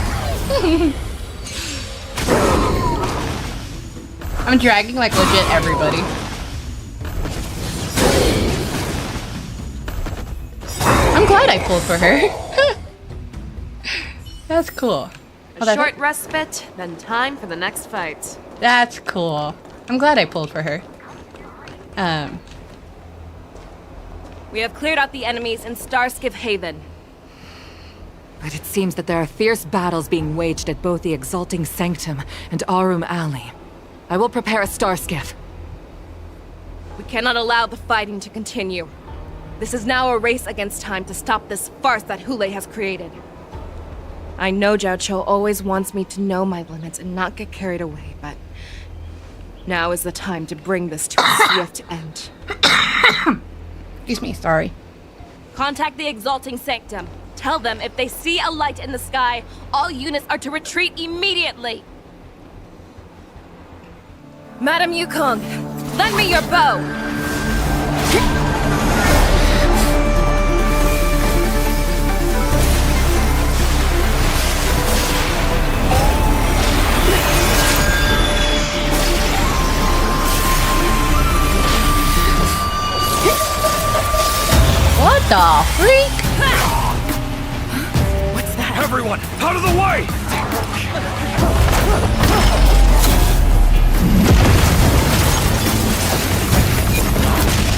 I'm dragging like legit everybody. I'm glad I pulled for her. That's cool. A short respite, then time for the next fight. That's cool. I'm glad I pulled for her. We have cleared out the enemies in Starskiff Haven. But it seems that there are fierce battles being waged at both the Exalting Sanctum and Arum Alley. I will prepare a Starskiff. We cannot allow the fighting to continue. This is now a race against time to stop this farce that Hule has created. I know Jiaoqiu always wants me to know my limits and not get carried away, but now is the time to bring this to a swift end. Excuse me, sorry. Contact the Exalting Sanctum. Tell them if they see a light in the sky, all units are to retreat immediately. Madam Yukong, lend me your bow. What the freak? What's that? Everyone, out of the way!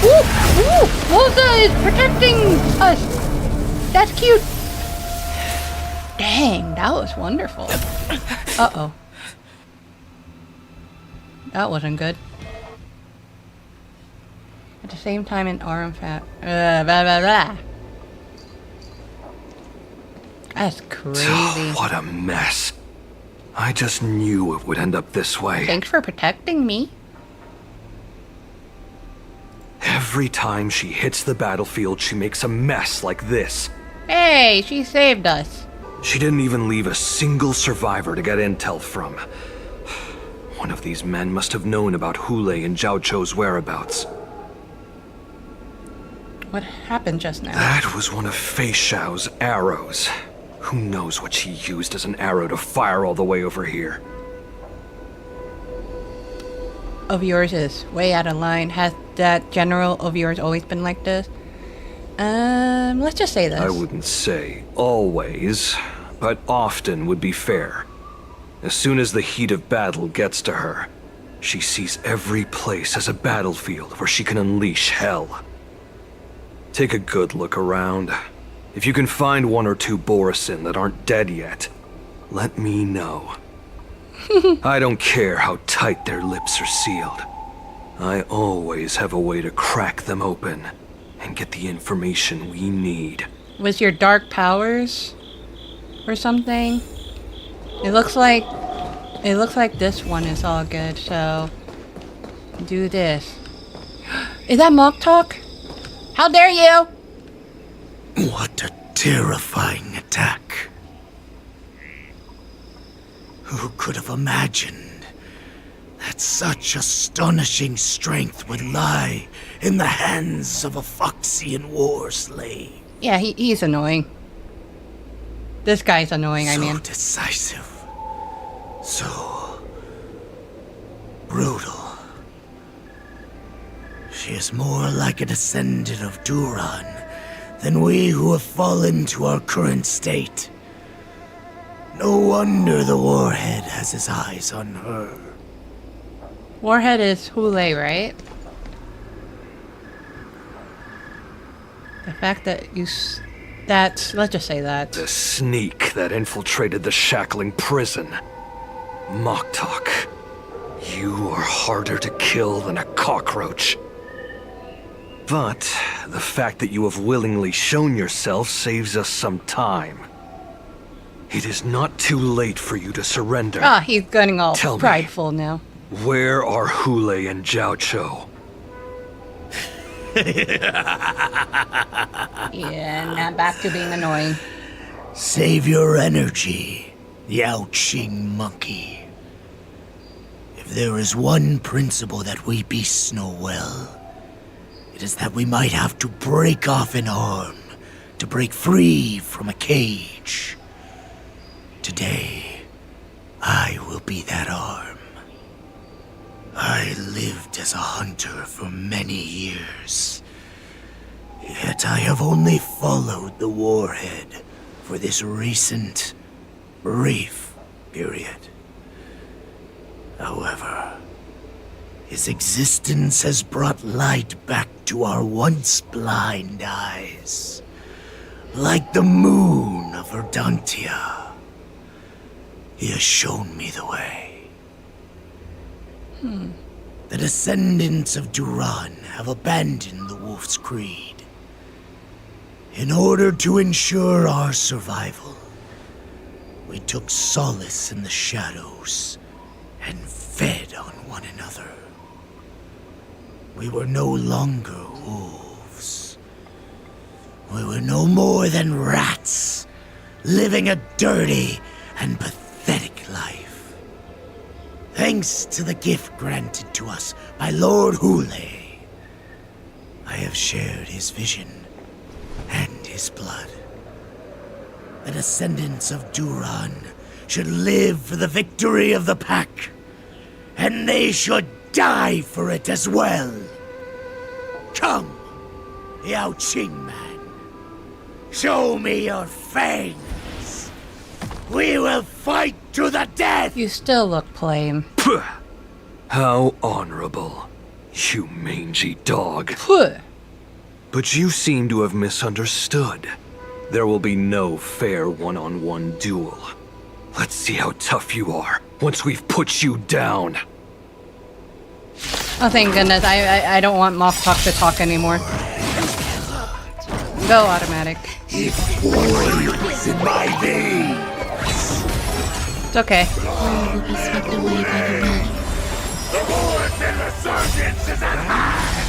Ooh! Wolza is protecting us! That's cute! Dang, that was wonderful. Uh-oh. That wasn't good. At the same time in Arum Fat. Blah, blah, blah. That's crazy. What a mess. I just knew it would end up this way. Thanks for protecting me. Every time she hits the battlefield, she makes a mess like this. Hey, she saved us. She didn't even leave a single survivor to get intel from. One of these men must have known about Hule and XIANZHOU's whereabouts. What happened just now? That was one of Fei Xiao's arrows. Who knows what she used as an arrow to fire all the way over here? Of yours is way out of line. Has that general of yours always been like this? Let's just say this. I wouldn't say always, but often would be fair. As soon as the heat of battle gets to her, she sees every place as a battlefield where she can unleash hell. Take a good look around. If you can find one or two Borisin that aren't dead yet, let me know. I don't care how tight their lips are sealed. I always have a way to crack them open and get the information we need. Was your dark powers or something? It looks like this one is all good, so do this. Is that Mock Talk? How dare you! What a terrifying attack. Who could have imagined that such astonishing strength would lie in the hands of a Foxian war slave? Yeah, he's annoying. This guy's annoying, I mean. So decisive. So brutal. She is more like a descendant of Duran than we who have fallen to our current state. No wonder the Warhead has his eyes on her. Warhead is Hule, right? The fact that let's just say that. The sneak that infiltrated the shackling prison. Mock Talk. You are harder to kill than a cockroach. But the fact that you have willingly shown yourself saves us some time. It is not too late for you to surrender. Ah, he's getting all Tell prideful now. Where are Hule and XIANZHOU? Yeah, now back to being annoying. Save your energy, Yao Qing monkey. If there is one principle that we beasts know well, it is that we might have to break off an arm to break free from a cage. Today, I will be that arm. I lived as a hunter for many years, yet I have only followed the Warhead for this recent, brief period. However, his existence has brought light back to our once blind eyes, like the moon of Verdantia. He has shown me the way. The descendants of Duran have abandoned the Wolf's Creed. In order to ensure our survival, we took solace in the shadows and fed on one another. We were no longer wolves. We were no more than rats, living a dirty and pathetic life. Thanks to the gift granted to us by Lord Hule, I have shared his vision and his blood. The descendants of Duran should live for the victory of the pack, and they should die for it as well. Come, Yao Qing man. Show me your fangs. We will fight to the death! You still look plain. Puh. How honorable, you mangy dog. Puh. But you seem to have misunderstood. There will be no fair one-on-one duel. Let's see how tough you are once we've put you down. Oh, thank goodness. I don't want Mock Talk to talk anymore. Go, automatic. It's in my veins. It's okay. Will be swept away by the wind. The Borisin resurgence is at hand.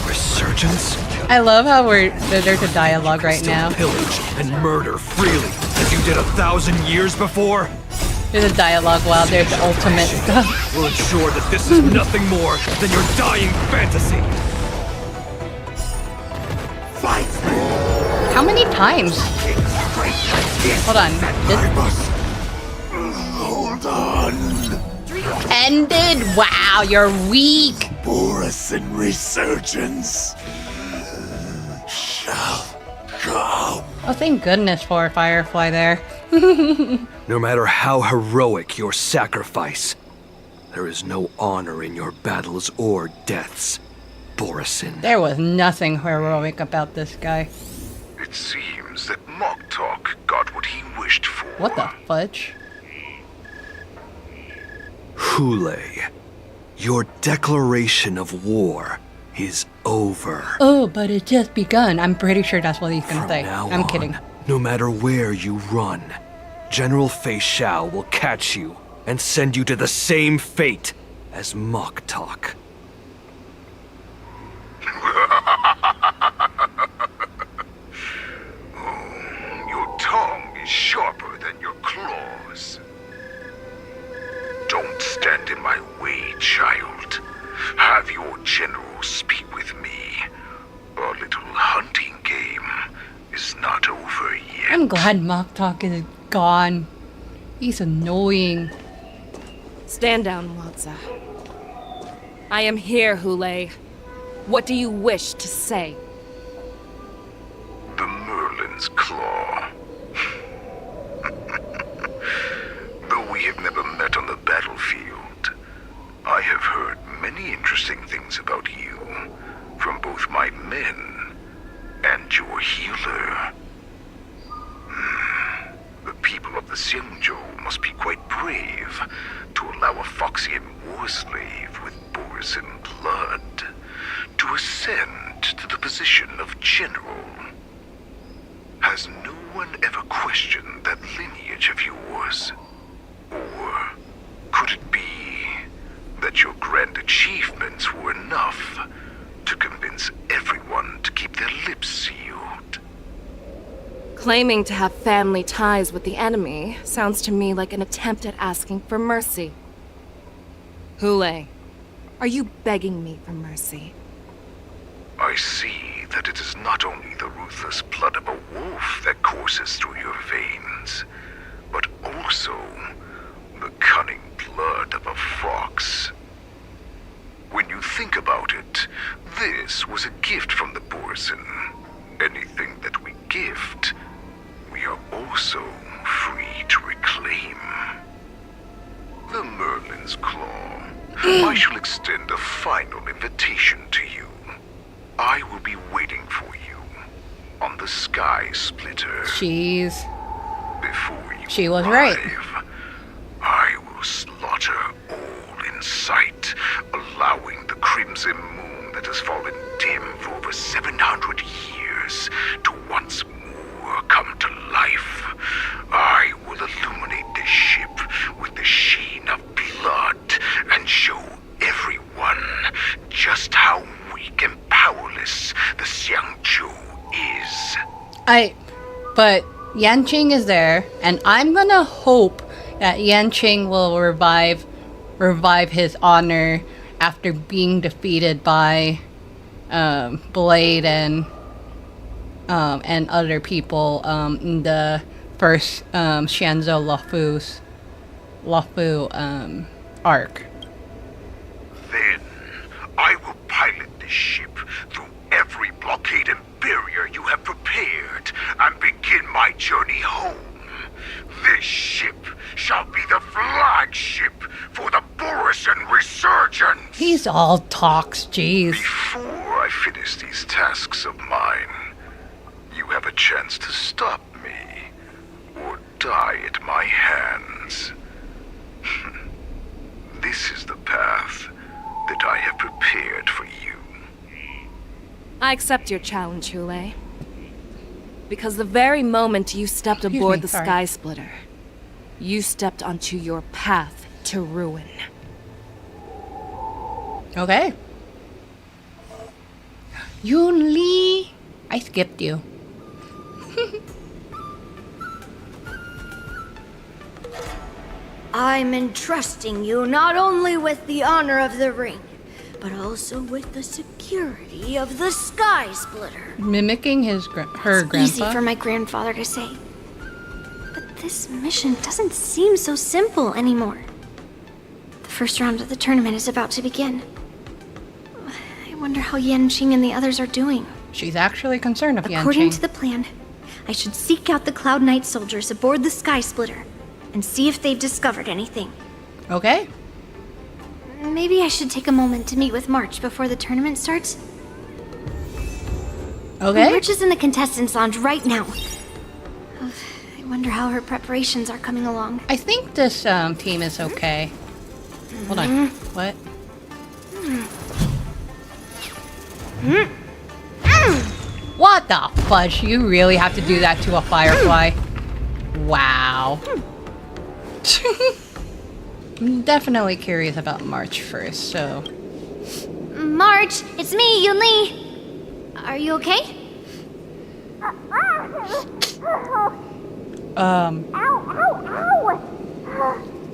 Resurgence? I love how there's a dialogue right now. Pillage and murder freely, as you did 1,000 years before? There's a dialogue while there's the ultimate stuff. We'll ensure that this is nothing more than your dying fantasy. How many times? Hold on. Hold on. Ended? Wow, you're weak. Borisin resurgence shall come. Oh, thank goodness for a Firefly there. No matter how heroic your sacrifice, there is no honor in your battles or deaths, Borisin. There was nothing heroic about this guy. It seems that Moktok got what he wished for. What the fudge? Hule, your declaration of war is over. Oh, but it just begun. I'm pretty sure that's what he's gonna say. Now I'm on, kidding. No matter where you run, General Fei Shao will catch you and send you to the same fate as Moktok. Your tongue is sharper than your claws. Don't stand in my way, child. Have your general speak with me. Our little hunting game is not over yet. I'm glad Moktok is gone. He's annoying. Stand down, Watsa. I am here, Hule. What do you wish to say? The Merlin's Claw. Though we have never met on the battlefield, I have heard many interesting things about you from both my men and your healer. The people of the XIANZHOU must be quite brave to allow a Foxian war slave with Borisin blood to ascend to the position of general. Has no one ever questioned that lineage of yours? Or could it be that your grand achievements were enough to convince everyone to keep their lips sealed? Claiming to have family ties with the enemy sounds to me like an attempt at asking for mercy. Hule, are you begging me for mercy? I see that it is not only the ruthless blood of a wolf that courses through your veins, but also the cunning blood of a fox. When you think about it, this was a gift from the Borisin. Anything that we gift, we are also free to reclaim. The Merlin's Claw. I shall extend a final invitation to you. I will be waiting for you on the Sky Splitter. Before you She was arrive, right. I will slaughter all in sight, allowing the crimson moon that has fallen dim for over 700 years to once more come to life. I will illuminate this ship with the sheen of blood and show everyone just how weak and powerless the XIANZHOU is. But Yanqing is there, and I'm gonna hope that Yanqing will revive his honor after being defeated by Blade and other people in the first XIANZHOU LUOFU arc. Then I will pilot this ship through every blockade and barrier you have prepared and begin my journey home. This ship shall be the flagship for the Borisin resurgence. He's all talks, jeez. Before I finish these tasks of mine, you have a chance to stop me or die at my hands. This is the path that I have prepared for you. I accept your challenge, Hule. Because the very moment you stepped aboard the Sky Splitter, you stepped onto your path to ruin. Okay. Yoon Lee, I skipped you. I'm entrusting you not only with the honor of the ring, but also with the security of the Sky Splitter. Mimicking her grandpa. Easy for my grandfather to say. But this mission doesn't seem so simple anymore. The first round of the tournament is about to begin. I wonder how Yanqing and the others are doing. She's actually concerned of Yanqing. According to the plan, I should seek out the Cloud Knight soldiers aboard the Sky Splitter and see if they've discovered anything. Okay. Maybe I should take a moment to meet with March before the tournament starts. Okay. March is in the contestants' lounge right now. I wonder how her preparations are coming along. I think this team is okay. Hold on. What? What the fudge? You really have to do that to a firefly? Wow. I'm definitely curious about March first, so... March, it's me, Yunli. Are you okay? Ow, ow, ow!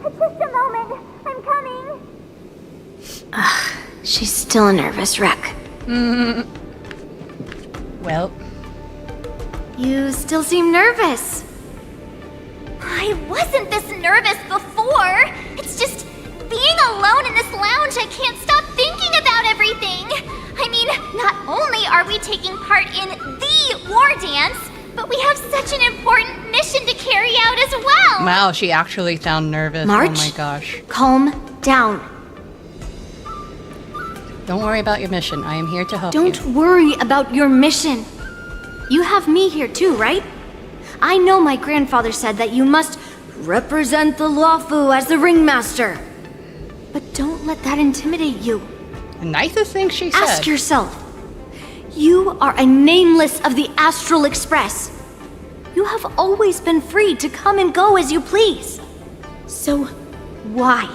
Just a moment, I'm coming. She's still a nervous wreck. Well... You still seem nervous. I wasn't this nervous before. It's just being alone in this lounge, I can't stop thinking about everything. I mean, not only are we taking part in the war dance, but we have such an important mission to carry out as well. Wow, she actually sounds nervous. March, oh my gosh. Calm down. Don't worry about your mission. I am here to help you. Don't worry about your mission. You have me here too, right? I know my grandfather said that you must represent the LUOFU as the ringmaster. But don't let that intimidate you. The nicest thing she said. Ask yourself. You are a nameless of the Astral Express. You have always been free to come and go as you please. So, why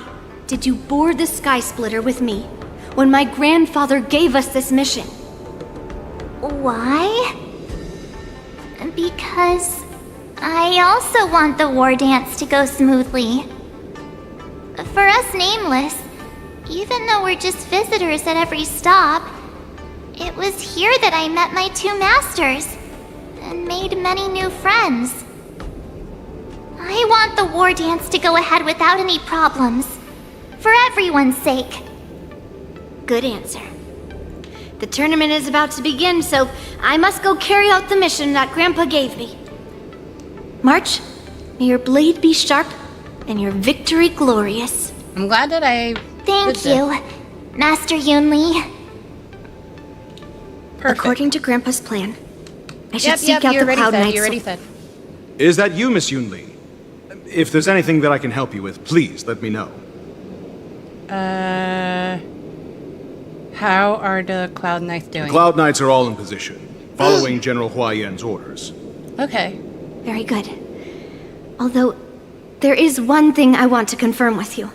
did you board the Sky Splitter with me when my grandfather gave us this mission? Why? Because I also want the war dance to go smoothly. For us Nameless, even though we're just visitors at every stop, it was here that I met my two masters and made many new friends. I want the war dance to go ahead without any problems, for everyone's sake. Good answer. The tournament is about to begin, so I must go carry out the mission that Grandpa gave me. March, may your blade be sharp and your victory glorious. I'm glad that I... Thank you, Master Yunli. Perfect. According to Grandpa's plan, I should seek out the Cloud Knights. You already said. Is that you, Miss Yunli? If there's anything that I can help you with, please let me know. How are the Cloud Knights doing? The Cloud Knights are all in position, following General Huaiyan's orders. Okay. Very good. Although, there is one thing I want to confirm with you.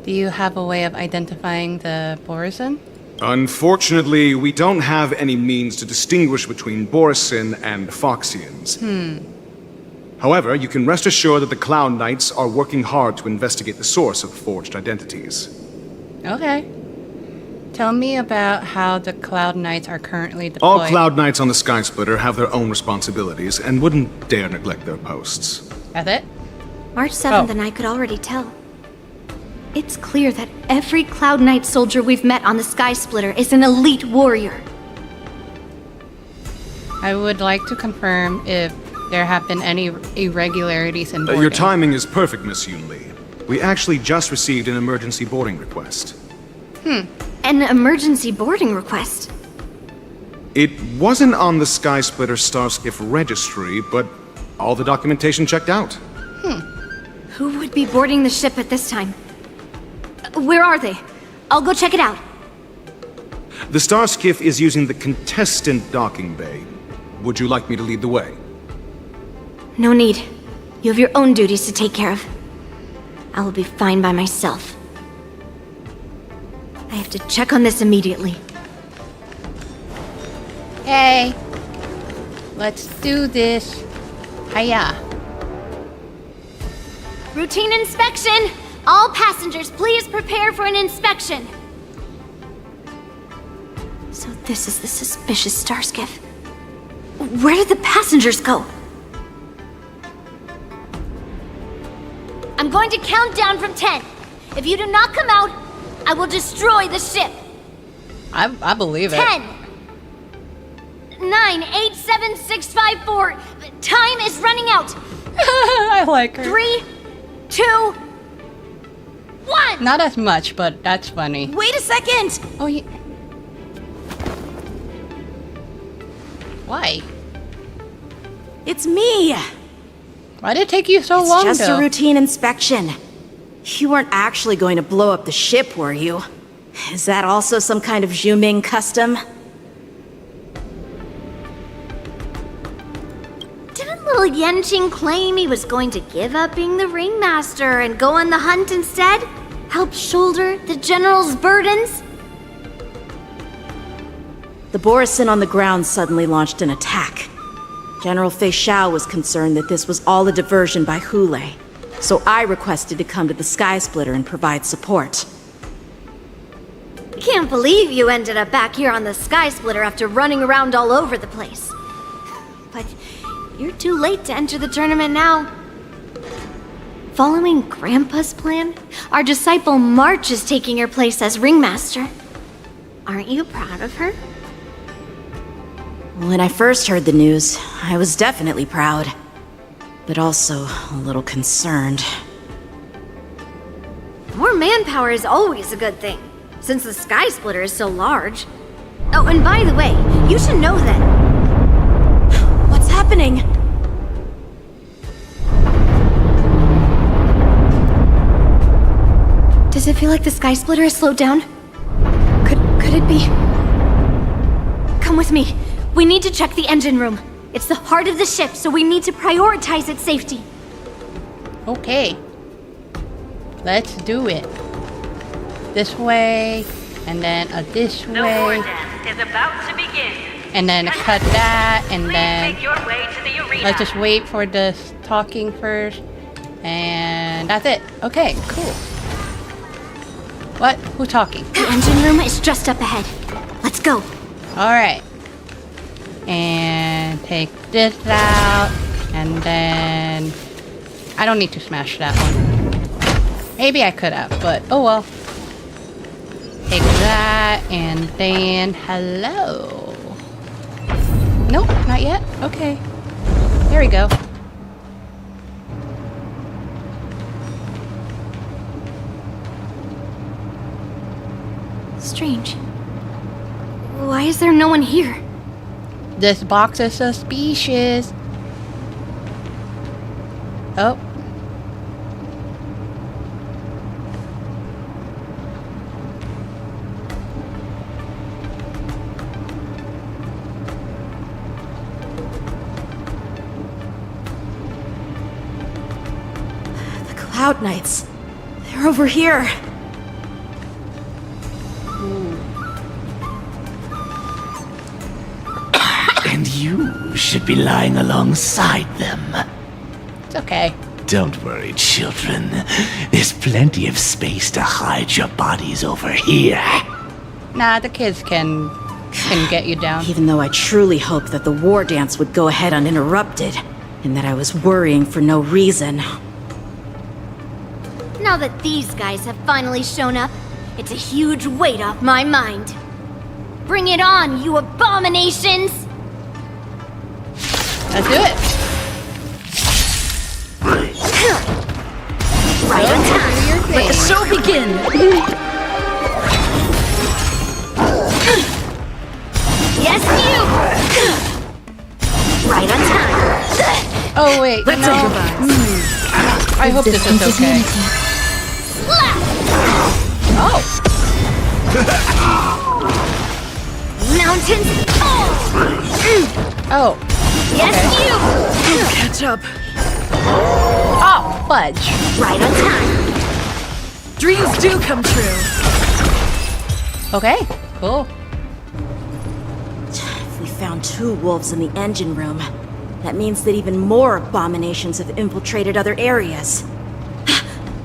Do you have a way of identifying the Borisin? Unfortunately, we don't have any means to distinguish between Borisin and Foxians. However, you can rest assured that the Cloud Knights are working hard to investigate the source of forged identities. Okay. Tell me about how the Cloud Knights are currently deployed. All Cloud Knights on the Sky Splitter have their own responsibilities and wouldn't dare neglect their posts. That's it? March 7th and I could already tell. It's clear that every Cloud Knight soldier we've met on the Sky Splitter is an elite warrior. I would like to confirm if there have been any irregularities in boarding. Your timing is perfect, Miss Yunli. We actually just received an emergency boarding request. An emergency boarding request? It wasn't on the Sky Splitter Starskiff registry, but all the documentation checked out. Who would be boarding the ship at this time? Where are they? I'll go check it out. The Starskiff is using the contestant docking bay. Would you like me to lead the way? No need. You have your own duties to take care of. I will be fine by myself. I have to check on this immediately. Hey, let's do this. Hiya. Routine inspection! All passengers, please prepare for an inspection. So this is the suspicious star skiff. Where did the passengers go? I'm going to count down from 10. If you do not come out, I will destroy the ship. I believe it. 10, 9, 8, 7, 6, 5, 4. Time is running out. I like her. 3, 2, 1. Not as much, but that's funny. Wait a second! Oh, yeah. Why? It's me! Why did it take you so long, It's just though? a routine inspection. You weren't actually going to blow up the ship, were you? Is that also some kind of Zhu Ming custom? Didn't little Yanqing claim he was going to give up being the ringmaster and go on the hunt instead? Help shoulder the general's burdens? The Borisin on the ground suddenly launched an attack. General Fei Xiao was concerned that this was all a diversion by Hule, so I requested to come to the Sky Splitter and provide support. Can't believe you ended up back here on the Sky Splitter after running around all over the place. But you're too late to enter the tournament now. Following Grandpa's plan, our disciple March is taking your place as ringmaster. Aren't you proud of her? When I first heard the news, I was definitely proud, but also a little concerned. More manpower is always a good thing, since the Sky Splitter is so large. Oh, and by the way, you should know that... What's happening? Does it feel like the Sky Splitter has slowed down? Could it be... Come with me. We need to check the engine room. It's the heart of the ship, so we need to prioritize its safety. Okay. Let's do it. This way, and then this way. The war dance is about to begin. And then cut that, and then... Make your way to the arena. Let's just wait for this talking first. And that's it. Okay, cool. What? Who's talking? The engine room is just up ahead. Let's go. Alright. And take this out, and then... I don't need to smash that one. Maybe I could have, but oh well. Take that, and then... Hello. Nope, not yet. Okay. There we go. Strange. Why is there no one here? This box is suspicious. Oh. The Cloud Knights. They're over here. And you should be lying alongside them. It's okay. Don't worry, children. There's plenty of space to hide your bodies over here. Nah, the kids can get you down. Even though I truly hoped that the war dance would go ahead uninterrupted, and that I was worrying for no reason. Now that these guys have finally shown up, it's a huge weight off my mind. Bring it on, you abominations! Let's do it. Right on time. Let the show begin. Yes, you! Right on time. Oh wait, Let's improvise. I hope this is okay. Oh. Mountains. Oh. Yes, okay. you! Catch up. Oh, fudge. Right on time. Dreams do come true. Okay, cool. If we found 2 wolves in the engine room, that means that even more abominations have infiltrated other areas.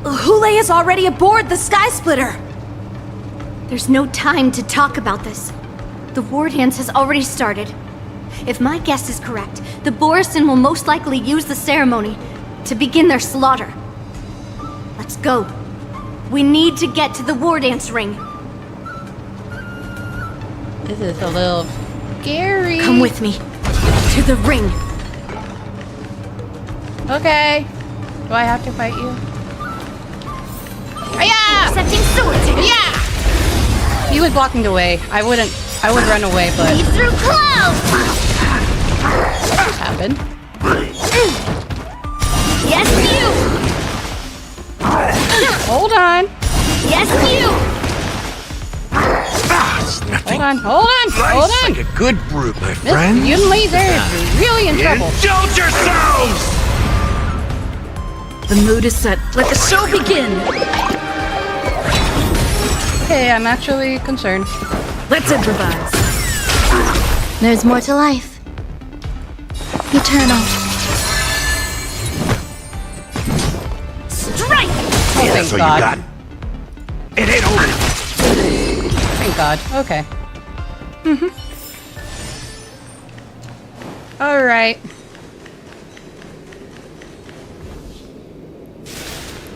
Hule is already aboard the Sky Splitter! There's no time to talk about this. The war dance has already started. If my guess is correct, the Borisin will most likely use the ceremony to begin their slaughter. Let's go. We need to get to the war dance ring. This is a little scary. Come with me. To the ring. Okay. Do I have to fight you? Yeah! Accepting swords. Yeah! He was blocking the way. I would run away, but Lead through clouds! what happened? Yes, you! Hold on. Yes, you! Hold on. Hold on. Like a good brew, my Miss friend. Yunli there is really in trouble. Indulge yourselves! The mood is set. Let the show begin! Okay, I'm actually concerned. Let's improvise. There's more to life. Eternal. Strike! Oh, thank So God. you got it ain't over. Thank God. Okay. Alright.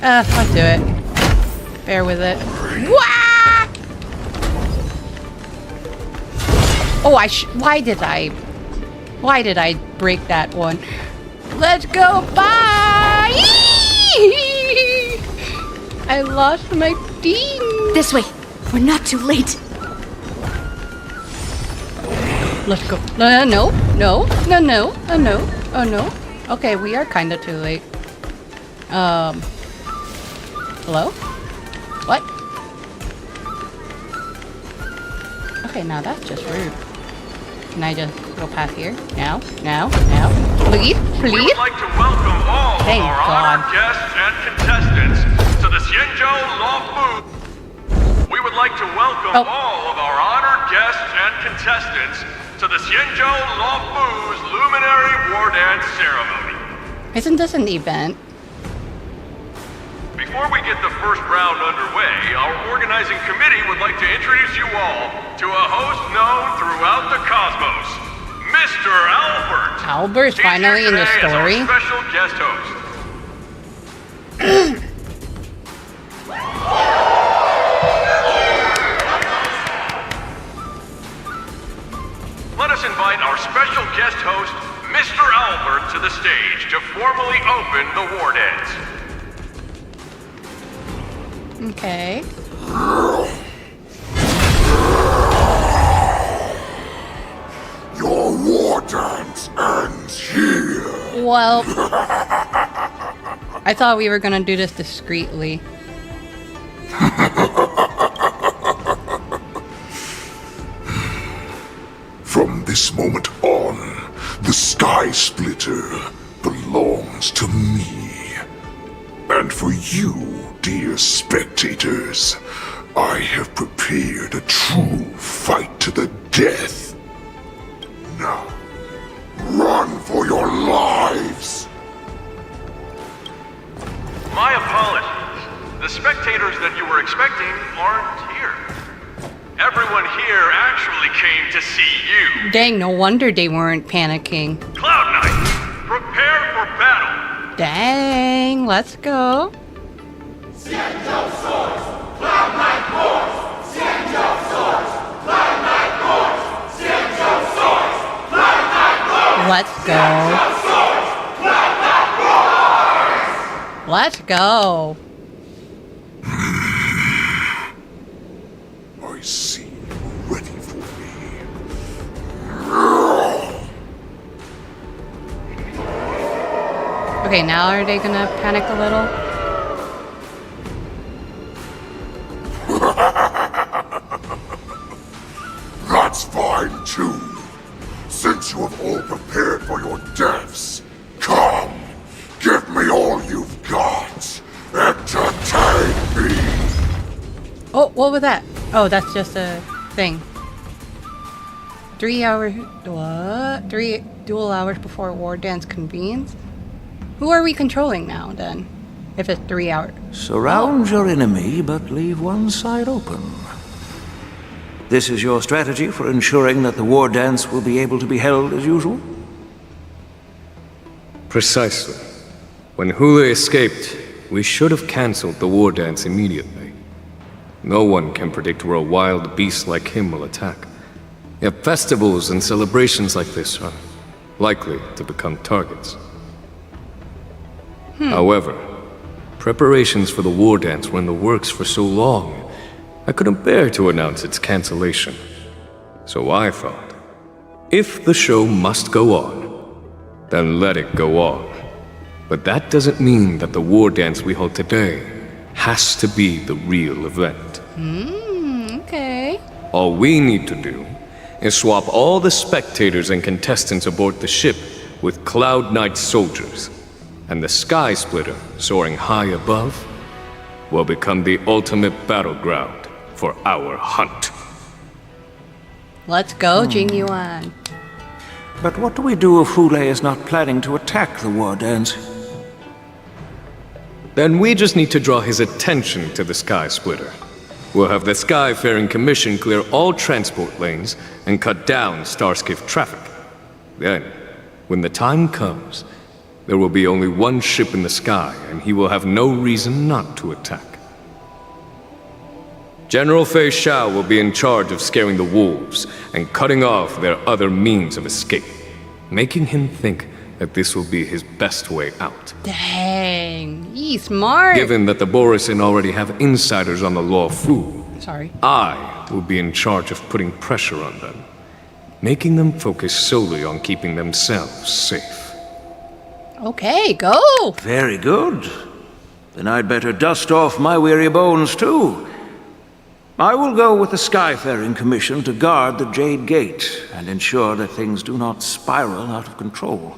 Let's do it. Bear with it. Wah! Oh, why did I break that one? Let's go. Bye! I lost my bean. This way. We're not too late. Let's go. No. Oh no. Okay, we are kind of too late. Hello? What? Okay, now that's just rude. Can I just go past here? Now? Please? We would like to welcome all Thank of our God. honored guests and contestants to the XIANZHOU LUOFU. We would like to welcome all of our honored guests and contestants to the XIANZHOU LUOFU's Luminary War Dance Ceremony. Isn't this an event? Before we get the first round underway, our organizing committee would like to introduce you all to a host known throughout the cosmos, Mr. Albert. Albert's He's finally here in the today as our story. special guest host. Let us invite our special guest host, Mr. Albert, to the stage to formally open the war dance. Okay. Your war dance ends here. Well, I thought we were gonna do this discreetly. From this moment on, the Sky Splitter belongs to me. And for you, dear spectators, I have prepared a true fight to the death. Now, run for your lives! My apologies. The spectators that you were expecting aren't here. Everyone here actually came to see you. Dang, no wonder they weren't panicking. Cloud Knight, prepare for battle. Dang, let's go. XIANZHOU swords, Cloud Knight boards. XIANZHOU swords, Cloud Knight boards. XIANZHOU swords, Cloud Knight boards. Let's go. Let's go. I see you ready for me. Okay, now are they gonna panic a little? That's fine too. Since you have all prepared for your deaths, come, give me all you've got. Entertain me. Oh, what was that? Oh, that's just a thing. 3 hours. What? 3 dual hours before war dance convenes? Who are we controlling now then? If it's 3 hours. Surround your enemy, but leave one side open. This is your strategy for ensuring that the war dance will be able to be held as usual? Precisely. When Hule escaped, we should have cancelled the war dance immediately. No one can predict where a wild beast like him will attack. Yet festivals and celebrations like this are likely to become targets. However, preparations for the war dance were in the works for so long, I couldn't bear to announce its cancellation. So I thought, if the show must go on, then let it go on. But that doesn't mean that the war dance we hold today has to be the real event. Okay. All we need to do is swap all the spectators and contestants aboard the ship with Cloud Knight soldiers, and the Sky Splitter, soaring high above, will become the ultimate battleground for our hunt. Let's go, Jing Yuan. But what do we do if Hule is not planning to attack the war dance? Then we just need to draw his attention to the Sky Splitter. We'll have the Skyfaring Commission clear all transport lanes and cut down Starskiff traffic. Then, when the time comes, there will be only one ship in the sky, and he will have no reason not to attack. General Fei Xiao will be in charge of scaring the wolves and cutting off their other means of escape, making him think that this will be his best way out. Dang, he's smart. Given that the Borisin already have insiders on the LUOFU, Sorry. I will be in charge of putting pressure on them, making them focus solely on keeping themselves safe. Okay, go! Very good. Then I'd better dust off my weary bones too. I will go with the Skyfaring Commission to guard the Jade Gate and ensure that things do not spiral out of control.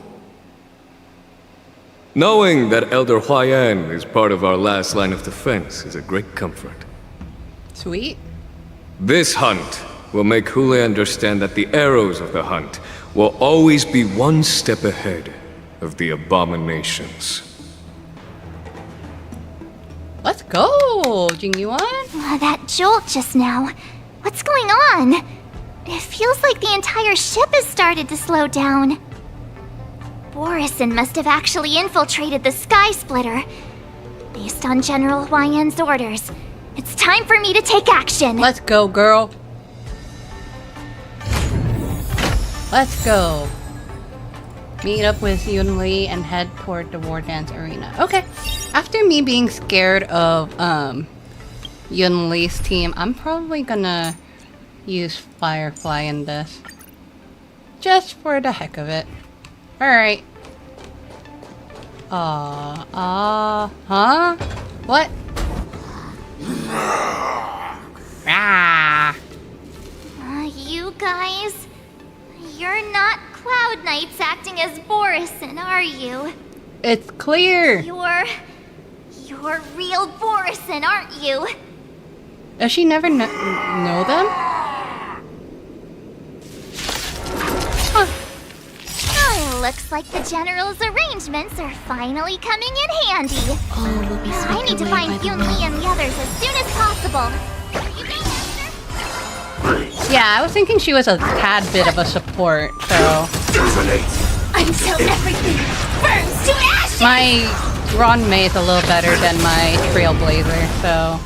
Knowing that Elder Huayan is part of our last line of defense is a great comfort. Sweet. This hunt will make Hule understand that the arrows of the hunt will always be one step ahead of the abominations. Let's go, Jing Yuan. That jolt just now. What's going on? It feels like the entire ship has started to slow down. Borisin must have actually infiltrated the Sky Splitter. Based on General Huayan's orders, it's time for me to take action. Let's go, girl. Let's go. Meet up with Yun Li and head toward the War Dance Arena. Okay. After me being scared of Yun Li's team, I'm probably gonna use Firefly in this. Just for the heck of it. Alright. Huh? What? Ah. You guys, you're not Cloud Knights acting as Borisin, are you? It's clear. You're real Borisin, aren't you? Does she never know them? Huh. Oh, looks like the General's arrangements are finally coming in handy. All will be I need to swept away find by the Yun Li and the others as soon as possible. Yeah, I was thinking she was a tad bit of a support, so... Until everything burns to ashes! My Ron May is a little better than my Trailblazer, so...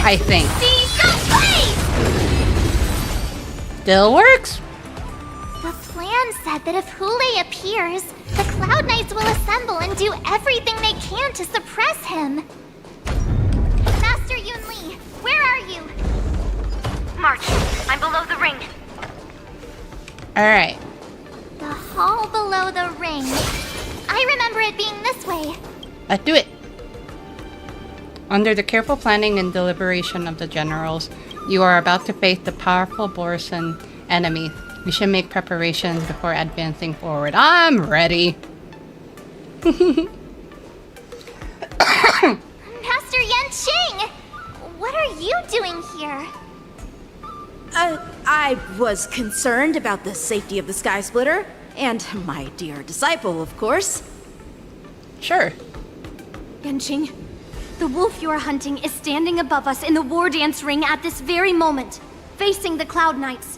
I think. Still works? The plan said that if Hule appears, the Cloud Knights will assemble and do everything they can to suppress him. Master Yun Li, where are you? March, I'm below the ring. Alright. The hall below the ring. I remember it being this way. Let's do it. Under the careful planning and deliberation of the generals, you are about to face the powerful Borisin enemy. You should make preparations before advancing forward. I'm ready. Master Yanqing! What are you doing here? I was concerned about the safety of the Sky Splitter, and my dear disciple, of course. Sure. Yanqing, the wolf you are hunting is standing above us in the war dance ring at this very moment, facing the Cloud Knights.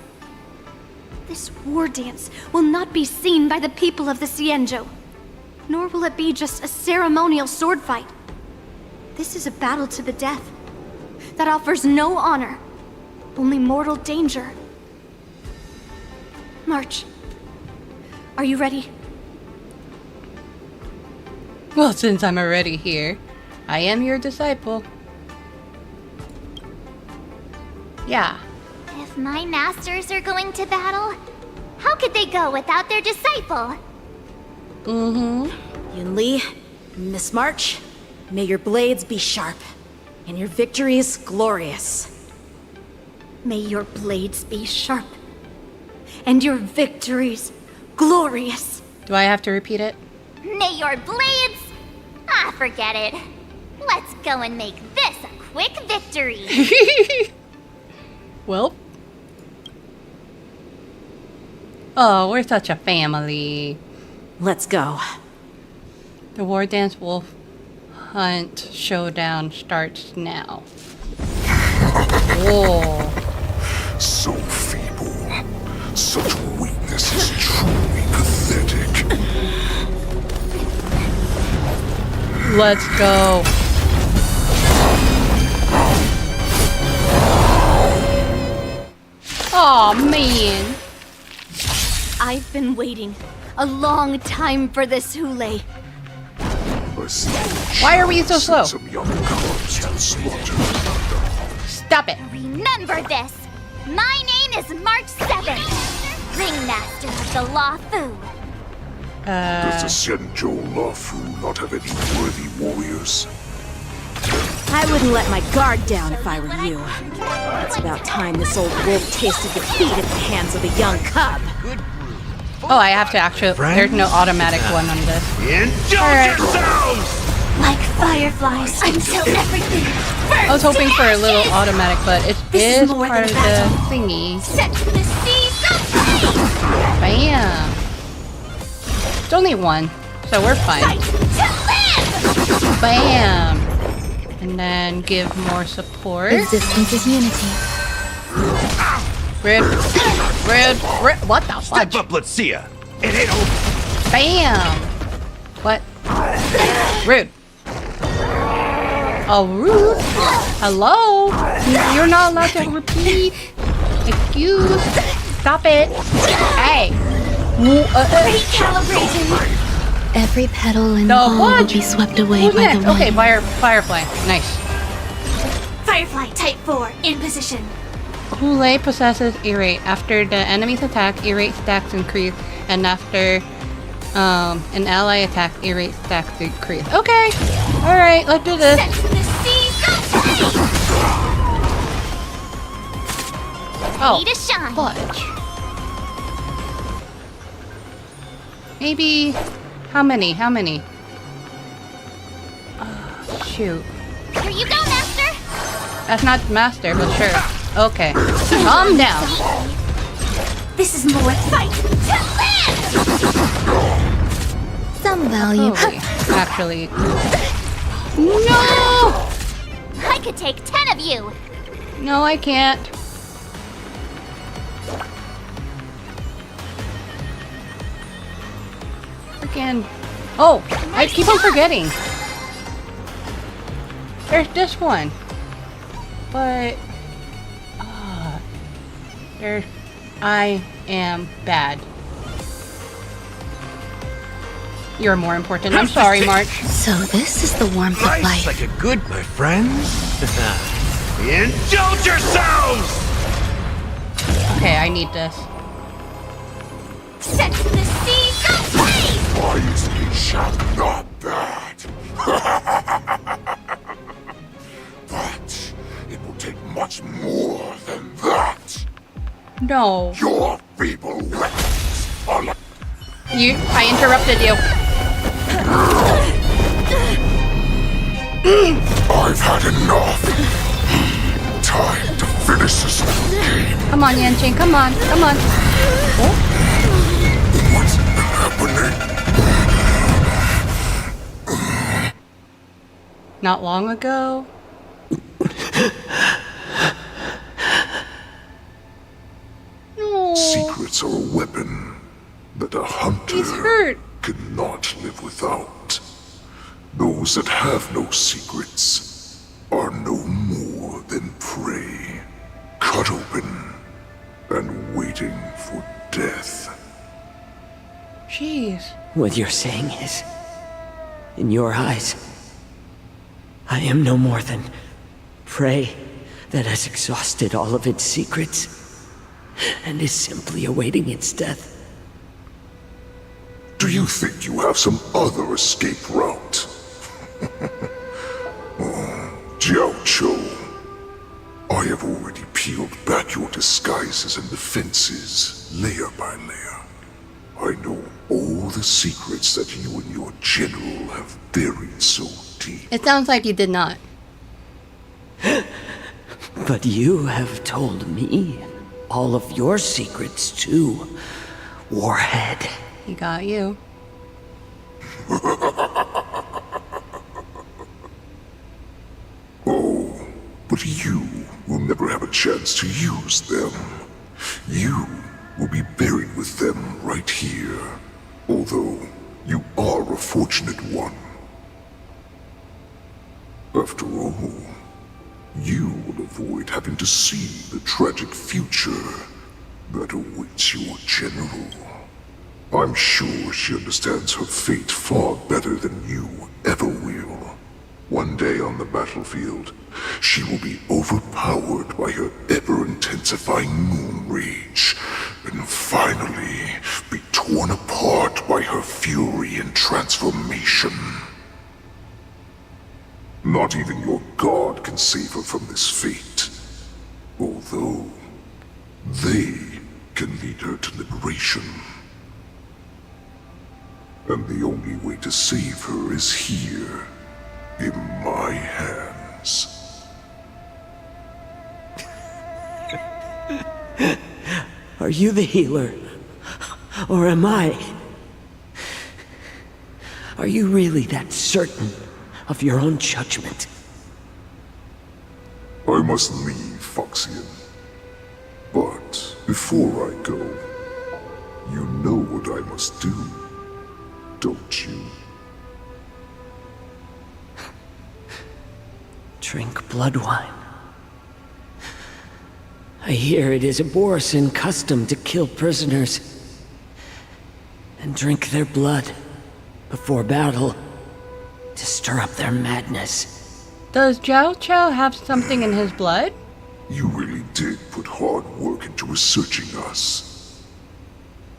This war dance will not be seen by the people of the XIANZHOU, nor will it be just a ceremonial sword fight. This is a battle to the death that offers no honor, only mortal danger. March, are you ready? Well, since I'm already here, I am your disciple. Yeah. If my masters are going to battle, how could they go without their disciple? Yunli, Miss March, may your blades be sharp, and your victories glorious. May your blades be sharp, and your victories glorious. Do I have to repeat it? May your blades... Ah, forget it. Let's go and make this a quick victory. Well. Oh, we're such a family. Let's go. The War Dance Wolf Hunt Showdown starts now. Whoa. So feeble. Such weakness is truly pathetic. Let's go. Aw, man. I've been waiting a long time for this Hule. Why are we so slow? Some young cubs to slaughter. Stop it. Remember this. My name is March 7th, Ringmaster of the LUOFU. Does the XIANZHOU LUOFU not have any worthy warriors? I wouldn't let my guard down if I were you. It's about time this old wolf tasted defeat at the hands of a young cub. Oh, I have to actually... There's no automatic one on this. Indulge yourselves! Like fireflies until everything burns. I was hoping for a little automatic, but it is part of the thingy. Set to the seas of Bam! It's only one, so we're fine. Bam! And then give more support. Resistance is unity. Red. What the fuck? Step up, let's see ya. It ain't over. Bam! What? Rude. Oh, rude. Hello? You're not allowed to repeat. Excuse. Stop it. Hey. Recalibrating. Every petal in the hall will be swept away by the wind. Okay, Firefly. Nice. Firefly Type 4 in position. Hule possesses Irate. After the enemy's attack, Irate stacks increase, and after an ally attack, Irate stacks decrease. Okay. Alright, let's do this. Oh, Need a shine. fudge. Maybe... How many? Shoot. Here you go, Master. That's not Master, but sure. Okay. Calm down. This is more fight to live. Some value. Holy. Actually. No! I could take 10 of you. No, I can't. Freaking. Oh, I keep on forgetting. There's this one. But. There's. I am bad. You're more important. I'm sorry, March. So this is the warmth of life. Like a good, my friends. Indulge yourselves! Okay, I need this. Set to the seas of flame! Wisely shall not that. But it will take much more than that. No. Your feeble weapons are like... I interrupted you. I've had enough. Time to finish this game. Come on, Yanqing. Come on. Come on. Oh. What's happening? not long ago. No. Secrets are a weapon that a hunter cannot live without. Those that have no secrets are no more than prey, cut open and waiting for death. Jeez. What you're saying is, in your eyes, I am no more than prey that has exhausted all of its secrets and is simply awaiting its death. Do you think you have some other escape route? XIANZHOU, I have already peeled back your disguises and defenses, layer by layer. I know all the secrets that you and your general have buried so deep. It sounds like you did not. But you have told me all of your secrets too, Warhead. He got you. Oh, but you will never have a chance to use them. You will be buried with them right here, although you are a fortunate one. After all, you will avoid having to see the tragic future that awaits your general. I'm sure she understands her fate far better than you ever will. One day on the battlefield, she will be overpowered by her ever-intensifying moon rage, and finally be torn apart by her fury and transformation. Not even your god can save her from this fate, although they can lead her to liberation. And the only way to save her is here, in my hands. Are you the healer? Or am I? Are you really that certain of your own judgment? I must leave, Foxian. But before I go, you know what I must do, don't you? Drink blood wine. I hear it is a Borisin custom to kill prisoners and drink their blood before battle to stir up their madness. Does XIANZHOU have something in his blood? You really did put hard work into researching us.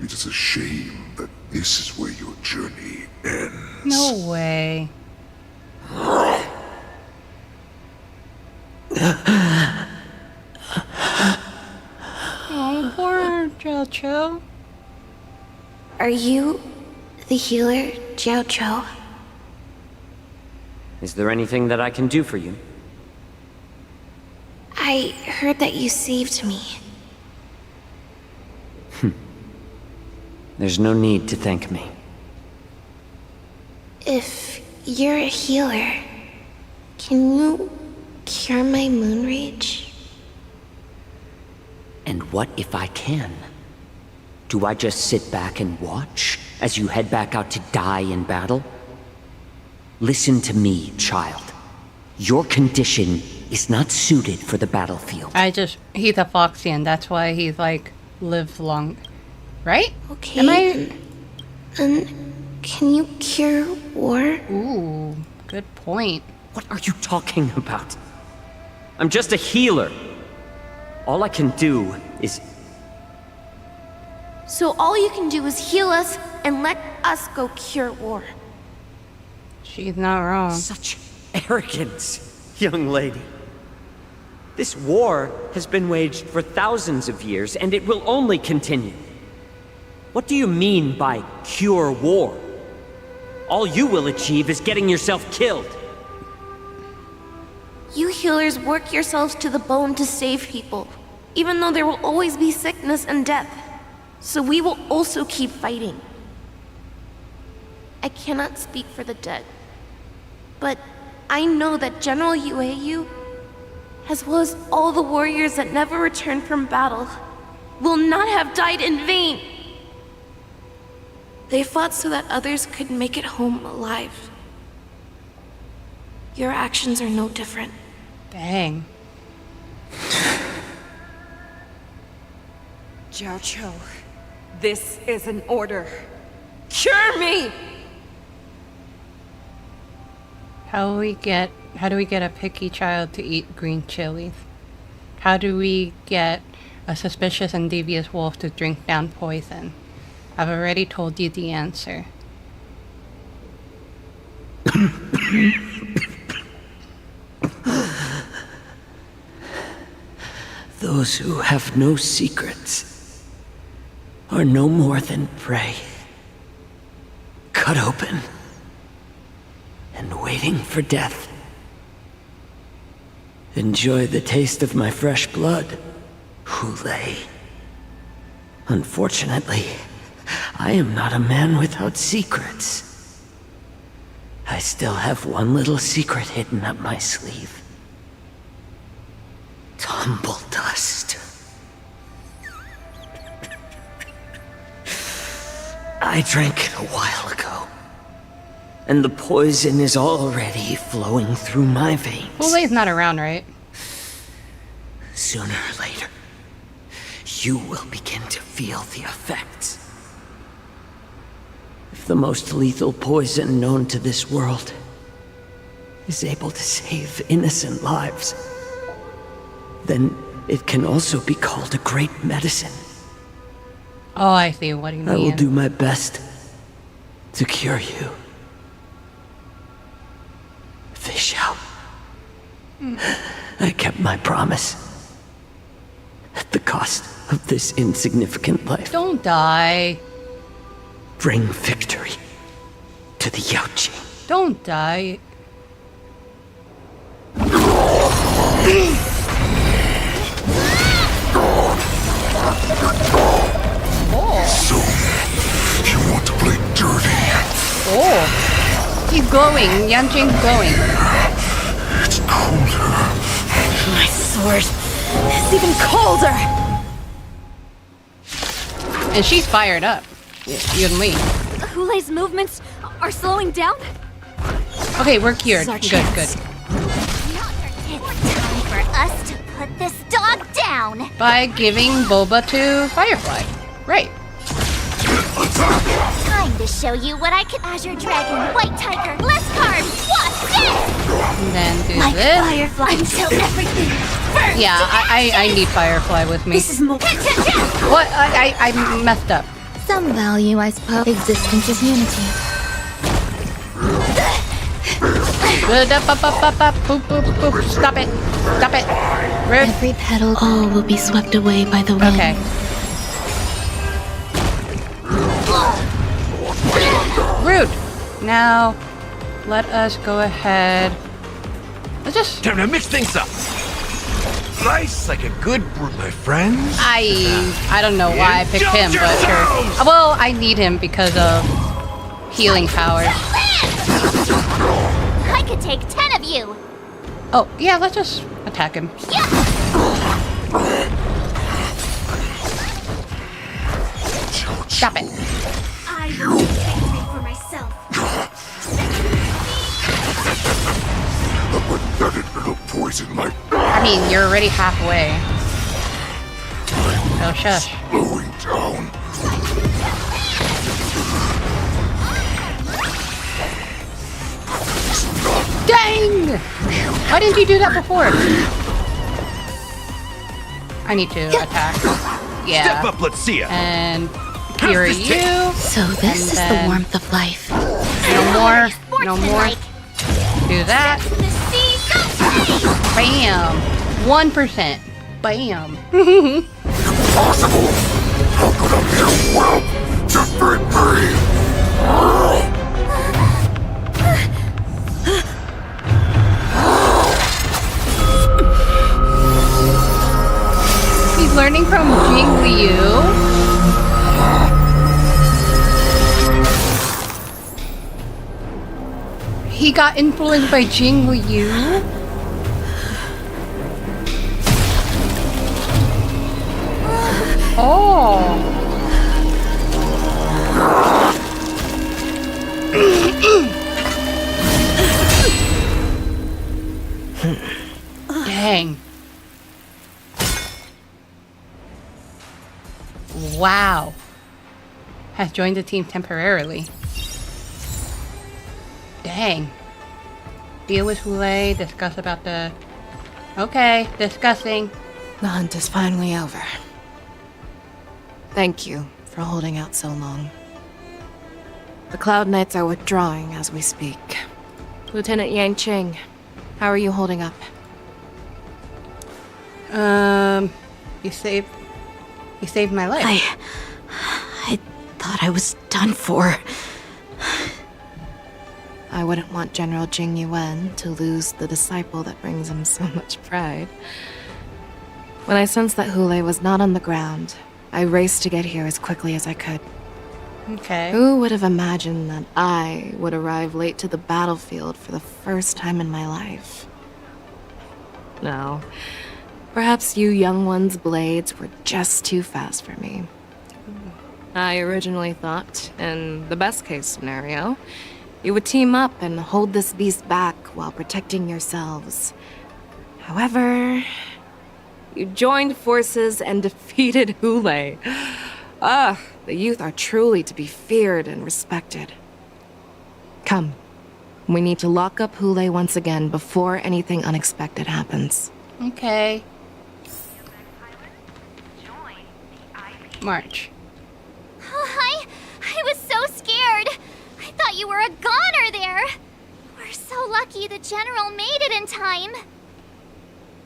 It is a shame that this is where your journey ends. No way. Oh, poor XIANZHOU. Are you the healer, XIANZHOU? Is there anything that I can do for you? I heard that you saved me. There's no need to thank me. If you're a healer, can you cure my moon rage? And what if I can? Do I just sit back and watch as you head back out to die in battle? Listen to me, child. Your condition is not suited for the battlefield. He's a Foxian, that's why he's like, live long. Right? Okay. Am I? Can you cure war? Ooh, good point. What are you talking about? I'm just a healer. All I can do is... So all you can do is heal us and let us go cure war. She's not wrong. Such arrogance, young lady. This war has been waged for thousands of years, and it will only continue. What do you mean by cure war? All you will achieve is getting yourself killed. You healers work yourselves to the bone to save people, even though there will always be sickness and death. So we will also keep fighting. I cannot speak for the dead, but I know that General LUOFU, as well as all the warriors that never returned from battle, will not have died in vain. They fought so that others could make it home alive. Your actions are no different. Dang. XIANZHOU, this is an order. Cure me! How do we get a picky child to eat green chilies? How do we get a suspicious and devious wolf to drink down poison? I've already told you the answer. Those who have no secrets are no more than prey, cut open and waiting for death. Enjoy the taste of my fresh blood, Hulei. Unfortunately, I am not a man without secrets. I still have one little secret hidden up my sleeve. Tumble dust. I drank it a while ago, and the poison is already flowing through my veins. Hulei's not around, right? Sooner or later, you will begin to feel the effects. If the most lethal poison known to this world is able to save innocent lives, then it can also be called a great medicine. Oh, I see what you mean. I will do my best to cure you. Fish out. I kept my promise. At the cost of this insignificant life. Don't die. Bring victory to the Yaoqing. Don't die. So, you want to play dirty? Oh, he's glowing. Yanqing's glowing. It's colder. My sword is even colder. And she's fired up. Yunli. Hulei's movements are slowing down? Okay, we're cured. This is Good, our good. chance. It's time for us to put this dog down. By giving Boba to Firefly. Right. Time to show you what I can. Azure Dragon, White Tiger, less carbs. What's this? And then do Like this. Firefly until everything burns. Yeah, I need Firefly with me. This is more. What? I messed up. Some value, I suppose. Existence is unity. Boop, boop, boop. Stop it. Stop it. Rude. Every petal, all will be swept away by the wind. Okay. Rude. Now, let us go ahead. Let's just... Time to mix things up. Nice, like a good brew, my friends. I don't know why I picked him, but sure. Well, I need him because of healing powers. I could take 10 of you. Oh, yeah, let's just attack him. Stop it. I will take victory for myself. It'll poison my... I mean, you're already halfway. Oh, shush. Slowing down. Dang! Why didn't you do that before? I need to attack. Yeah. Step up, let's see ya. And here you. So this is the warmth of life. No more. No more. Do that. Bam. 1%. Bam. Impossible! How could a mere whelp defeat me? He's learning from Jing Liu. he got influenced by Jing Liu? Oh. Dang. Wow. Has joined the team temporarily. Dang. Deal with Hule, discuss about the... Okay, discussing. The hunt is finally over. Thank you for holding out so long. The Cloud Knights are withdrawing as we speak. Lieutenant Yanqing, how are you holding up? You saved my life. I thought I was done for. I wouldn't want General Jing Yuan to lose the disciple that brings him so much pride. When I sensed that Hule was not on the ground, I raced to get here as quickly as I could. Okay. Who would have imagined that I would arrive late to the battlefield for the first time in my life? No. Perhaps you young ones' blades were just too fast for me. I originally thought, in the best case scenario, you would team up and hold this beast back while protecting yourselves. However, you joined forces and defeated Hule. The youth are truly to be feared and respected. Come. We need to lock up Hule once again before anything unexpected happens. Okay. March. Oh, I was so scared. I thought you were a goner there. We're so lucky the General made it in time.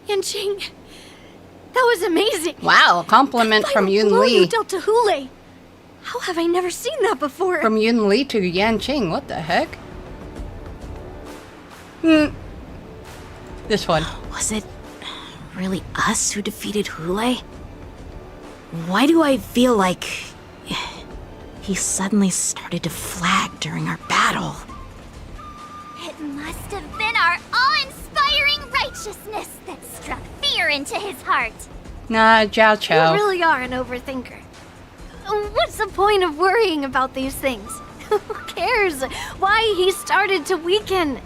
Yanqing, that was amazing. Wow, a compliment from Yun blow Li. You dealt to Hule. How have I never seen that before? From Yun Li to Yanqing, what the heck? This one. Was it really us who defeated Hule? Why do I feel like he suddenly started to flag during our battle? It must have been our awe-inspiring righteousness that struck fear into his heart. Nah, Zhao Chou. You really are an overthinker. What's the point of worrying about these things? Who cares why he started to weaken?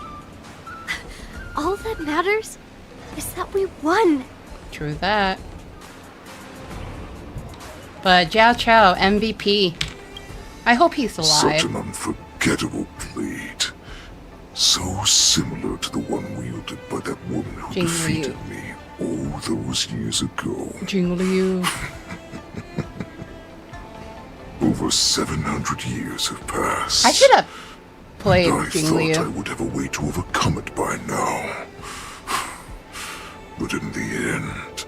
All that matters is that we won. True that. But Zhao Chou, MVP. I hope he's alive. Such an unforgettable blade. So similar to the one wielded by that woman who Jing defeated Liu. me all those years ago. Jing Liu. Over 700 years have passed. I should have played and I Jing thought Liu. I would have a way to overcome it by now. But in the end,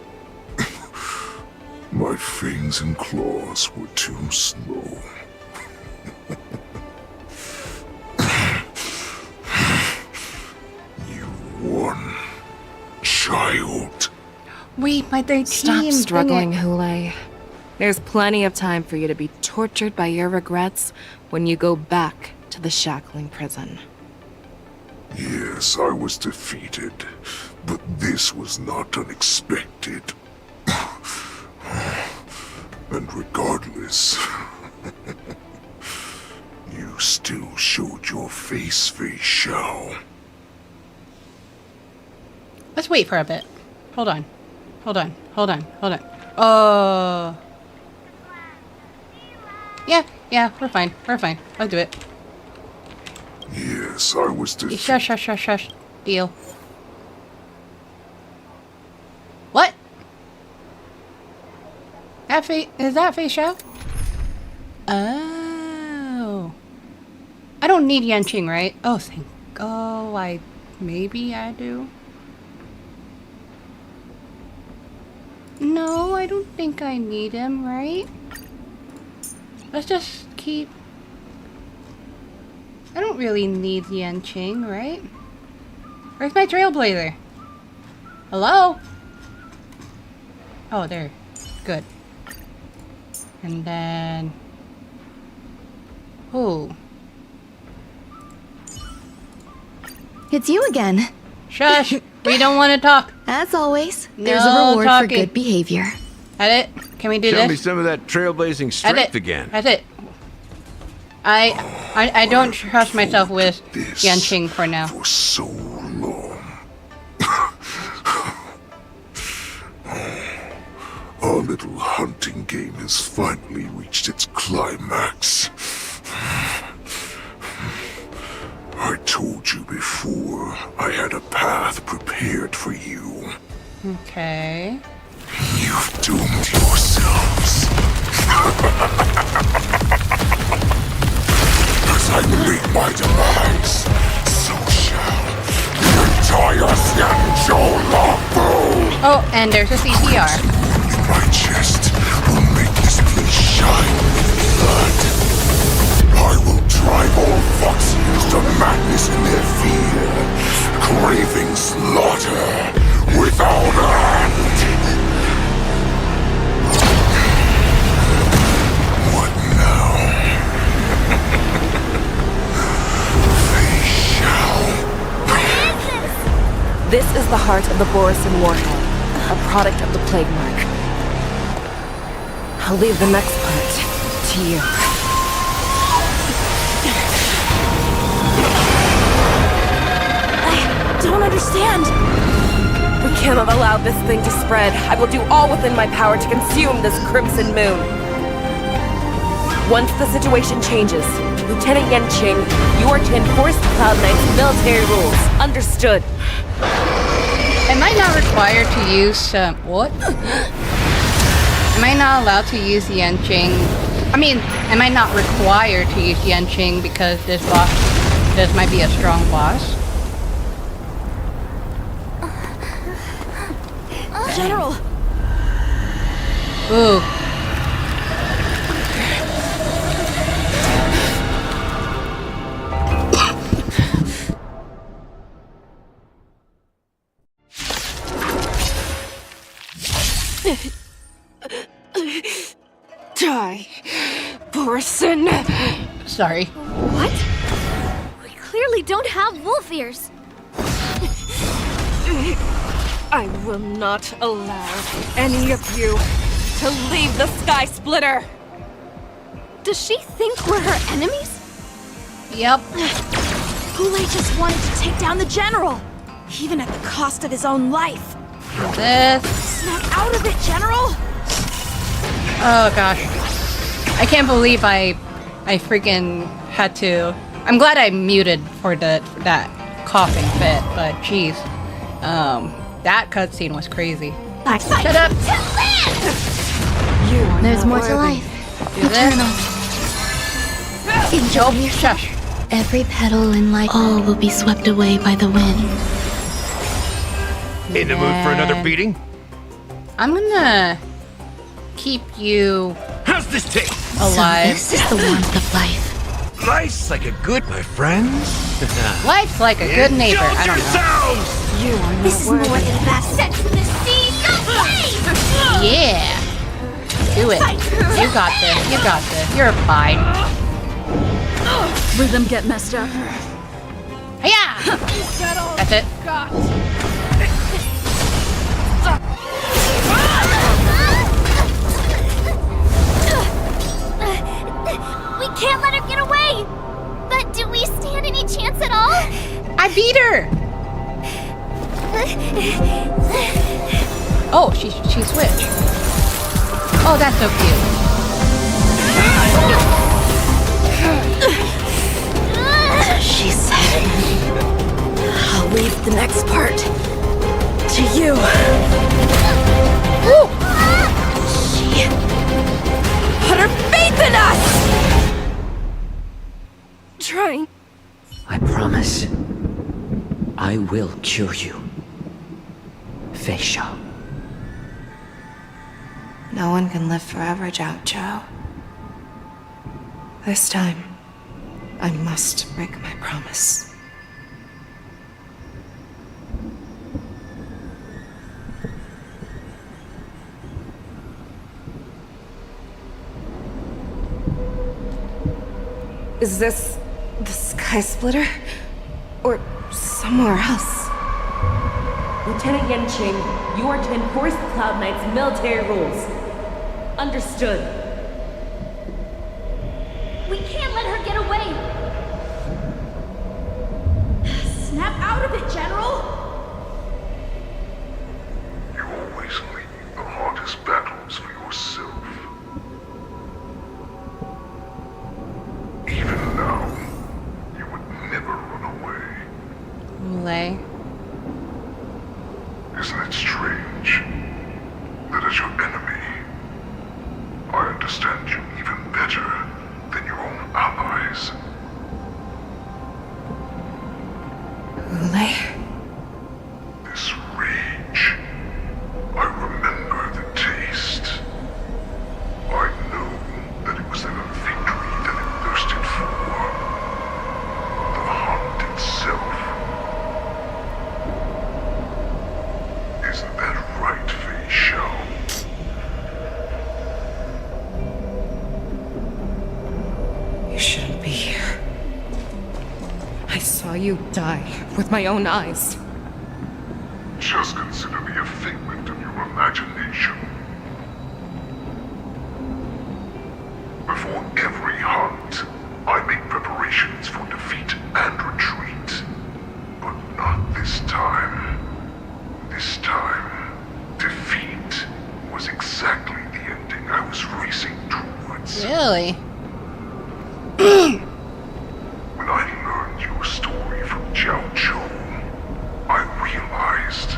my fangs and claws were too slow. You won, child. Wait, my 13. Stop struggling, Hule. There's plenty of time for you to be tortured by your regrets when you go back to the shackling prison. Yes, I was defeated, but this was not unexpected. And regardless, you still showed your face, Fei Xiao. Let's wait for a bit. Hold on. Yeah, we're fine. I'll do it. Yes, I was defeated. Shush. Deal. What? Is that Fei Xiao? Oh. I don't need Yanqing, right? Oh, maybe I do. No, I don't think I need him, right? Let's just keep... I don't really need Yanqing, right? Where's my Trailblazer? Hello? Oh, there. Good. And then... It's you again. Shush! We don't want to talk. As always, No there's a reward talking. for good behavior. Edit. Can we do Show this? me some of that trailblazing strength Edit. again. That's it. I don't trust myself with Yanqing for now. For so long. Our little hunting game has finally reached its climax. I told you before, I had a path prepared for you. Okay. You've doomed yourselves. As I meet my demise, so shall the entire XIANZHOU LUOFU. Oh, and there's a CPR. In my chest will make this place shine with blood. I will drive all Foxians to madness in their fear, craving slaughter without end. What now? They shall. This is the heart of the Borisin warhead, a product of the Plague Mark. I'll leave the next part to you. I don't understand. We cannot allow this thing to spread. I will do all within my power to consume this Crimson Moon. Once the situation changes, Lieutenant Yanqing, you are to enforce the Cloud Knight's military rules. Understood. Am I not required to use, what? Am I not allowed to use Yanqing? I mean, am I not required to use Yanqing because this might be a strong boss? General! Ooh. Die, Borisin! Sorry. What? We clearly don't have wolf ears. I will not allow any of you to leave the Sky Splitter! Does she think we're her enemies? Yep. Goulet just wanted to take down the General, even at the cost of his own life. This. Snap out of it, General! Oh gosh. I can't believe I freaking had to. I'm glad I muted for that coughing fit, but jeez. That cutscene was crazy. Shut up! There's more to life. Do this. Enjoy Nope, shush. Every petal in life, all will be swept away by the wind. In the mood for another beating? I'm gonna keep you How's this taste? alive. So this is the warmth of life. Life's like a good, my friends. Life's like a good neighbor. I don't know. You are This is more than that. Set to the sea, go play! Yeah. Do it. You got this. You got this. You're fine. Rhythm get messed up. Yeah. That's it. We can't let her get away! But do we stand any chance at all? I beat her. Oh, she switched. Oh, that's so cute. She said, I'll leave the next part to you. She put her faith in us! trying. I promise. I will cure you. Feisha. No one can live forever, XIANZHOU. This time, I must break my promise. Is this the Sky Splitter? Or somewhere else. Lieutenant Yanqing, you are to enforce the Cloud Knight's military rules. Understood. We can't let her get away! Snap out of it, General! You always leave the hardest battles for yourself. Even now, you would never run away. Lay. Isn't it strange that as your enemy, I understand you even better than your own allies? Lei? This rage, I remember the taste. I know that it was never victory that it thirsted for. The hunt itself. Isn't that right, Fei Xiao? You shouldn't be here. I saw you die with my own eyes. Just consider me a figment of your imagination. Before every hunt, I make preparations for defeat and retreat. But not this time. This time, defeat was exactly the ending I was racing towards. Really? When I learned your story from XIANZHOU, I realized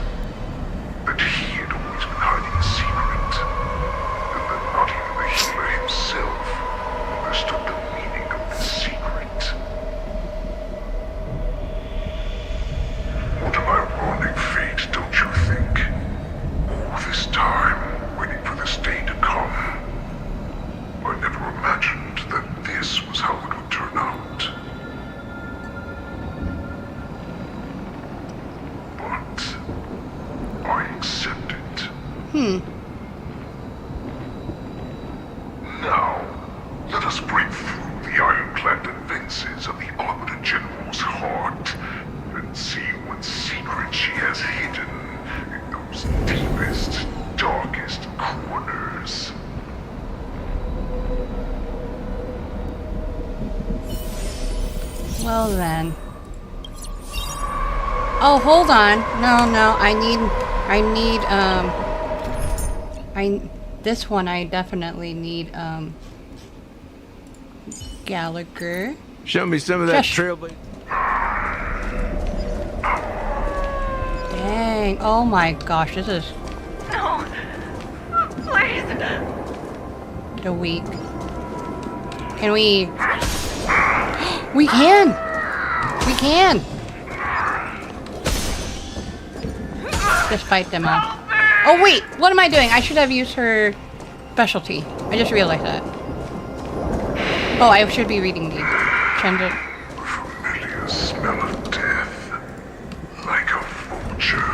that he had always been hiding a secret, and that not even the healer himself understood the meaning of this secret. What an ironic fate, don't you think? All this time, waiting for this day to come. I never imagined that this was how it would turn out. But I accept it. Now, let us break through the ironclad defenses of the Arbiter General's heart and see what secret she has hidden in those deepest, darkest corners. Well then. Oh, hold on. No, this one I definitely need, Gallagher. Show me some of that trailblazer. Dang, oh my gosh, this is No. Please. the week. Can we... We can! We can! Just fight them off. Oh wait, what am I doing? I should have used her specialty. I just realized that. Oh, I should be reading these. Familiar smell of death, like a vulture.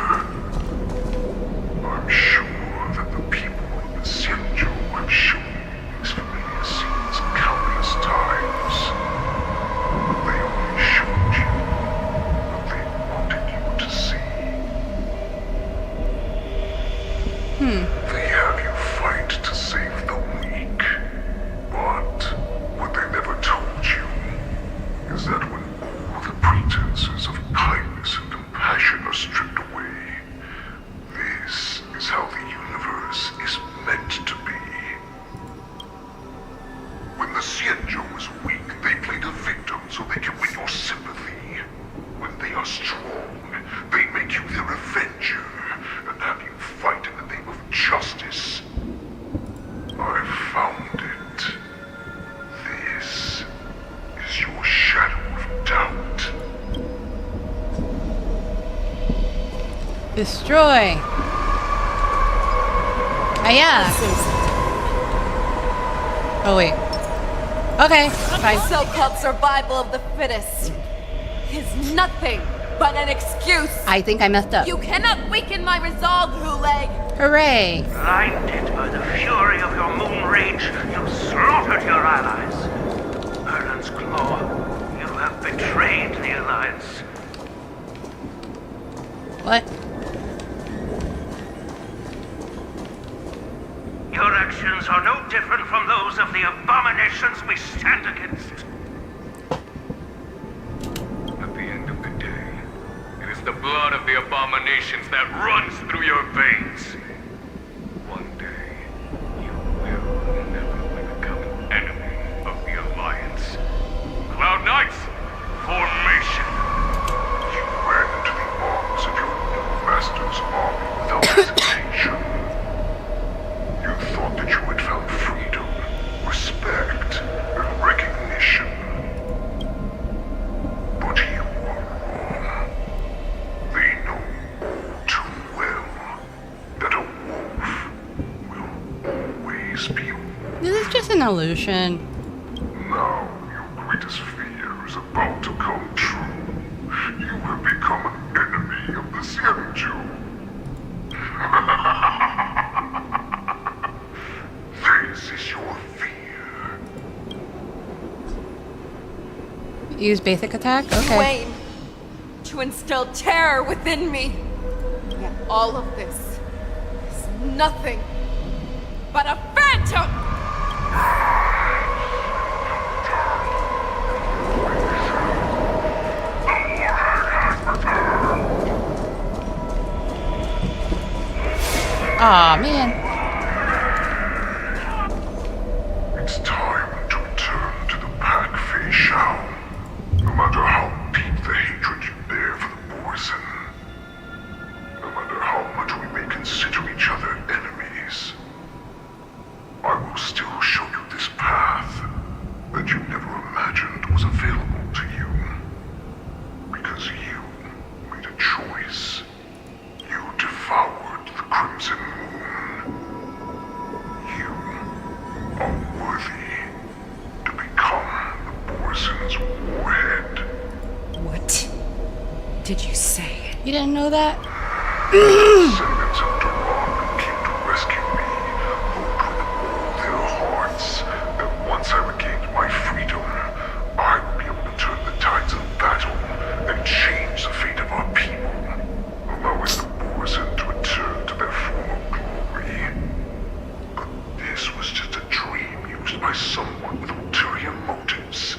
I'm sure that the people of the XIANZHOU have shown me these familiar scenes countless times. They only showed you what they wanted you to see. They have you fight to save the weak. But what they never told you is that when all the pretenses of kindness and compassion are stripped away, this is how the universe is meant to be. When the XIANZHOU is weak, they play the victim so they can win your sympathy. When they are strong, they make you their avenger and have you fight in the name of justice. I found it. This is your shadow of doubt. Destroy! Yeah. Oh wait. Okay, fine. So-called survival of the fittest is nothing but an excuse. I think I messed up. You cannot weaken my resolve, Hule. Hooray! Blinded by the fury of your moon rage, you slaughtered your allies. Erlen's Claw, you have betrayed the Alliance. different from those of the abominations we stand against. At the end of the day, it is the blood of the abominations that runs through your veins. One day, you will inevitably become an enemy of the Alliance. Cloud Knights, formation! You ran into the arms of your new master's army without hesitation. You thought that you had found freedom, respect, and recognition. But you are wrong. They know all too well that a wolf will always be a wolf. This is just an illusion. Now your greatest fear is about to come true. You have become an enemy of the XIANZHOU. This is your fear. Use basic attack? Okay. You aim to instill terror within me. Yet all of this is nothing but a phantom! Aw, man. It's time to return to the pack, XIANZHOU. No matter how deep the hatred you bear for the Borson, no matter how much we may consider each other enemies, I will still show you this path that you never imagined was available to you. Because you made a choice. You devoured the Crimson Moon. You are worthy to become the Borson's warhead. What did you say? You didn't know that? Descendants of Duran came to rescue me, hoped with all their hearts that once I regained my freedom, I would be able to turn the tides of battle and change the fate of our people, allowing the Borson to return to their former glory. But this was just a dream used by someone with ulterior motives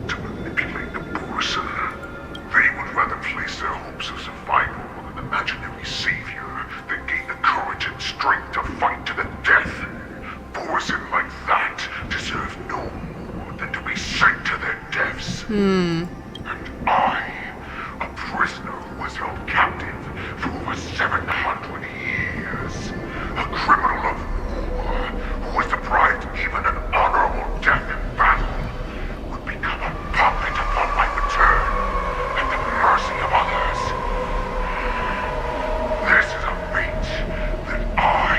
to manipulate the Borson. They would rather place their hopes of survival on an imaginary savior than gain the courage and strength to fight to the death. Borson like that deserve no more than to be sent to their deaths. And I, a prisoner who was held captive for over 700 years, a criminal of war who was deprived even an honorable death in battle, would become a puppet upon my return at the mercy of others. This is a fate that I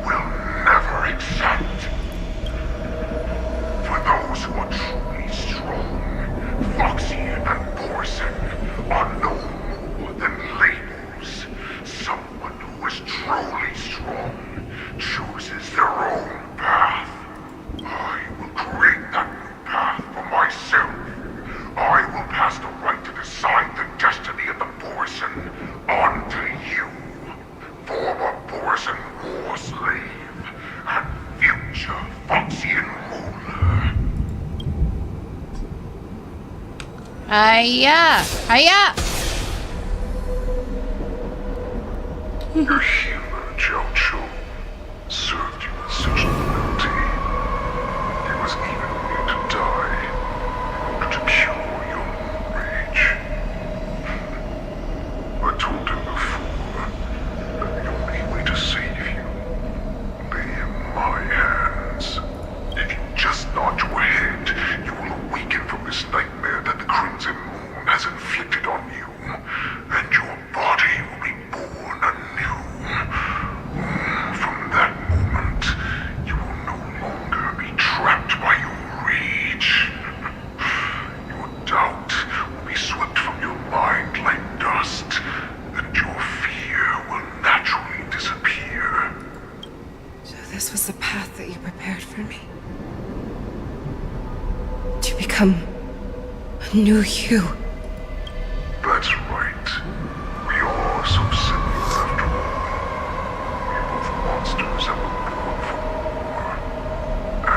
will never accept. For those who are truly strong, Foxian and Borson are no more than labels. Someone who is truly strong chooses their own path. I will create that new path for myself. I will pass the right to decide the destiny of the Borson on to you, former Borson war slave and future Foxian ruler. Hiya! Hiya! Your healer, XIANZHOU, served you with such loyalty. He was even willing to die in order to cure your rage. I told him before that the only way to save you lay in my hands. If you just nod your head, you will awaken from this nightmare that the Crimson Moon has inflicted on you, and your body will be born anew. From that moment, you will no longer be trapped by your rage. Your doubt will be swept from your mind like dust, and your fear will naturally disappear. So this was the path that you prepared for me? To become a new you. That's right. We are so similar after all. We are both monsters that were born for war.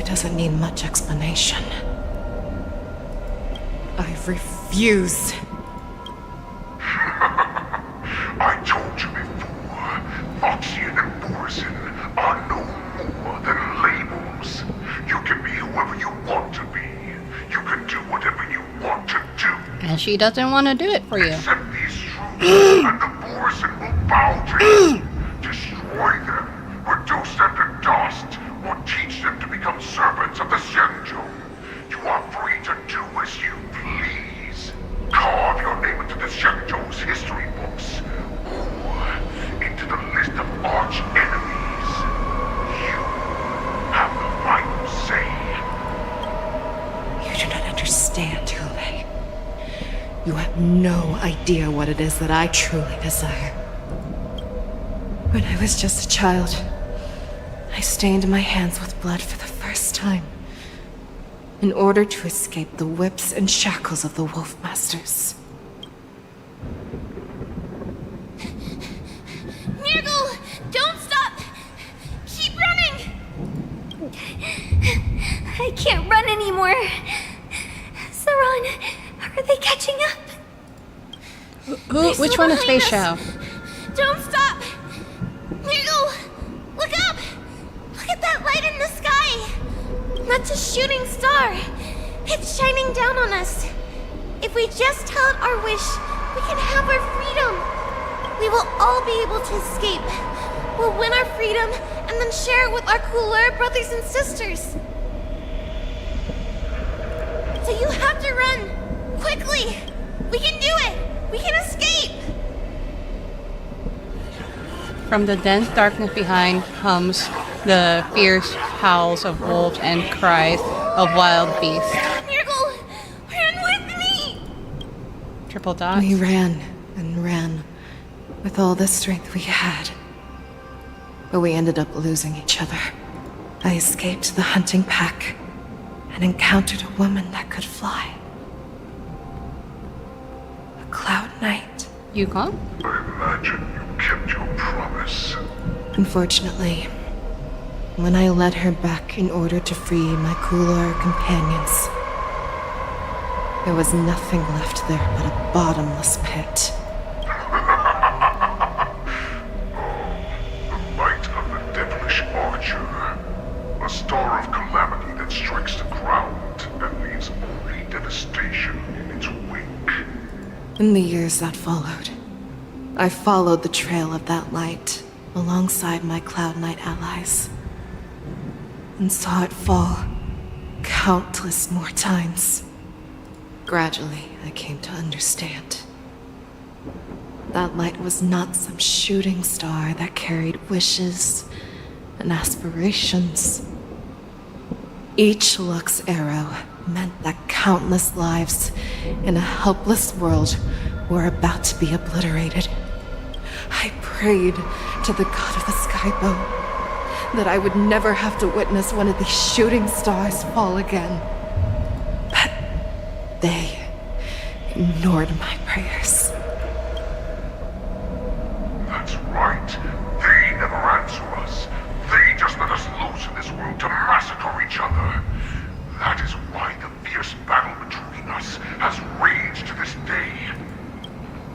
doesn't need much explanation. I refuse. I told you before, Foxian and Borison are no more than labels. You can be whoever you want to be. You can do whatever you want to do. And she doesn't want to do it for you. Accept these truths, and the Borison will bow to you. Destroy them, reduce them to dust, or teach them to become servants of the XIANZHOU. You are free to do as you please. Carve your name into the XIANZHOU's history books, or into the list of arch enemies. You have the final say. You do not understand, Hule. You have no idea what it is that I truly desire. When I was just a child, I stained my hands with blood for the first time, in order to escape the whips and shackles of the Wolf Masters. Nirgal, don't stop! Keep running! I can't run anymore. Saran, are they catching up? Which one is Space Shao? Don't stop! Nirgal, look up! Look at that light in the sky! That's a shooting star. It's shining down on us. If we just tell it our wish, we can have our freedom. We will all be able to escape. We'll win our freedom and then share it with our cooler brothers and sisters. So you have to run. Quickly! We can do it! We can escape! From the dense darkness behind hums the fierce howls of wolves and cries of wild beasts. Nirgal, run with me! Triple dots. We ran and ran with all the strength we had. But we ended up losing each other. I escaped the hunting pack and encountered a woman that could fly. A Cloud Knight. Yukon? I imagine you kept your promise. Unfortunately, when I led her back in order to free my cooler companions, there was nothing left there but a bottomless pit. The light of the devilish archer. A star of calamity that strikes the ground and leaves only devastation in its wake. In the years that followed, I followed the trail of that light alongside my Cloud Knight allies, and saw it fall countless more times. Gradually, I came to understand. That light was not some shooting star that carried wishes and aspirations. Each Lux arrow meant that countless lives in a helpless world were about to be obliterated. I prayed to the god of the skybow that I would never have to witness one of these shooting stars fall again. But they ignored my prayers. That's right. They never answer us. They just let us loose in this world to massacre each other. That is why the fierce battle between us has raged to this day.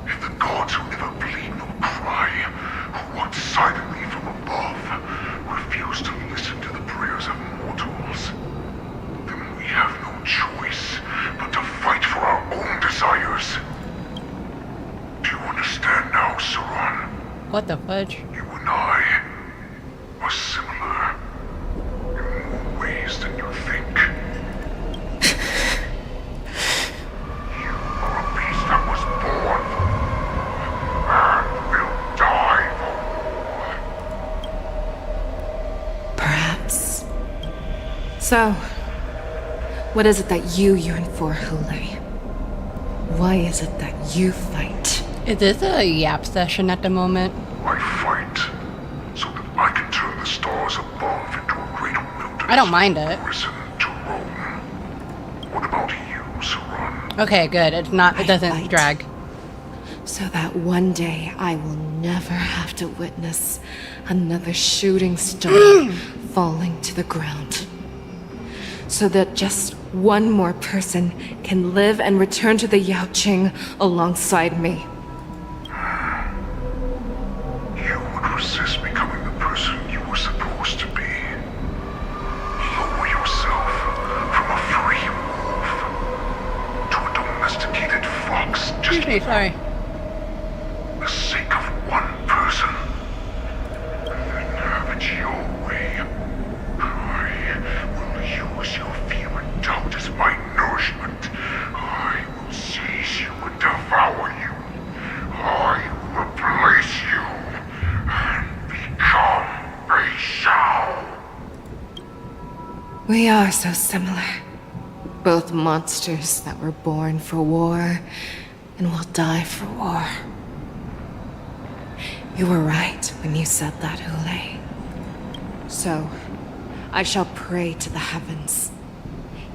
If the gods who never bleed nor cry, who watch silently from above, refuse to listen to the prayers of mortals, then we have no choice but to fight for our own desires. Do you understand now, Saran? What the fudge? You and I are similar in more ways than you think. You are a beast that was born for war and will die for war. Perhaps. So, what is it that you yearn for, Hule? Why is it that you fight? Is this a yap session at the moment? I fight so that I can turn the stars above into a great wilderness. I don't mind it. Listen to roam. What about you, Saran? Okay, good. It doesn't drag. So that one day I will never have to witness another shooting star falling to the ground. so that just one more person can live and return to the Yaoqing alongside me. You would resist becoming the person you were supposed to be. Lower yourself from a free wolf to a domesticated fox just Excuse me, sorry. for the sake of one person. Then have it your way. I will use your fear and doubt as my nourishment. I will seize you and devour you. I will replace you and become a Shao. We are so similar. Both monsters that were born for war and will die for war. You were right when you said that, Hule. So, I shall pray to the heavens.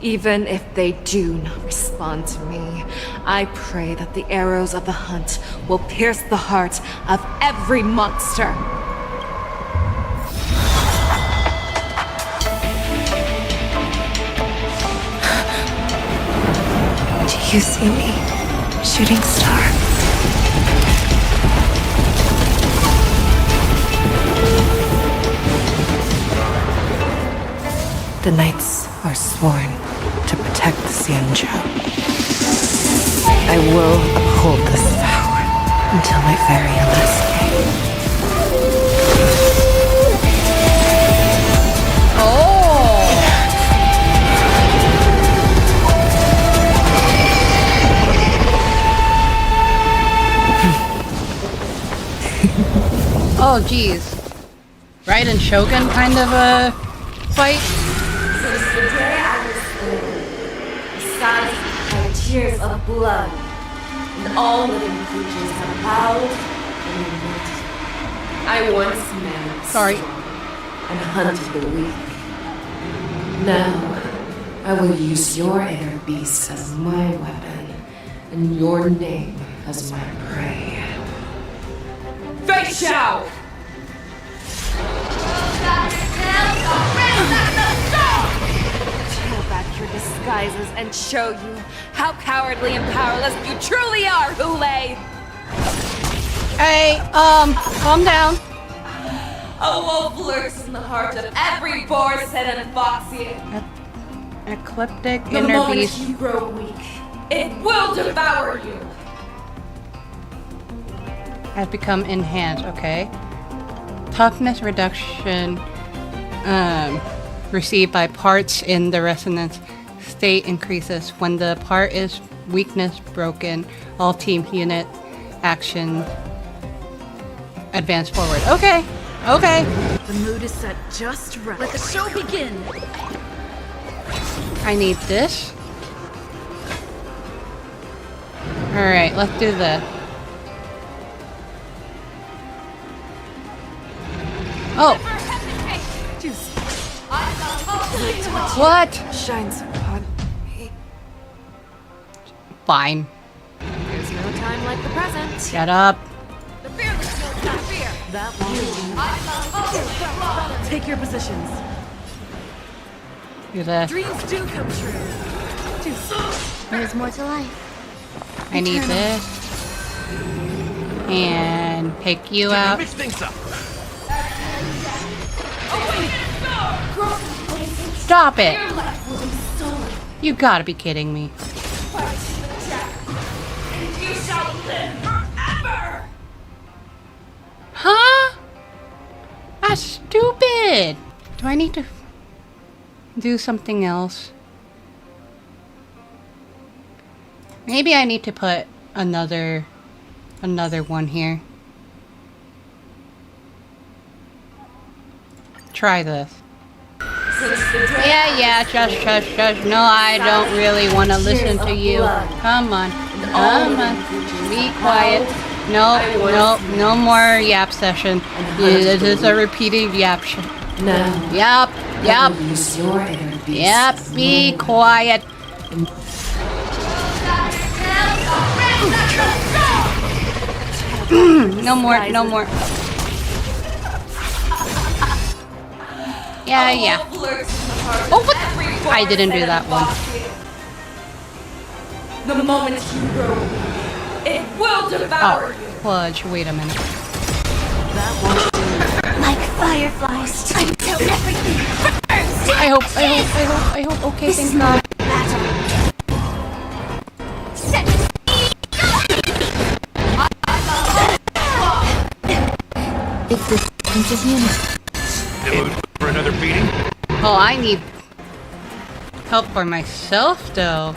Even if they do not respond to me, I pray that the arrows of the hunt will pierce the heart of every monster. Do you see me, shooting star? The knights are sworn to protect the XIANZHOU. I will uphold this vow until my very last day. Oh, geez. Raiden Shogun kind of a fight? Since the day I was born, the skies have cried tears of blood, and all living creatures have bowed and revolted. I once managed and hunted the weak. Now, I will use your inner beast as my weapon, and your name as my prey. Face Shao! Tear back your disguises and show you how cowardly and powerless you truly are, Hule! Hey, calm down. A wolf lurks in the heart of every Borson and Foxian. Ecliptic The inner moment beast. you grow weak, it will devour you. Has become enhanced, okay. Toughness reduction received by parts in the resonance state increases. When the part is weakness broken, all team unit action advance forward. Okay, okay. The mood is set just right. Let the show begin. I need this. Alright, let's do this. Oh! What? Shines upon me. Fine. There's no time like the present. Shut up. The fearless knows not fear. That will take your positions. Do this. Dreams do come true. There's more to life. I need this. And pick you out. Mix things up. Stop it! You gotta be kidding me. You shall live forever! Huh? That's stupid! Do I need to do something else? Maybe I need to put another one here. Try this. Yeah, shush. No, I don't really want to listen to you. Come on. Be quiet. No more yap session. This is a repeating yap session. Yep. Yep, be quiet. No more. Yeah. Lurks in the heart Oh, of what? every I didn't do that one. The moment you grow, it will devour you. Fudge, wait a minute. Like fireflies, until everything burns. I hope. Okay, thank God. For another beating? Oh, I need help for myself, though.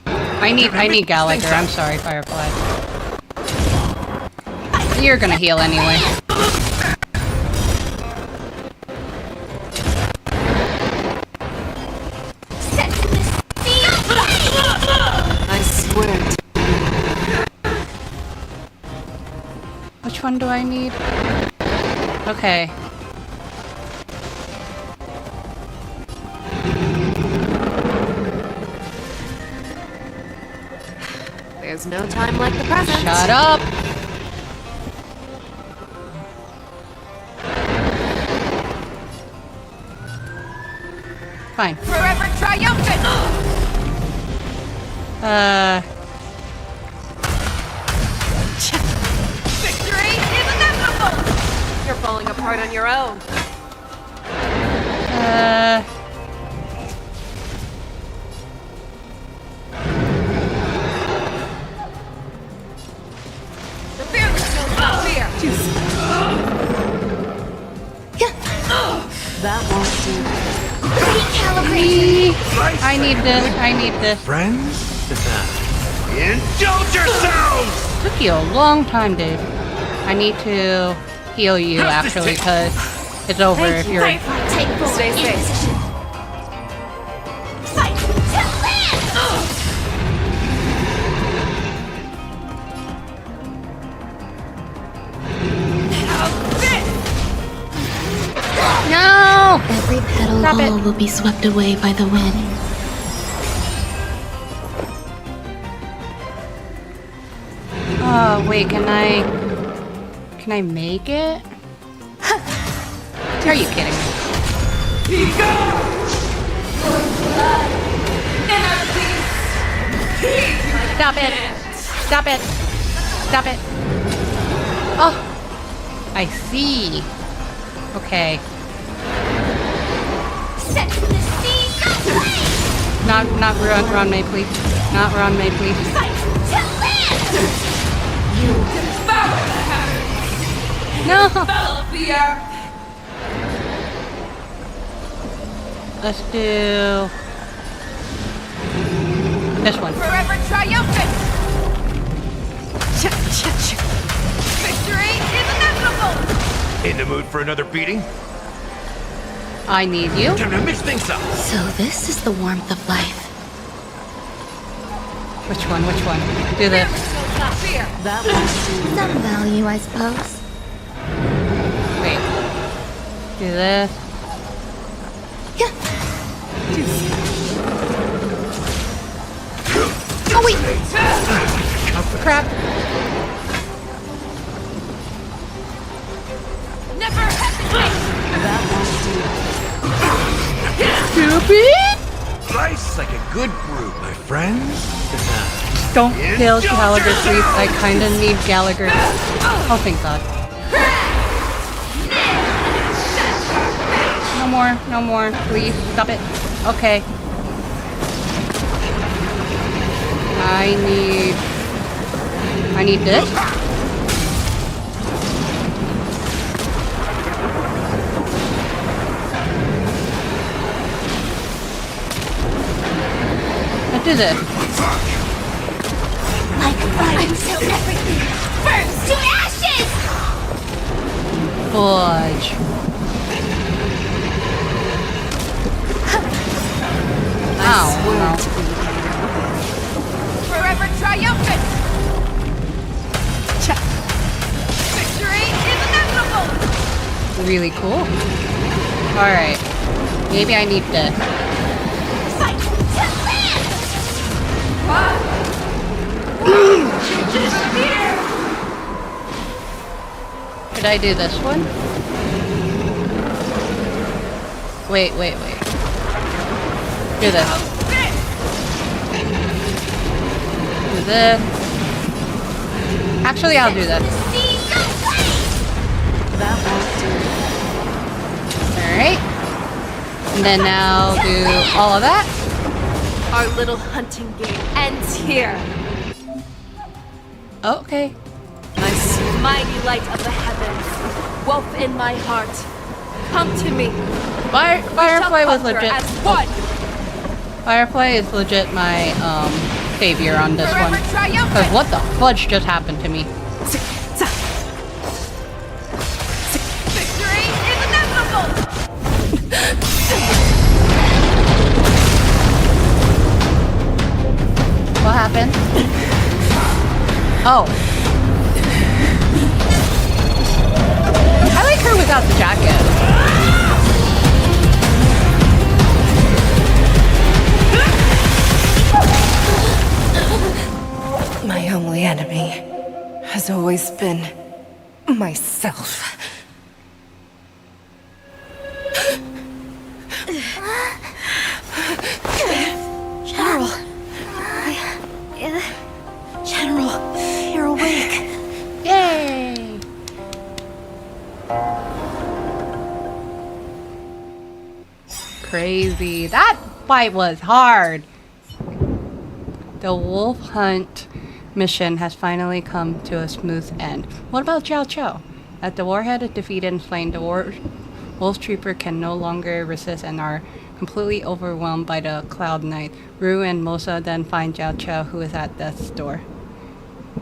I need Gallagher. I'm sorry, Firefly. You're gonna heal anyway. I swear. Which one do I need? Okay. There's no time like the present. Shut up! Fine. Forever triumphant! Victory is inevitable! You're falling apart on your own. The fearless knows no fear! That won't do. I need this. I need this. Friends? Indulge yourselves! Took you a long time, dude. I need to heal you actually, because it's over if you're. Stay safe. No! Every petal will be swept away by the wind. Oh, wait, can I make it? Are you kidding me? Stop it! Stop it! Stop it! Oh! I see. Okay. Not run May, please. Not run May, please. No! Let's do this one. Forever triumphant! Victory is inevitable! In the mood for another beating? I need you. Time to mix things up. So this is the warmth of life. Which one? Which one? Do this. Some value, I suppose. Wait. Do this. Oh wait! Crap. Never hesitate! Stupid! Slice like a good brew, my friends. Don't kill Gallagher, please. I kinda need Gallagher. Oh, thank God. No more, no more. Please, stop it. Okay. I need this. Let's do this. Like fire until everything burns to ashes! Fudge. Ow. Forever triumphant! Victory is inevitable! Really cool. Alright. Maybe I need this. Should I do this one? Wait. Do this. Do this. Actually, I'll do this. Alright. And then now do all of that. Our little hunting game ends here. Okay. Nice mighty light of the heavens, wolf in my heart, come to me. Firefly was legit. As one. Firefly is legit my savior on this one. Cause what the fudge just happened to me? Victory is inevitable. What happened? Oh. I like her without the jacket. My only enemy has always been myself. General. General, you're awake. Yay! Crazy. That fight was hard. The wolf hunt mission has finally come to a smooth end. What about XIANZHOU? As the warhead is defeated and slain, the wolf trooper can no longer resist and are completely overwhelmed by the Cloud Knight. Rue and Mosa then find XIANZHOU, who is at death's door.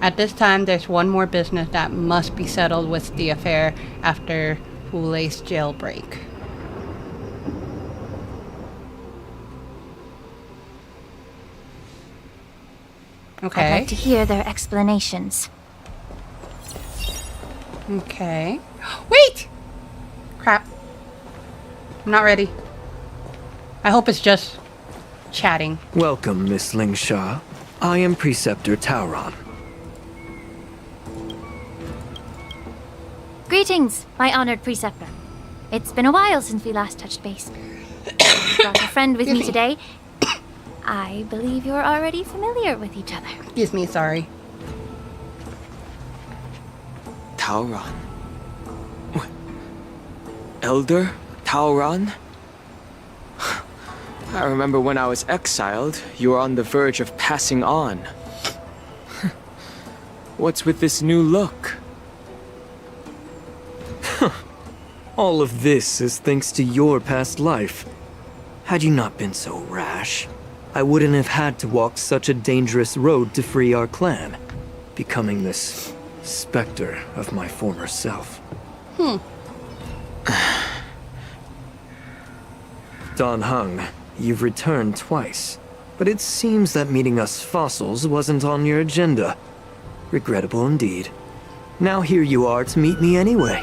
At this time, there's one more business that must be settled with the affair after Hulei's jailbreak. Okay. I'd like to hear their explanations. Okay. Wait! Crap. I'm not ready. I hope it's just chatting. Welcome, Miss Lingsha. I am Preceptor Tauron. Greetings, my honored preceptor. It's been a while since we last touched base. I brought a friend with me today. I believe you're already familiar with each other. Excuse me, sorry. Tauron? Elder Tauron? I remember when I was exiled, you were on the verge of passing on. What's with this new look? All of this is thanks to your past life. Had you not been so rash, I wouldn't have had to walk such a dangerous road to free our clan, becoming this specter of my former self. Dan Heng, you've returned twice, but it seems that meeting us fossils wasn't on your agenda. Regrettable indeed. Now here you are to meet me anyway.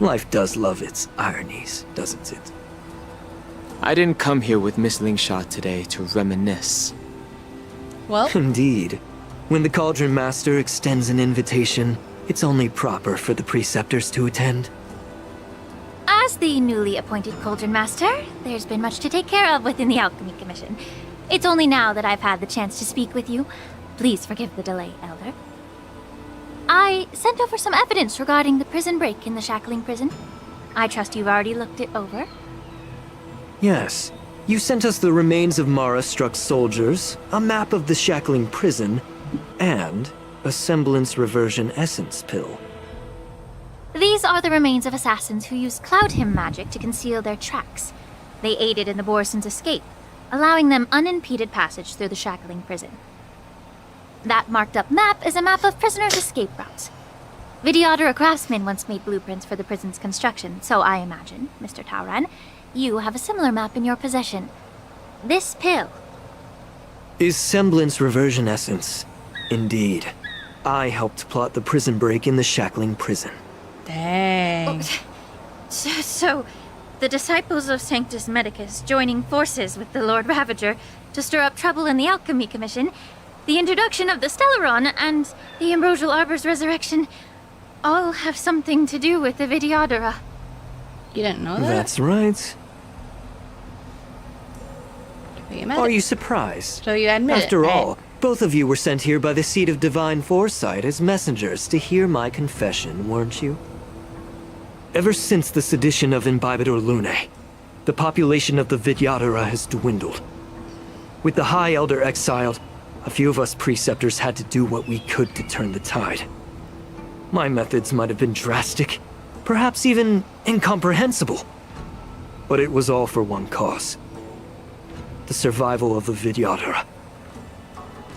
Life does love its ironies, doesn't it? I didn't come here with Miss Lingsha today to reminisce. Well? Indeed. When the Cauldron Master extends an invitation, it's only proper for the preceptors to attend. As the newly appointed Cauldron Master, there's been much to take care of within the Alchemy Commission. It's only now that I've had the chance to speak with you. Please forgive the delay, Elder. I sent over some evidence regarding the prison break in the Shackling Prison. I trust you've already looked it over. Yes. You sent us the remains of Mara-struck soldiers, a map of the Shackling Prison, and a semblance reversion essence pill. These are the remains of assassins who used Cloud Hymn magic to conceal their tracks. They aided in the Borisons' escape, allowing them unimpeded passage through the Shackling Prison. That marked-up map is a map of prisoners' escape routes. Vidyadhara craftsmen once made blueprints for the prison's construction, so I imagine, Mr. Tauron, you have a similar map in your possession. This pill. Is semblance reversion essence. Indeed. I helped plot the prison break in the Shackling Prison. Dang. So, the disciples of Sanctus Medicus joining forces with the Lord Ravager to stir up trouble in the Alchemy Commission, the introduction of the Stellaron, and the Ambrosial Arbor's resurrection all have something to do with the Vidyadhara. You didn't know that? That's right. Are you surprised? So you admit After it, all, both of you were sent here by the seat of divine foresight as messengers to hear my confession, weren't you? Ever since the sedition of Imbibidor Lunae, the population of the Vidyadhara has dwindled. With the High Elder exiled, a few of us preceptors had to do what we could to turn the tide. My methods might have been drastic, perhaps even incomprehensible. But it was all for one cause. The survival of the Vidyadhara.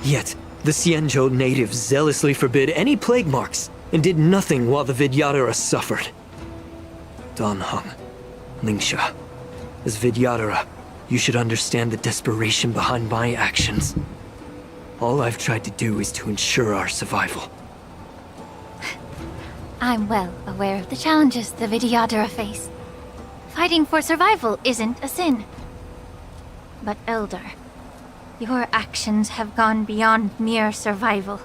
Yet, the XIANZHOU natives zealously forbid any plague marks and did nothing while the Vidyadhara suffered. Danheng, Lingsha, as Vidyadhara, you should understand the desperation behind my actions. All I've tried to do is to ensure our survival. I'm well aware of the challenges the Vidyadhara face. Fighting for survival isn't a sin. But Elder, your actions have gone beyond mere survival.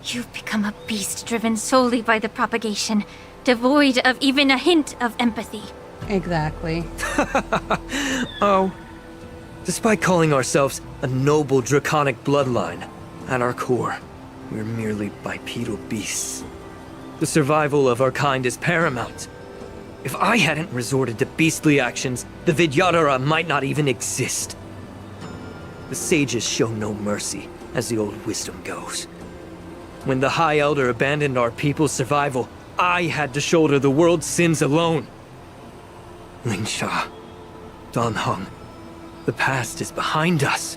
You've become a beast driven solely by the propagation, devoid of even a hint of empathy. Exactly. Oh. Despite calling ourselves a noble draconic bloodline, at our core, we're merely bipedal beasts. The survival of our kind is paramount. If I hadn't resorted to beastly actions, the Vidyadhara might not even exist. The sages show no mercy, as the old wisdom goes. When the High Elder abandoned our people's survival, I had to shoulder the world's sins alone. Lingsha, Danheng, the past is behind us,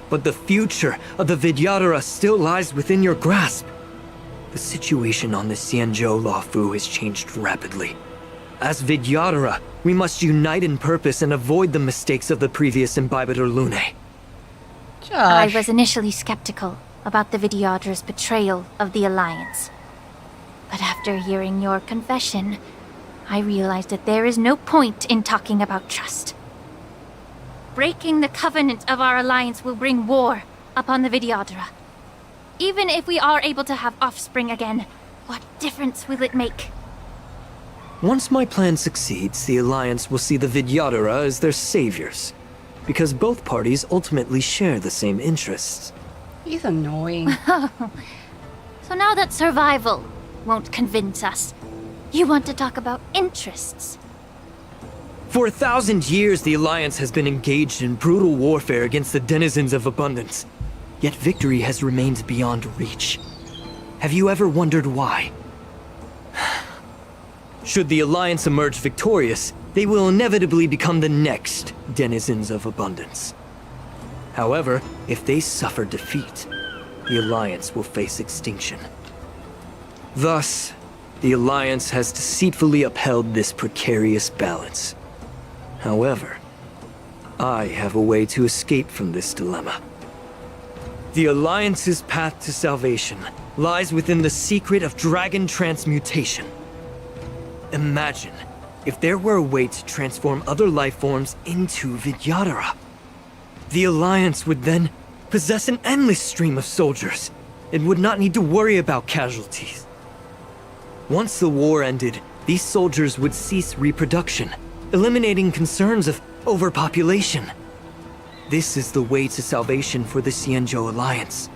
but the future of the Vidyadhara still lies within your grasp. The situation on the XIANZHOU LUOFU has changed rapidly. As Vidyadhara, we must unite in purpose and avoid the mistakes of the previous Imbibidor Lunae. I was initially skeptical about the Vidyadhara's betrayal of the Alliance. But after hearing your confession, I realized that there is no point in talking about trust. Breaking the covenant of our alliance will bring war upon the Vidyadhara. Even if we are able to have offspring again, what difference will it make? Once my plan succeeds, the Alliance will see the Vidyadhara as their saviors, because both parties ultimately share the same interests. He's annoying. So now that survival won't convince us, you want to talk about interests? For 1,000 years, the Alliance has been engaged in brutal warfare against the denizens of abundance. Yet victory has remained beyond reach. Have you ever wondered why? Should the Alliance emerge victorious, they will inevitably become the next denizens of abundance. However, if they suffer defeat, the Alliance will face extinction. Thus, the Alliance has deceitfully upheld this precarious balance. However, I have a way to escape from this dilemma. The Alliance's path to salvation lies within the secret of dragon transmutation. Imagine if there were a way to transform other life forms into Vidyadhara. The Alliance would then possess an endless stream of soldiers and would not need to worry about casualties. Once the war ended, these soldiers would cease reproduction, eliminating concerns of overpopulation. This is the way to salvation for the XIANZHOU Alliance.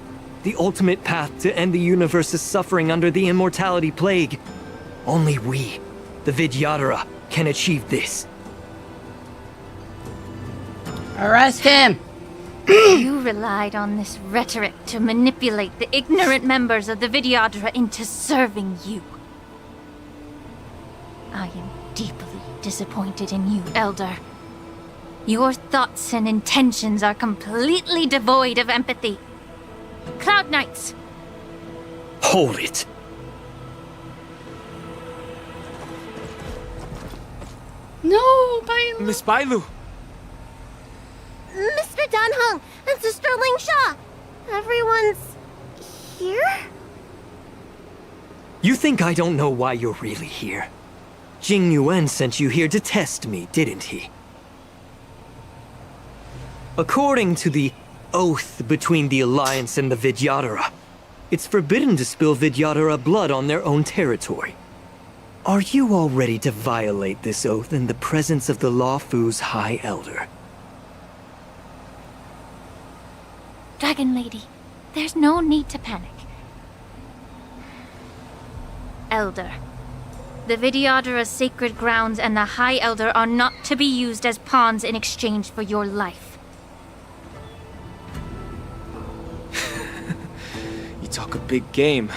The ultimate path to end the universe's suffering under the immortality plague. Only we, the Vidyadhara, can achieve this. Arrest him! You relied on this rhetoric to manipulate the ignorant members of the Vidyadhara into serving you. I am deeply disappointed in you, Elder. Your thoughts and intentions are completely devoid of empathy. Cloud Knights! Hold it! No, Bailu! Miss Bailu! Mr. Danheng and Sister Lingsha! Everyone's here? You think I don't know why you're really here? Jing Yuan sent you here to test me, didn't he? According to the oath between the Alliance and the Vidyadhara, it's forbidden to spill Vidyadhara blood on their own territory. Are you all ready to violate this oath in the presence of the LUOFU's High Elder? Dragon Lady, there's no need to panic. Elder. The Vidyadhara's sacred grounds and the High Elder are not to be used as pawns in exchange for your life. You talk a big game.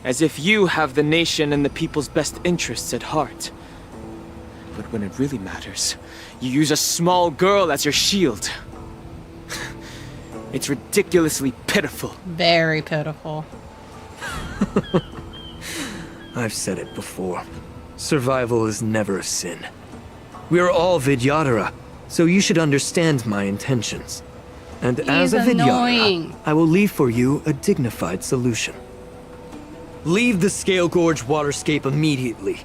As if you have the nation and the people's best interests at heart. But when it really matters, you use a small girl as your shield. It's ridiculously pitiful. Very pitiful. I've said it before. Survival is never a sin. We are all Vidyadhara, so you should understand my intentions. And as a Vidyadhara, I will leave for you a dignified solution. Leave the Scale Gorge waterscape immediately,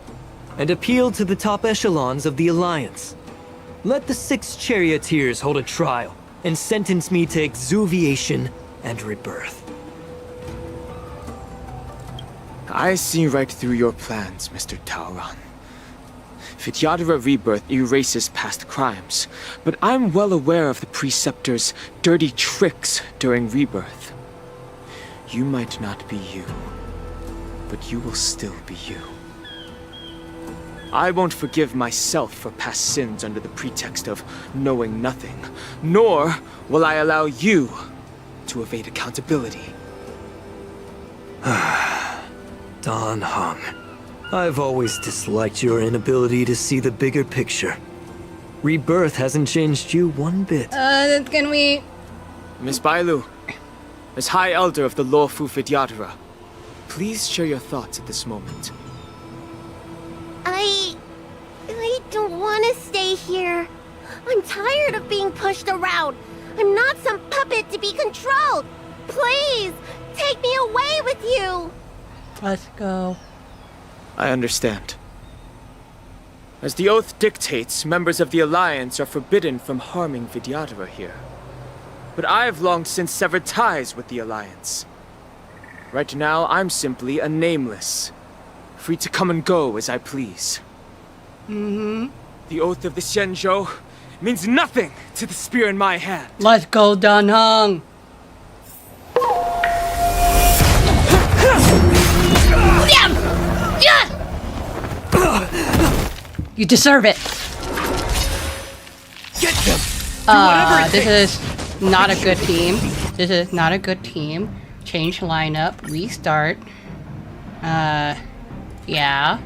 and appeal to the top echelons of the Alliance. Let the 6 charioteers hold a trial, and sentence me to exuviation and rebirth. I see right through your plans, Mr. Tauron. Vidyadhara Rebirth erases past crimes, but I'm well aware of the Preceptor's dirty tricks during Rebirth. You might not be you, but you will still be you. I won't forgive myself for past sins under the pretext of knowing nothing, nor will I allow you to evade accountability. Dan Heng, I've always disliked your inability to see the bigger picture. Rebirth hasn't changed you one bit. Can we... Miss Bailu, as High Elder of the LUOFU Vidyadhara, please share your thoughts at this moment. I don't want to stay here. I'm tired of being pushed around. I'm not some puppet to be controlled. Please, take me away with you. Let's go. I understand. As the oath dictates, members of the Alliance are forbidden from harming Vidyadhara here. But I've long since severed ties with the Alliance. Right now, I'm simply a nameless, free to come and go as I please. The oath of the XIANZHOU means nothing to the spear in my hand. Let's go, Dan Heng. You deserve it. Get them. This is not a good team. This is not a good team. Change lineup. Restart. Yeah.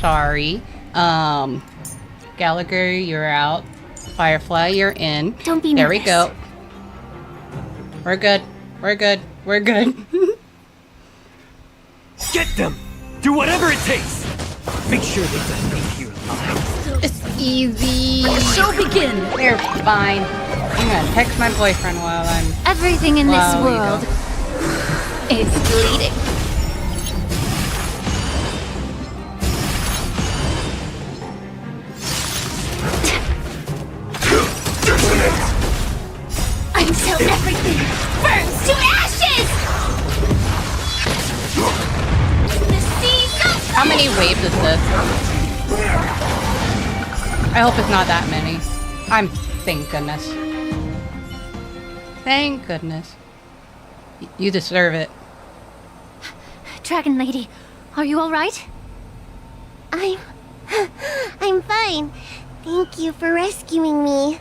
Sorry. Gallagher, you're out. Firefly, you're in. Don't be There we nervous. go. We're good. We're good. We're good. Get them! Do whatever it takes! Make sure they don't leave here alive. It's easy. Show begin. You're fine. I'm gonna text my boyfriend while I'm... Everything in this Wow, you world is bleeding. Until everything burns to ashes! The sea How many waves is this? I hope it's not that many. Thank goodness. Thank goodness. You deserve it. Dragon Lady, are you alright? I'm fine. Thank you for rescuing me.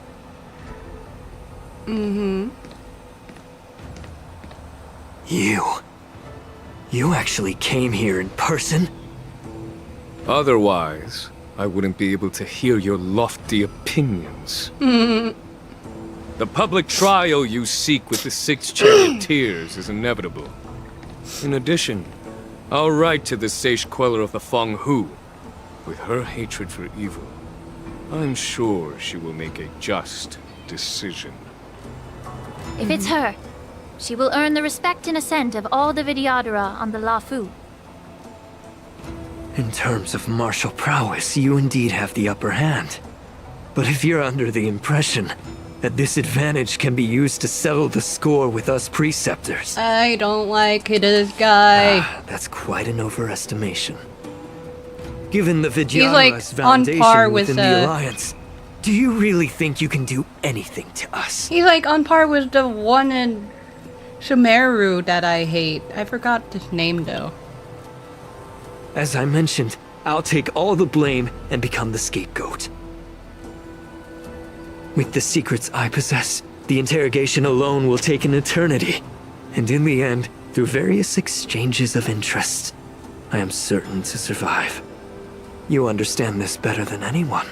You actually came here in person? Otherwise, I wouldn't be able to hear your lofty opinions. The public trial you seek with the 6 charioteers is inevitable. In addition, I'll write to the Sage Queller of the Feng Hu. With her hatred for evil, I'm sure she will make a just decision. If it's her, she will earn the respect and assent of all the Vidyadhara on the LUOFU. In terms of martial prowess, you indeed have the upper hand. But if you're under the impression that this advantage can be used to settle the score with us preceptors... I don't like this guy. That's quite an overestimation. Given the He's Vidyadhara's like on foundation par with within the Alliance, do you really think you can do anything to us? He's like on par with the 1 and Sumeru that I hate. I forgot his name though. As I mentioned, I'll take all the blame and become the scapegoat. With the secrets I possess, the interrogation alone will take an eternity. And in the end, through various exchanges of interest, I am certain to survive. You understand this better than anyone,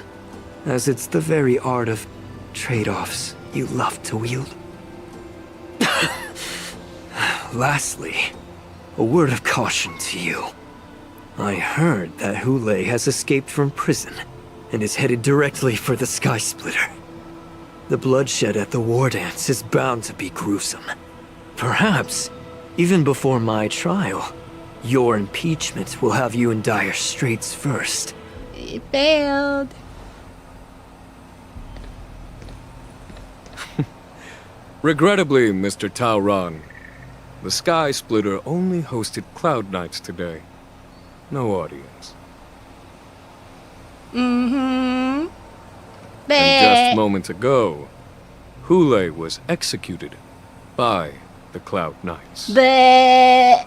as it's the very art of trade-offs you love to wield. Lastly, a word of caution to you. I heard that Hule has escaped from prison and is headed directly for the Sky Splitter. The bloodshed at the war dance is bound to be gruesome. Perhaps, even before my trial, your impeachment will have you in dire straits first. It failed. Regrettably, Mr. Taoran, the Sky Splitter only hosted Cloud Nights today. No audience. Mm-hmm. And just moments ago, Hule was executed by the Cloud Knights. Bleh.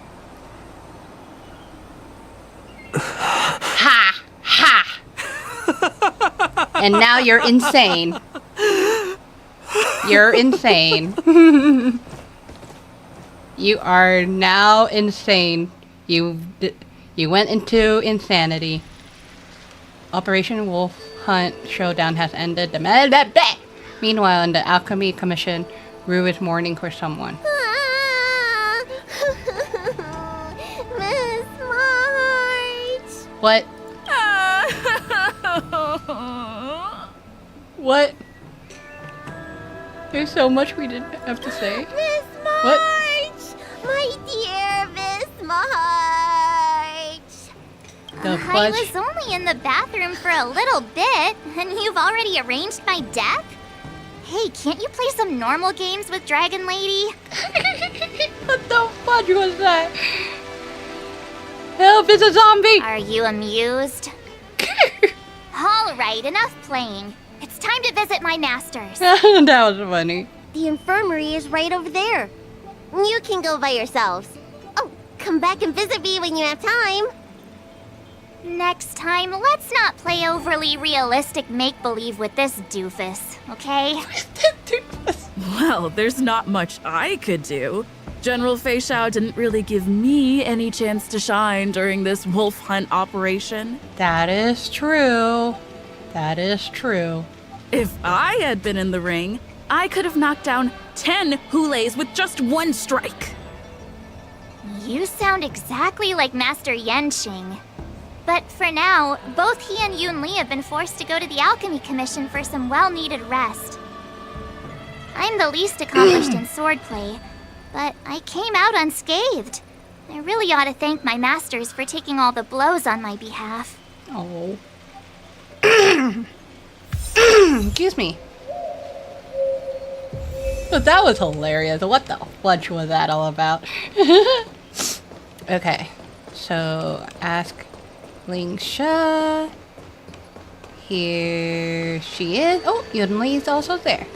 Ha! Ha! And now you're insane. You're insane. You are now insane. You went into insanity. Operation Wolf Hunt Showdown has ended. Meanwhile, in the Alchemy Commission, Rue is mourning for someone. Miss March! What? What? There's so much we didn't have to say. Miss March! What? My dear Miss March! The I fudge. was only in the bathroom for a little bit, and you've already arranged my death? Hey, can't you play some normal games with Dragon Lady? What the fudge was that? Help, it's a zombie! Are you amused? Alright, enough playing. It's time to visit my masters. That was funny. The infirmary is right over there. You can go by yourselves. Oh, come back and visit me when you have time. Next time, let's not play overly realistic make-believe with this doofus, okay? Well, there's not much I could do. General Fei Xiao didn't really give me any chance to shine during this wolf hunt operation. That is true. That is true. If I had been in the ring, I could have knocked down 10 Hules with just one strike. You sound exactly like Master Yenqing. But for now, both he and Yun Li have been forced to go to the Alchemy Commission for some well-needed rest. I'm the least accomplished in swordplay, but I came out unscathed. I really ought to thank my masters for taking all the blows on my behalf. Oh. Excuse me. But that was hilarious. What the fudge was that all about? Okay. So, ask Ling Sha. Here she is. Oh, Yun Li is also there.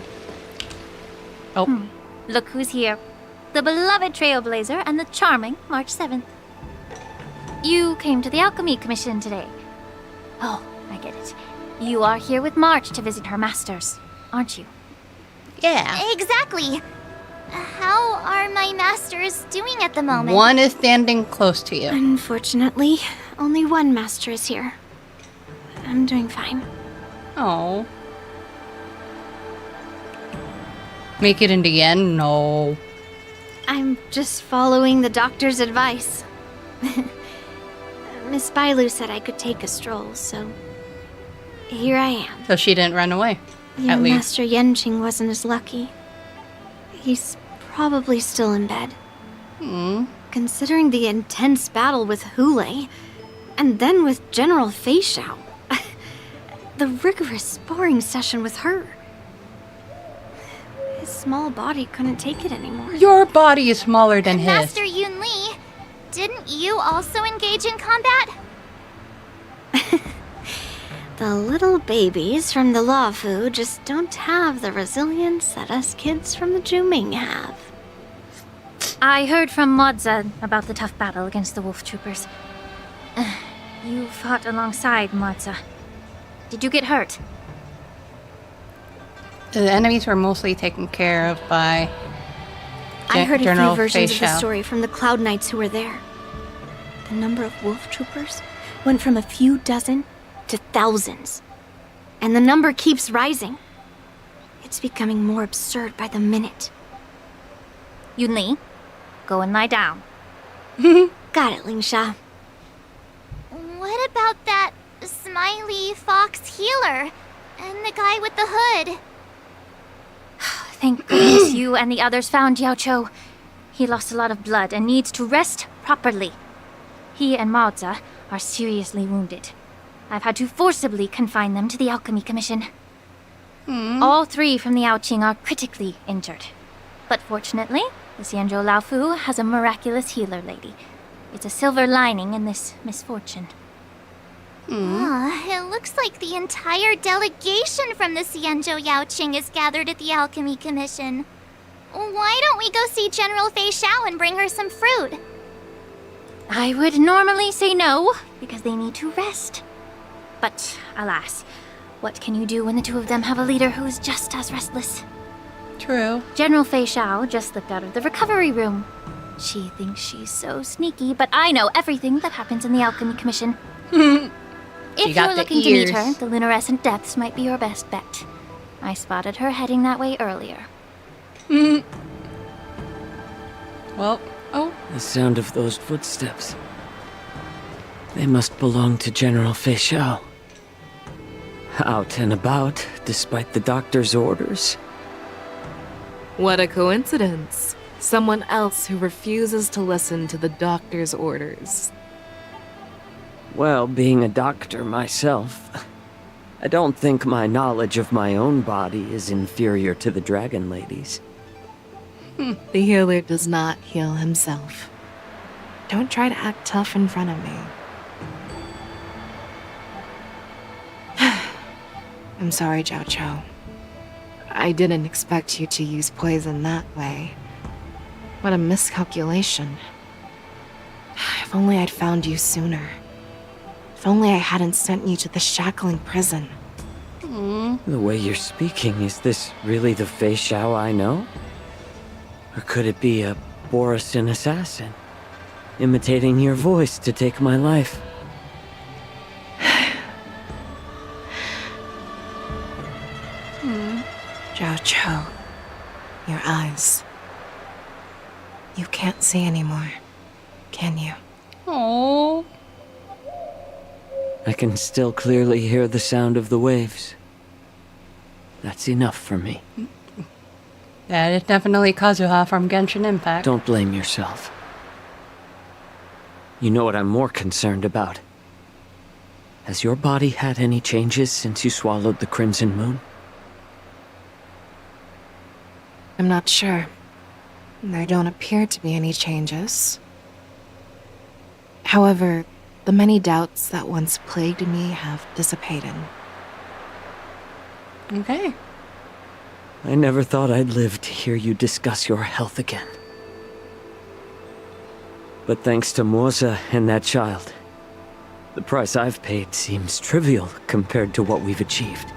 Oh. Look who's here. The beloved Trailblazer and the charming March 7th. You came to the Alchemy Commission today. Oh, I get it. You are here with March to visit her masters, aren't you? Yeah. Exactly. How are my masters doing at the moment? One is standing close to you. Unfortunately, only one master is here. I'm doing fine. Oh. Make it in the end? No. I'm just following the doctor's advice. Miss Bailu said I could take a stroll, so here I am. So she didn't run away, Young at least. Master Yenqing wasn't as lucky. He's probably still in bed. Considering the intense battle with Hule, and then with General Fei Xiao, the rigorous sparring session with her. His small body couldn't take it anymore. Your body is smaller than his. Master Yun Li, didn't you also engage in combat? The little babies from the LUOFU just don't have the resilience that us kids from the Zhuming have. I heard from Modza about the tough battle against the wolf troopers. You fought alongside Modza. Did you get hurt? The enemies were mostly taken care of by I heard a General few versions of the Fei Xiao. story from the Cloud Knights who were there. The number of wolf troopers went from a few dozen to thousands. And the number keeps rising. It's becoming more absurd by the minute. Yunli, go and lie down. Got it, Lingsha. What about that smiley fox healer? And the guy with the hood? Thank goodness you and the others found Yaocho. He lost a lot of blood and needs to rest properly. He and Maoza are seriously wounded. I've had to forcibly confine them to the Alchemy Commission. All 3 from the Yaoqing are critically injured. But fortunately, the XIANZHOU LUOFU has a miraculous healer lady. It's a silver lining in this misfortune. It looks like the entire delegation from the XIANZHOU Yaoqing is gathered at the Alchemy Commission. Why don't we go see General Fei Xiao and bring her some fruit? I would normally say no, because they need to rest. But alas, what can you do when the 2 of them have a leader who is just as restless? True. General Fei Xiao just slipped out of the recovery room. She thinks she's so sneaky, but I know everything that happens in the Alchemy Commission. If you're looking to meet her, the Lunarescent Depths might be your best bet. I spotted her heading that way earlier. Well, The sound of those footsteps. They must belong to General Fei Xiao. Out and about, despite the doctor's orders. What a coincidence. Someone else who refuses to listen to the doctor's orders. Well, being a doctor myself, I don't think my knowledge of my own body is inferior to the Dragon Lady's. The healer does not heal himself. Don't try to act tough in front of me. I'm sorry, Jiaoqiu. I didn't expect you to use poison that way. What a miscalculation. If only I'd found you sooner. If only I hadn't sent you to the shackling prison. The way you're speaking, is this really the Fei Xiao I know? Or could it be a Borisin assassin, imitating your voice to take my life? Jiaoqiu, your eyes. You can't see anymore, can you? Oh. I can still clearly hear the sound of the waves. That's enough for me. That is definitely Kazuha from Genshin Impact. Don't blame yourself. You know what I'm more concerned about? Has your body had any changes since you swallowed the Crimson Moon? I'm not sure. There don't appear to be any changes. However, the many doubts that once plagued me have dissipated. Okay. I never thought I'd live to hear you discuss your health again. But thanks to Moza and that child, the price I've paid seems trivial compared to what we've achieved.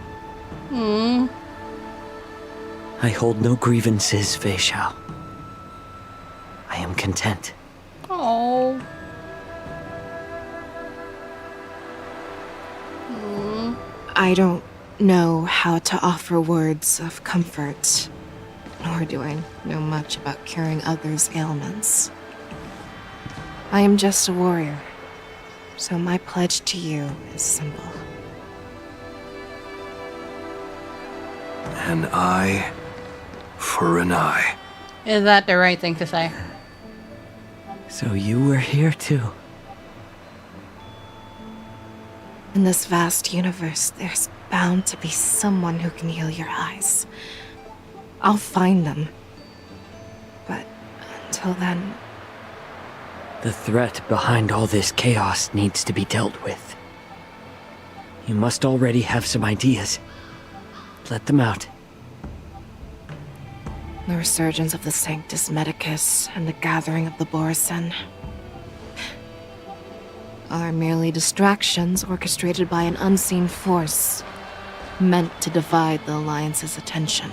I hold no grievances, Fei Xiao. I am content. Oh. I don't know how to offer words of comfort, nor do I know much about curing others' ailments. I am just a warrior, so my pledge to you is simple. An eye for an eye. Is that the right thing to say? So you were here too. In this vast universe, there's bound to be someone who can heal your eyes. I'll find them. But until then... The threat behind all this chaos needs to be dealt with. You must already have some ideas. Let them out. The resurgence of the Sanctus Medicus and the gathering of the Borison are merely distractions orchestrated by an unseen force meant to divide the Alliance's attention.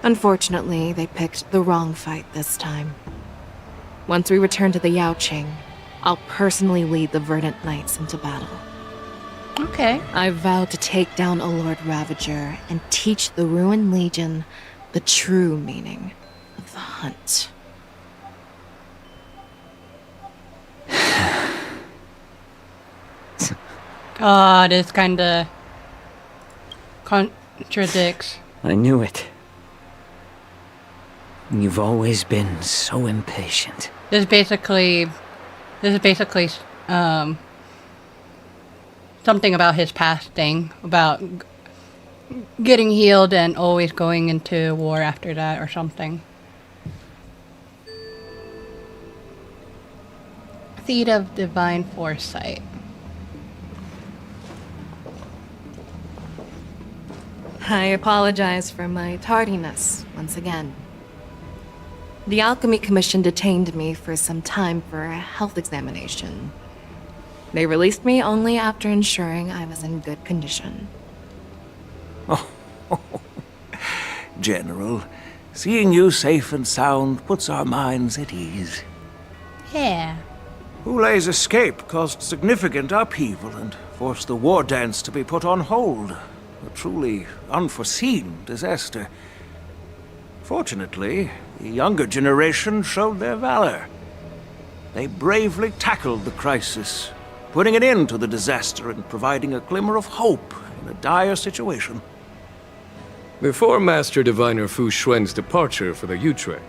Unfortunately, they picked the wrong fight this time. Once we return to the Yaoqing, I'll personally lead the Verdant Knights into battle. Okay. I vow to take down a Lord Ravager and teach the Ruined Legion the true meaning of the hunt. God, this kinda contradicts. I knew it. You've always been so impatient. This is basically something about his past thing, about getting healed and always going into war after that or something. Seed of Divine Foresight. I apologize for my tardiness once again. The Alchemy Commission detained me for some time for a health examination. They released me only after ensuring I was in good condition. Oh, General, seeing you safe and sound puts our minds at ease. Yeah. Hulei's escape caused significant upheaval and forced the war dance to be put on hold. A truly unforeseen disaster. Fortunately, the younger generation showed their valor. They bravely tackled the crisis, putting an end to the disaster and providing a glimmer of hope in a dire situation. Before Master Diviner Fu Xuan's departure for the Yutre,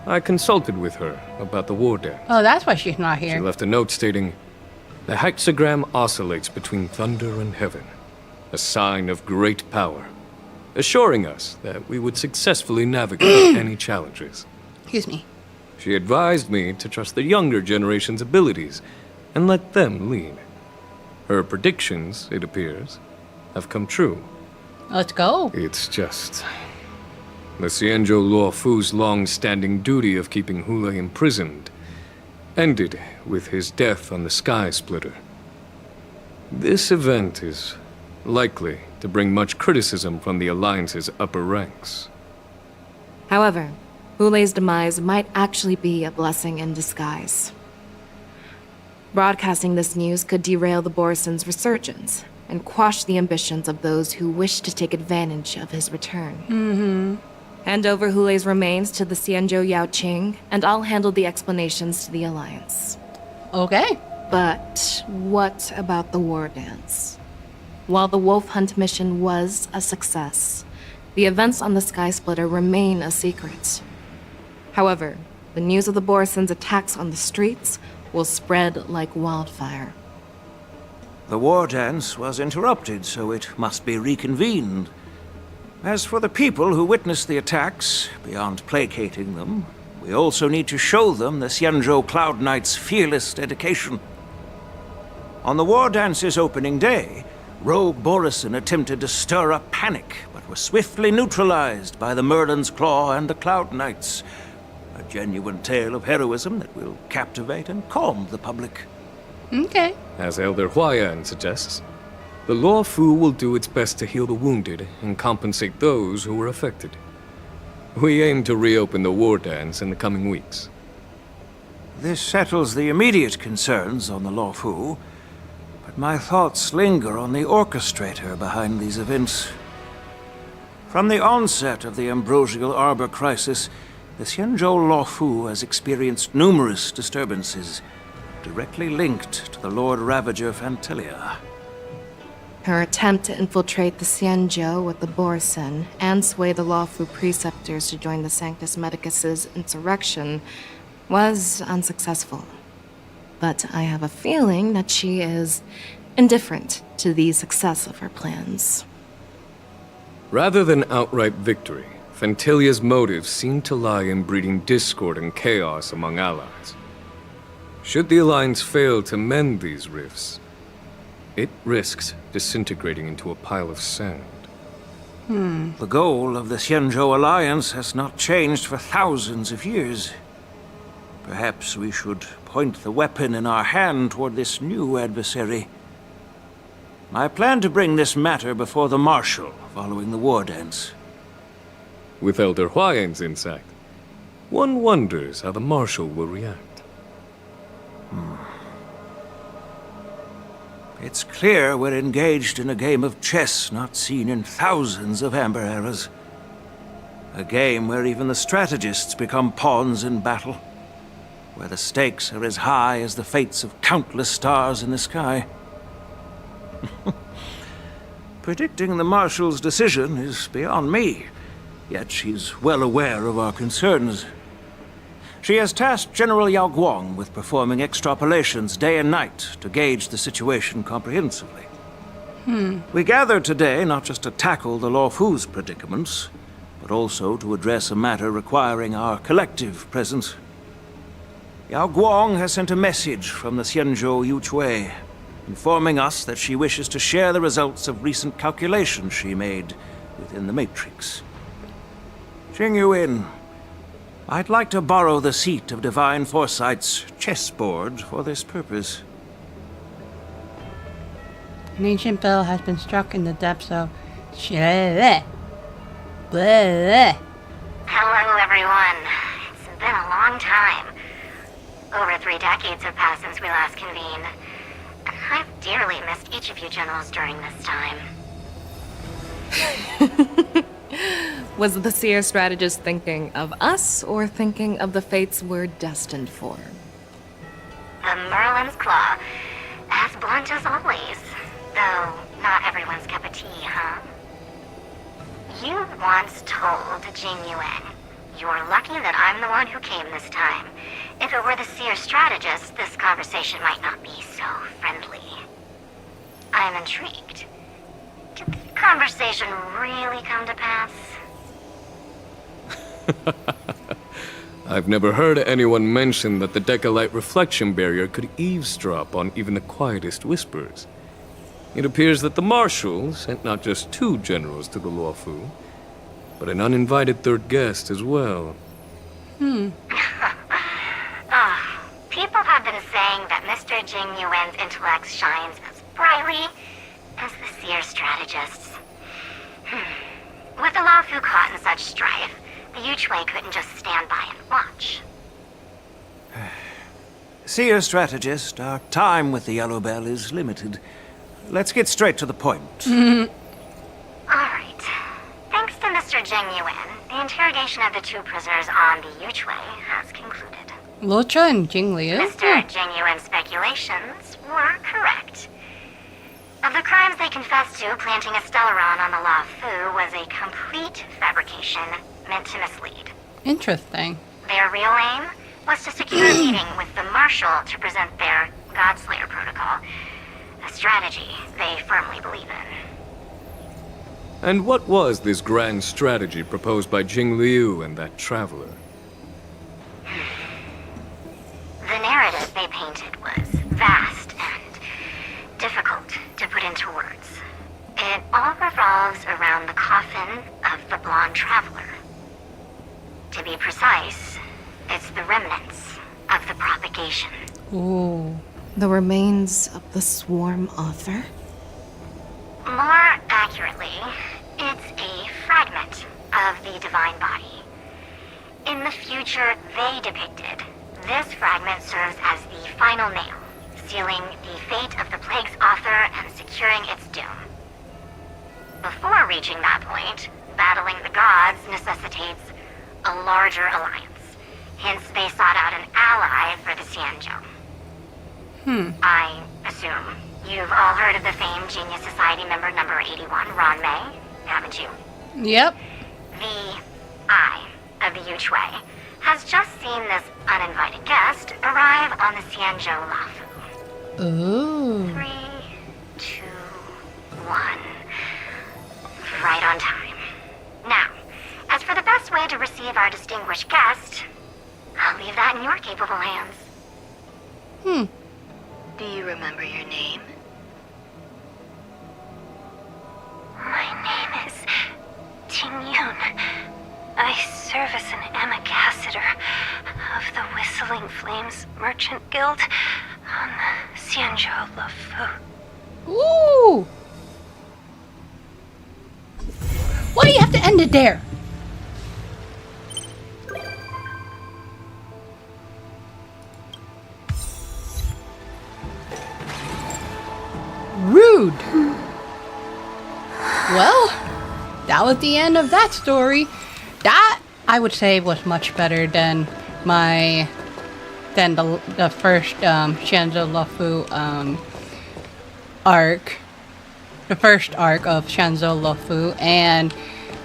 I consulted with her about the war dance. Oh, that's why she's not here. She left a note stating, "The hexagram oscillates between thunder and heaven, a sign of great power, assuring us that we would successfully navigate any challenges." Excuse me. She advised me to trust the younger generation's abilities and let them lead. Her predictions, it appears, have come true. Let's go. It's just... the XIANZHOU LUOFU's long-standing duty of keeping Hulei imprisoned ended with his death on the Sky Splitter. This event is likely to bring much criticism from the Alliance's upper ranks. However, Hulei's demise might actually be a blessing in disguise. Broadcasting this news could derail the Borison's resurgence and quash the ambitions of those who wish to take advantage of his return. Mm-hmm. Hand over Hulei's remains to the XIANZHOU Yaoqing, and I'll handle the explanations to the Alliance. Okay. But what about the war dance? While the wolf hunt mission was a success, the events on the Sky Splitter remain a secret. However, the news of the Borison's attacks on the streets will spread like wildfire. The war dance was interrupted, so it must be reconvened. As for the people who witnessed the attacks, beyond placating them, we also need to show them the XIANZHOU Cloud Knight's fearless dedication. On the war dance's opening day, rogue Borison attempted to stir up panic, but was swiftly neutralized by the Merlin's Claw and the Cloud Knights. A genuine tale of heroism that will captivate and calm the public. Okay. As Elder Huaiyan suggests, the LUOFU will do its best to heal the wounded and compensate those who were affected. We aim to reopen the war dance in the coming weeks. This settles the immediate concerns on the LUOFU, but my thoughts linger on the orchestrator behind these events. From the onset of the Ambrosial Arbor crisis, the XIANZHOU LUOFU has experienced numerous disturbances, directly linked to the Lord Ravager Fantilia. Her attempt to infiltrate the XIANZHOU with the Borison and sway the LUOFU preceptors to join the Sanctus Medicus's insurrection was unsuccessful. But I have a feeling that she is indifferent to the success of her plans. Rather than outright victory, Fantilia's motives seem to lie in breeding discord and chaos among allies. Should the Alliance fail to mend these rifts, it risks disintegrating into a pile of sand. The goal of the XIANZHOU Alliance has not changed for thousands of years. Perhaps we should point the weapon in our hand toward this new adversary. I plan to bring this matter before the Marshal following the war dance. With Elder Huayan's insight, one wonders how the Marshal will react. It's clear we're engaged in a game of chess not seen in thousands of Amber eras. A game where even the strategists become pawns in battle. Where the stakes are as high as the fates of countless stars in the sky. Predicting the Marshal's decision is beyond me, yet she's well aware of our concerns. She has tasked General Yao Guang with performing extrapolations day and night to gauge the situation comprehensively. We gathered today not just to tackle the LUOFU's predicaments, but also to address a matter requiring our collective presence. Yao Guang has sent a message from the XIANZHOU Yuchui, informing us that she wishes to share the results of recent calculations she made within the Matrix. Jing Yuan, I'd like to borrow the seat of Divine Foresight's chessboard for this purpose. An ancient bell has been struck in the depths of... Hello, everyone. It's been a long time. Over 3 decades have passed since we last convened. I've dearly missed each of you generals during this time. Was the seer strategist thinking of us, or thinking of the fates we're destined for? The Merlin's Claw. As blunt as always. Though, not everyone's cup of tea, huh? You once told Jing Yuan, "You're lucky that I'm the one who came this time. If it were the seer strategist, this conversation might not be so friendly." I'm intrigued. Did the conversation really come to pass? I've never heard anyone mention that the Decalite reflection barrier could eavesdrop on even the quietest whispers. It appears that the Marshal sent not just 2 generals to the LUOFU, but an uninvited 3rd guest as well. People have been saying that Mr. Jing Yuan's intellect shines as brightly as the seer strategist's. With the LUOFU caught in such strife, the Yuchui couldn't just stand by and watch. Seer strategist, our time with the Yellow Bell is limited. Let's get straight to the point. Alright. Thanks to Mr. Jing Yuan, the interrogation of the 2 prisoners on the Yuchui has concluded. Lucha and Jing Liu? Mr. Jing Yuan's speculations were correct. Of the crimes they confessed to, planting a Stellaron on the LUOFU was a complete fabrication meant to mislead. Interesting. Their real aim was to secure a meeting with the Marshal to present their Godslayer protocol, a strategy they firmly believe in. And what was this grand strategy proposed by Jing Liu and that traveler? The narrative they painted was vast and difficult to put into words. It all revolves around the coffin of the blonde traveler. To be precise, it's the remnants of the propagation. Ooh. The remains of the swarm author? More accurately, it's a fragment of the divine body. In the future they depicted, this fragment serves as the final nail, sealing the fate of the plague's author and securing its doom. Before reaching that point, battling the gods necessitates a larger alliance. Hence, they sought out an ally for the XIANZHOU. I assume you've all heard of the famed Genius Society member number 81, Ron May, haven't you? Yep. The Eye of the Yuchui has just seen this uninvited guest arrive on the XIANZHOU LUOFU. Ooh. 3, 2, 1. Right on time. Now, as for the best way to receive our distinguished guest, I'll leave that in your capable hands. Do you remember your name? My name is Games Merchant Guild on XIANZHOU, LUOFU. Ooh! Why do you have to end it there? Rude. Well, that was the end of that story. That, I would say, was much better than the first XIANZHOU LUOFU arc. The first arc of XIANZHOU LUOFU, and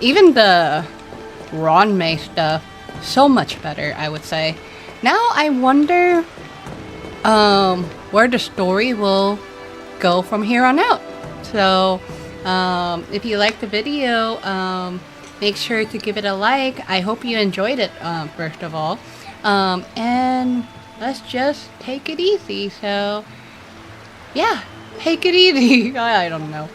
even the Ronmei stuff, so much better, I would say. Now I wonder where the story will go from here on out. So if you liked the video, make sure to give it a like. I hope you enjoyed it, first of all. And let's just take it easy. So yeah, take it easy. I don't know.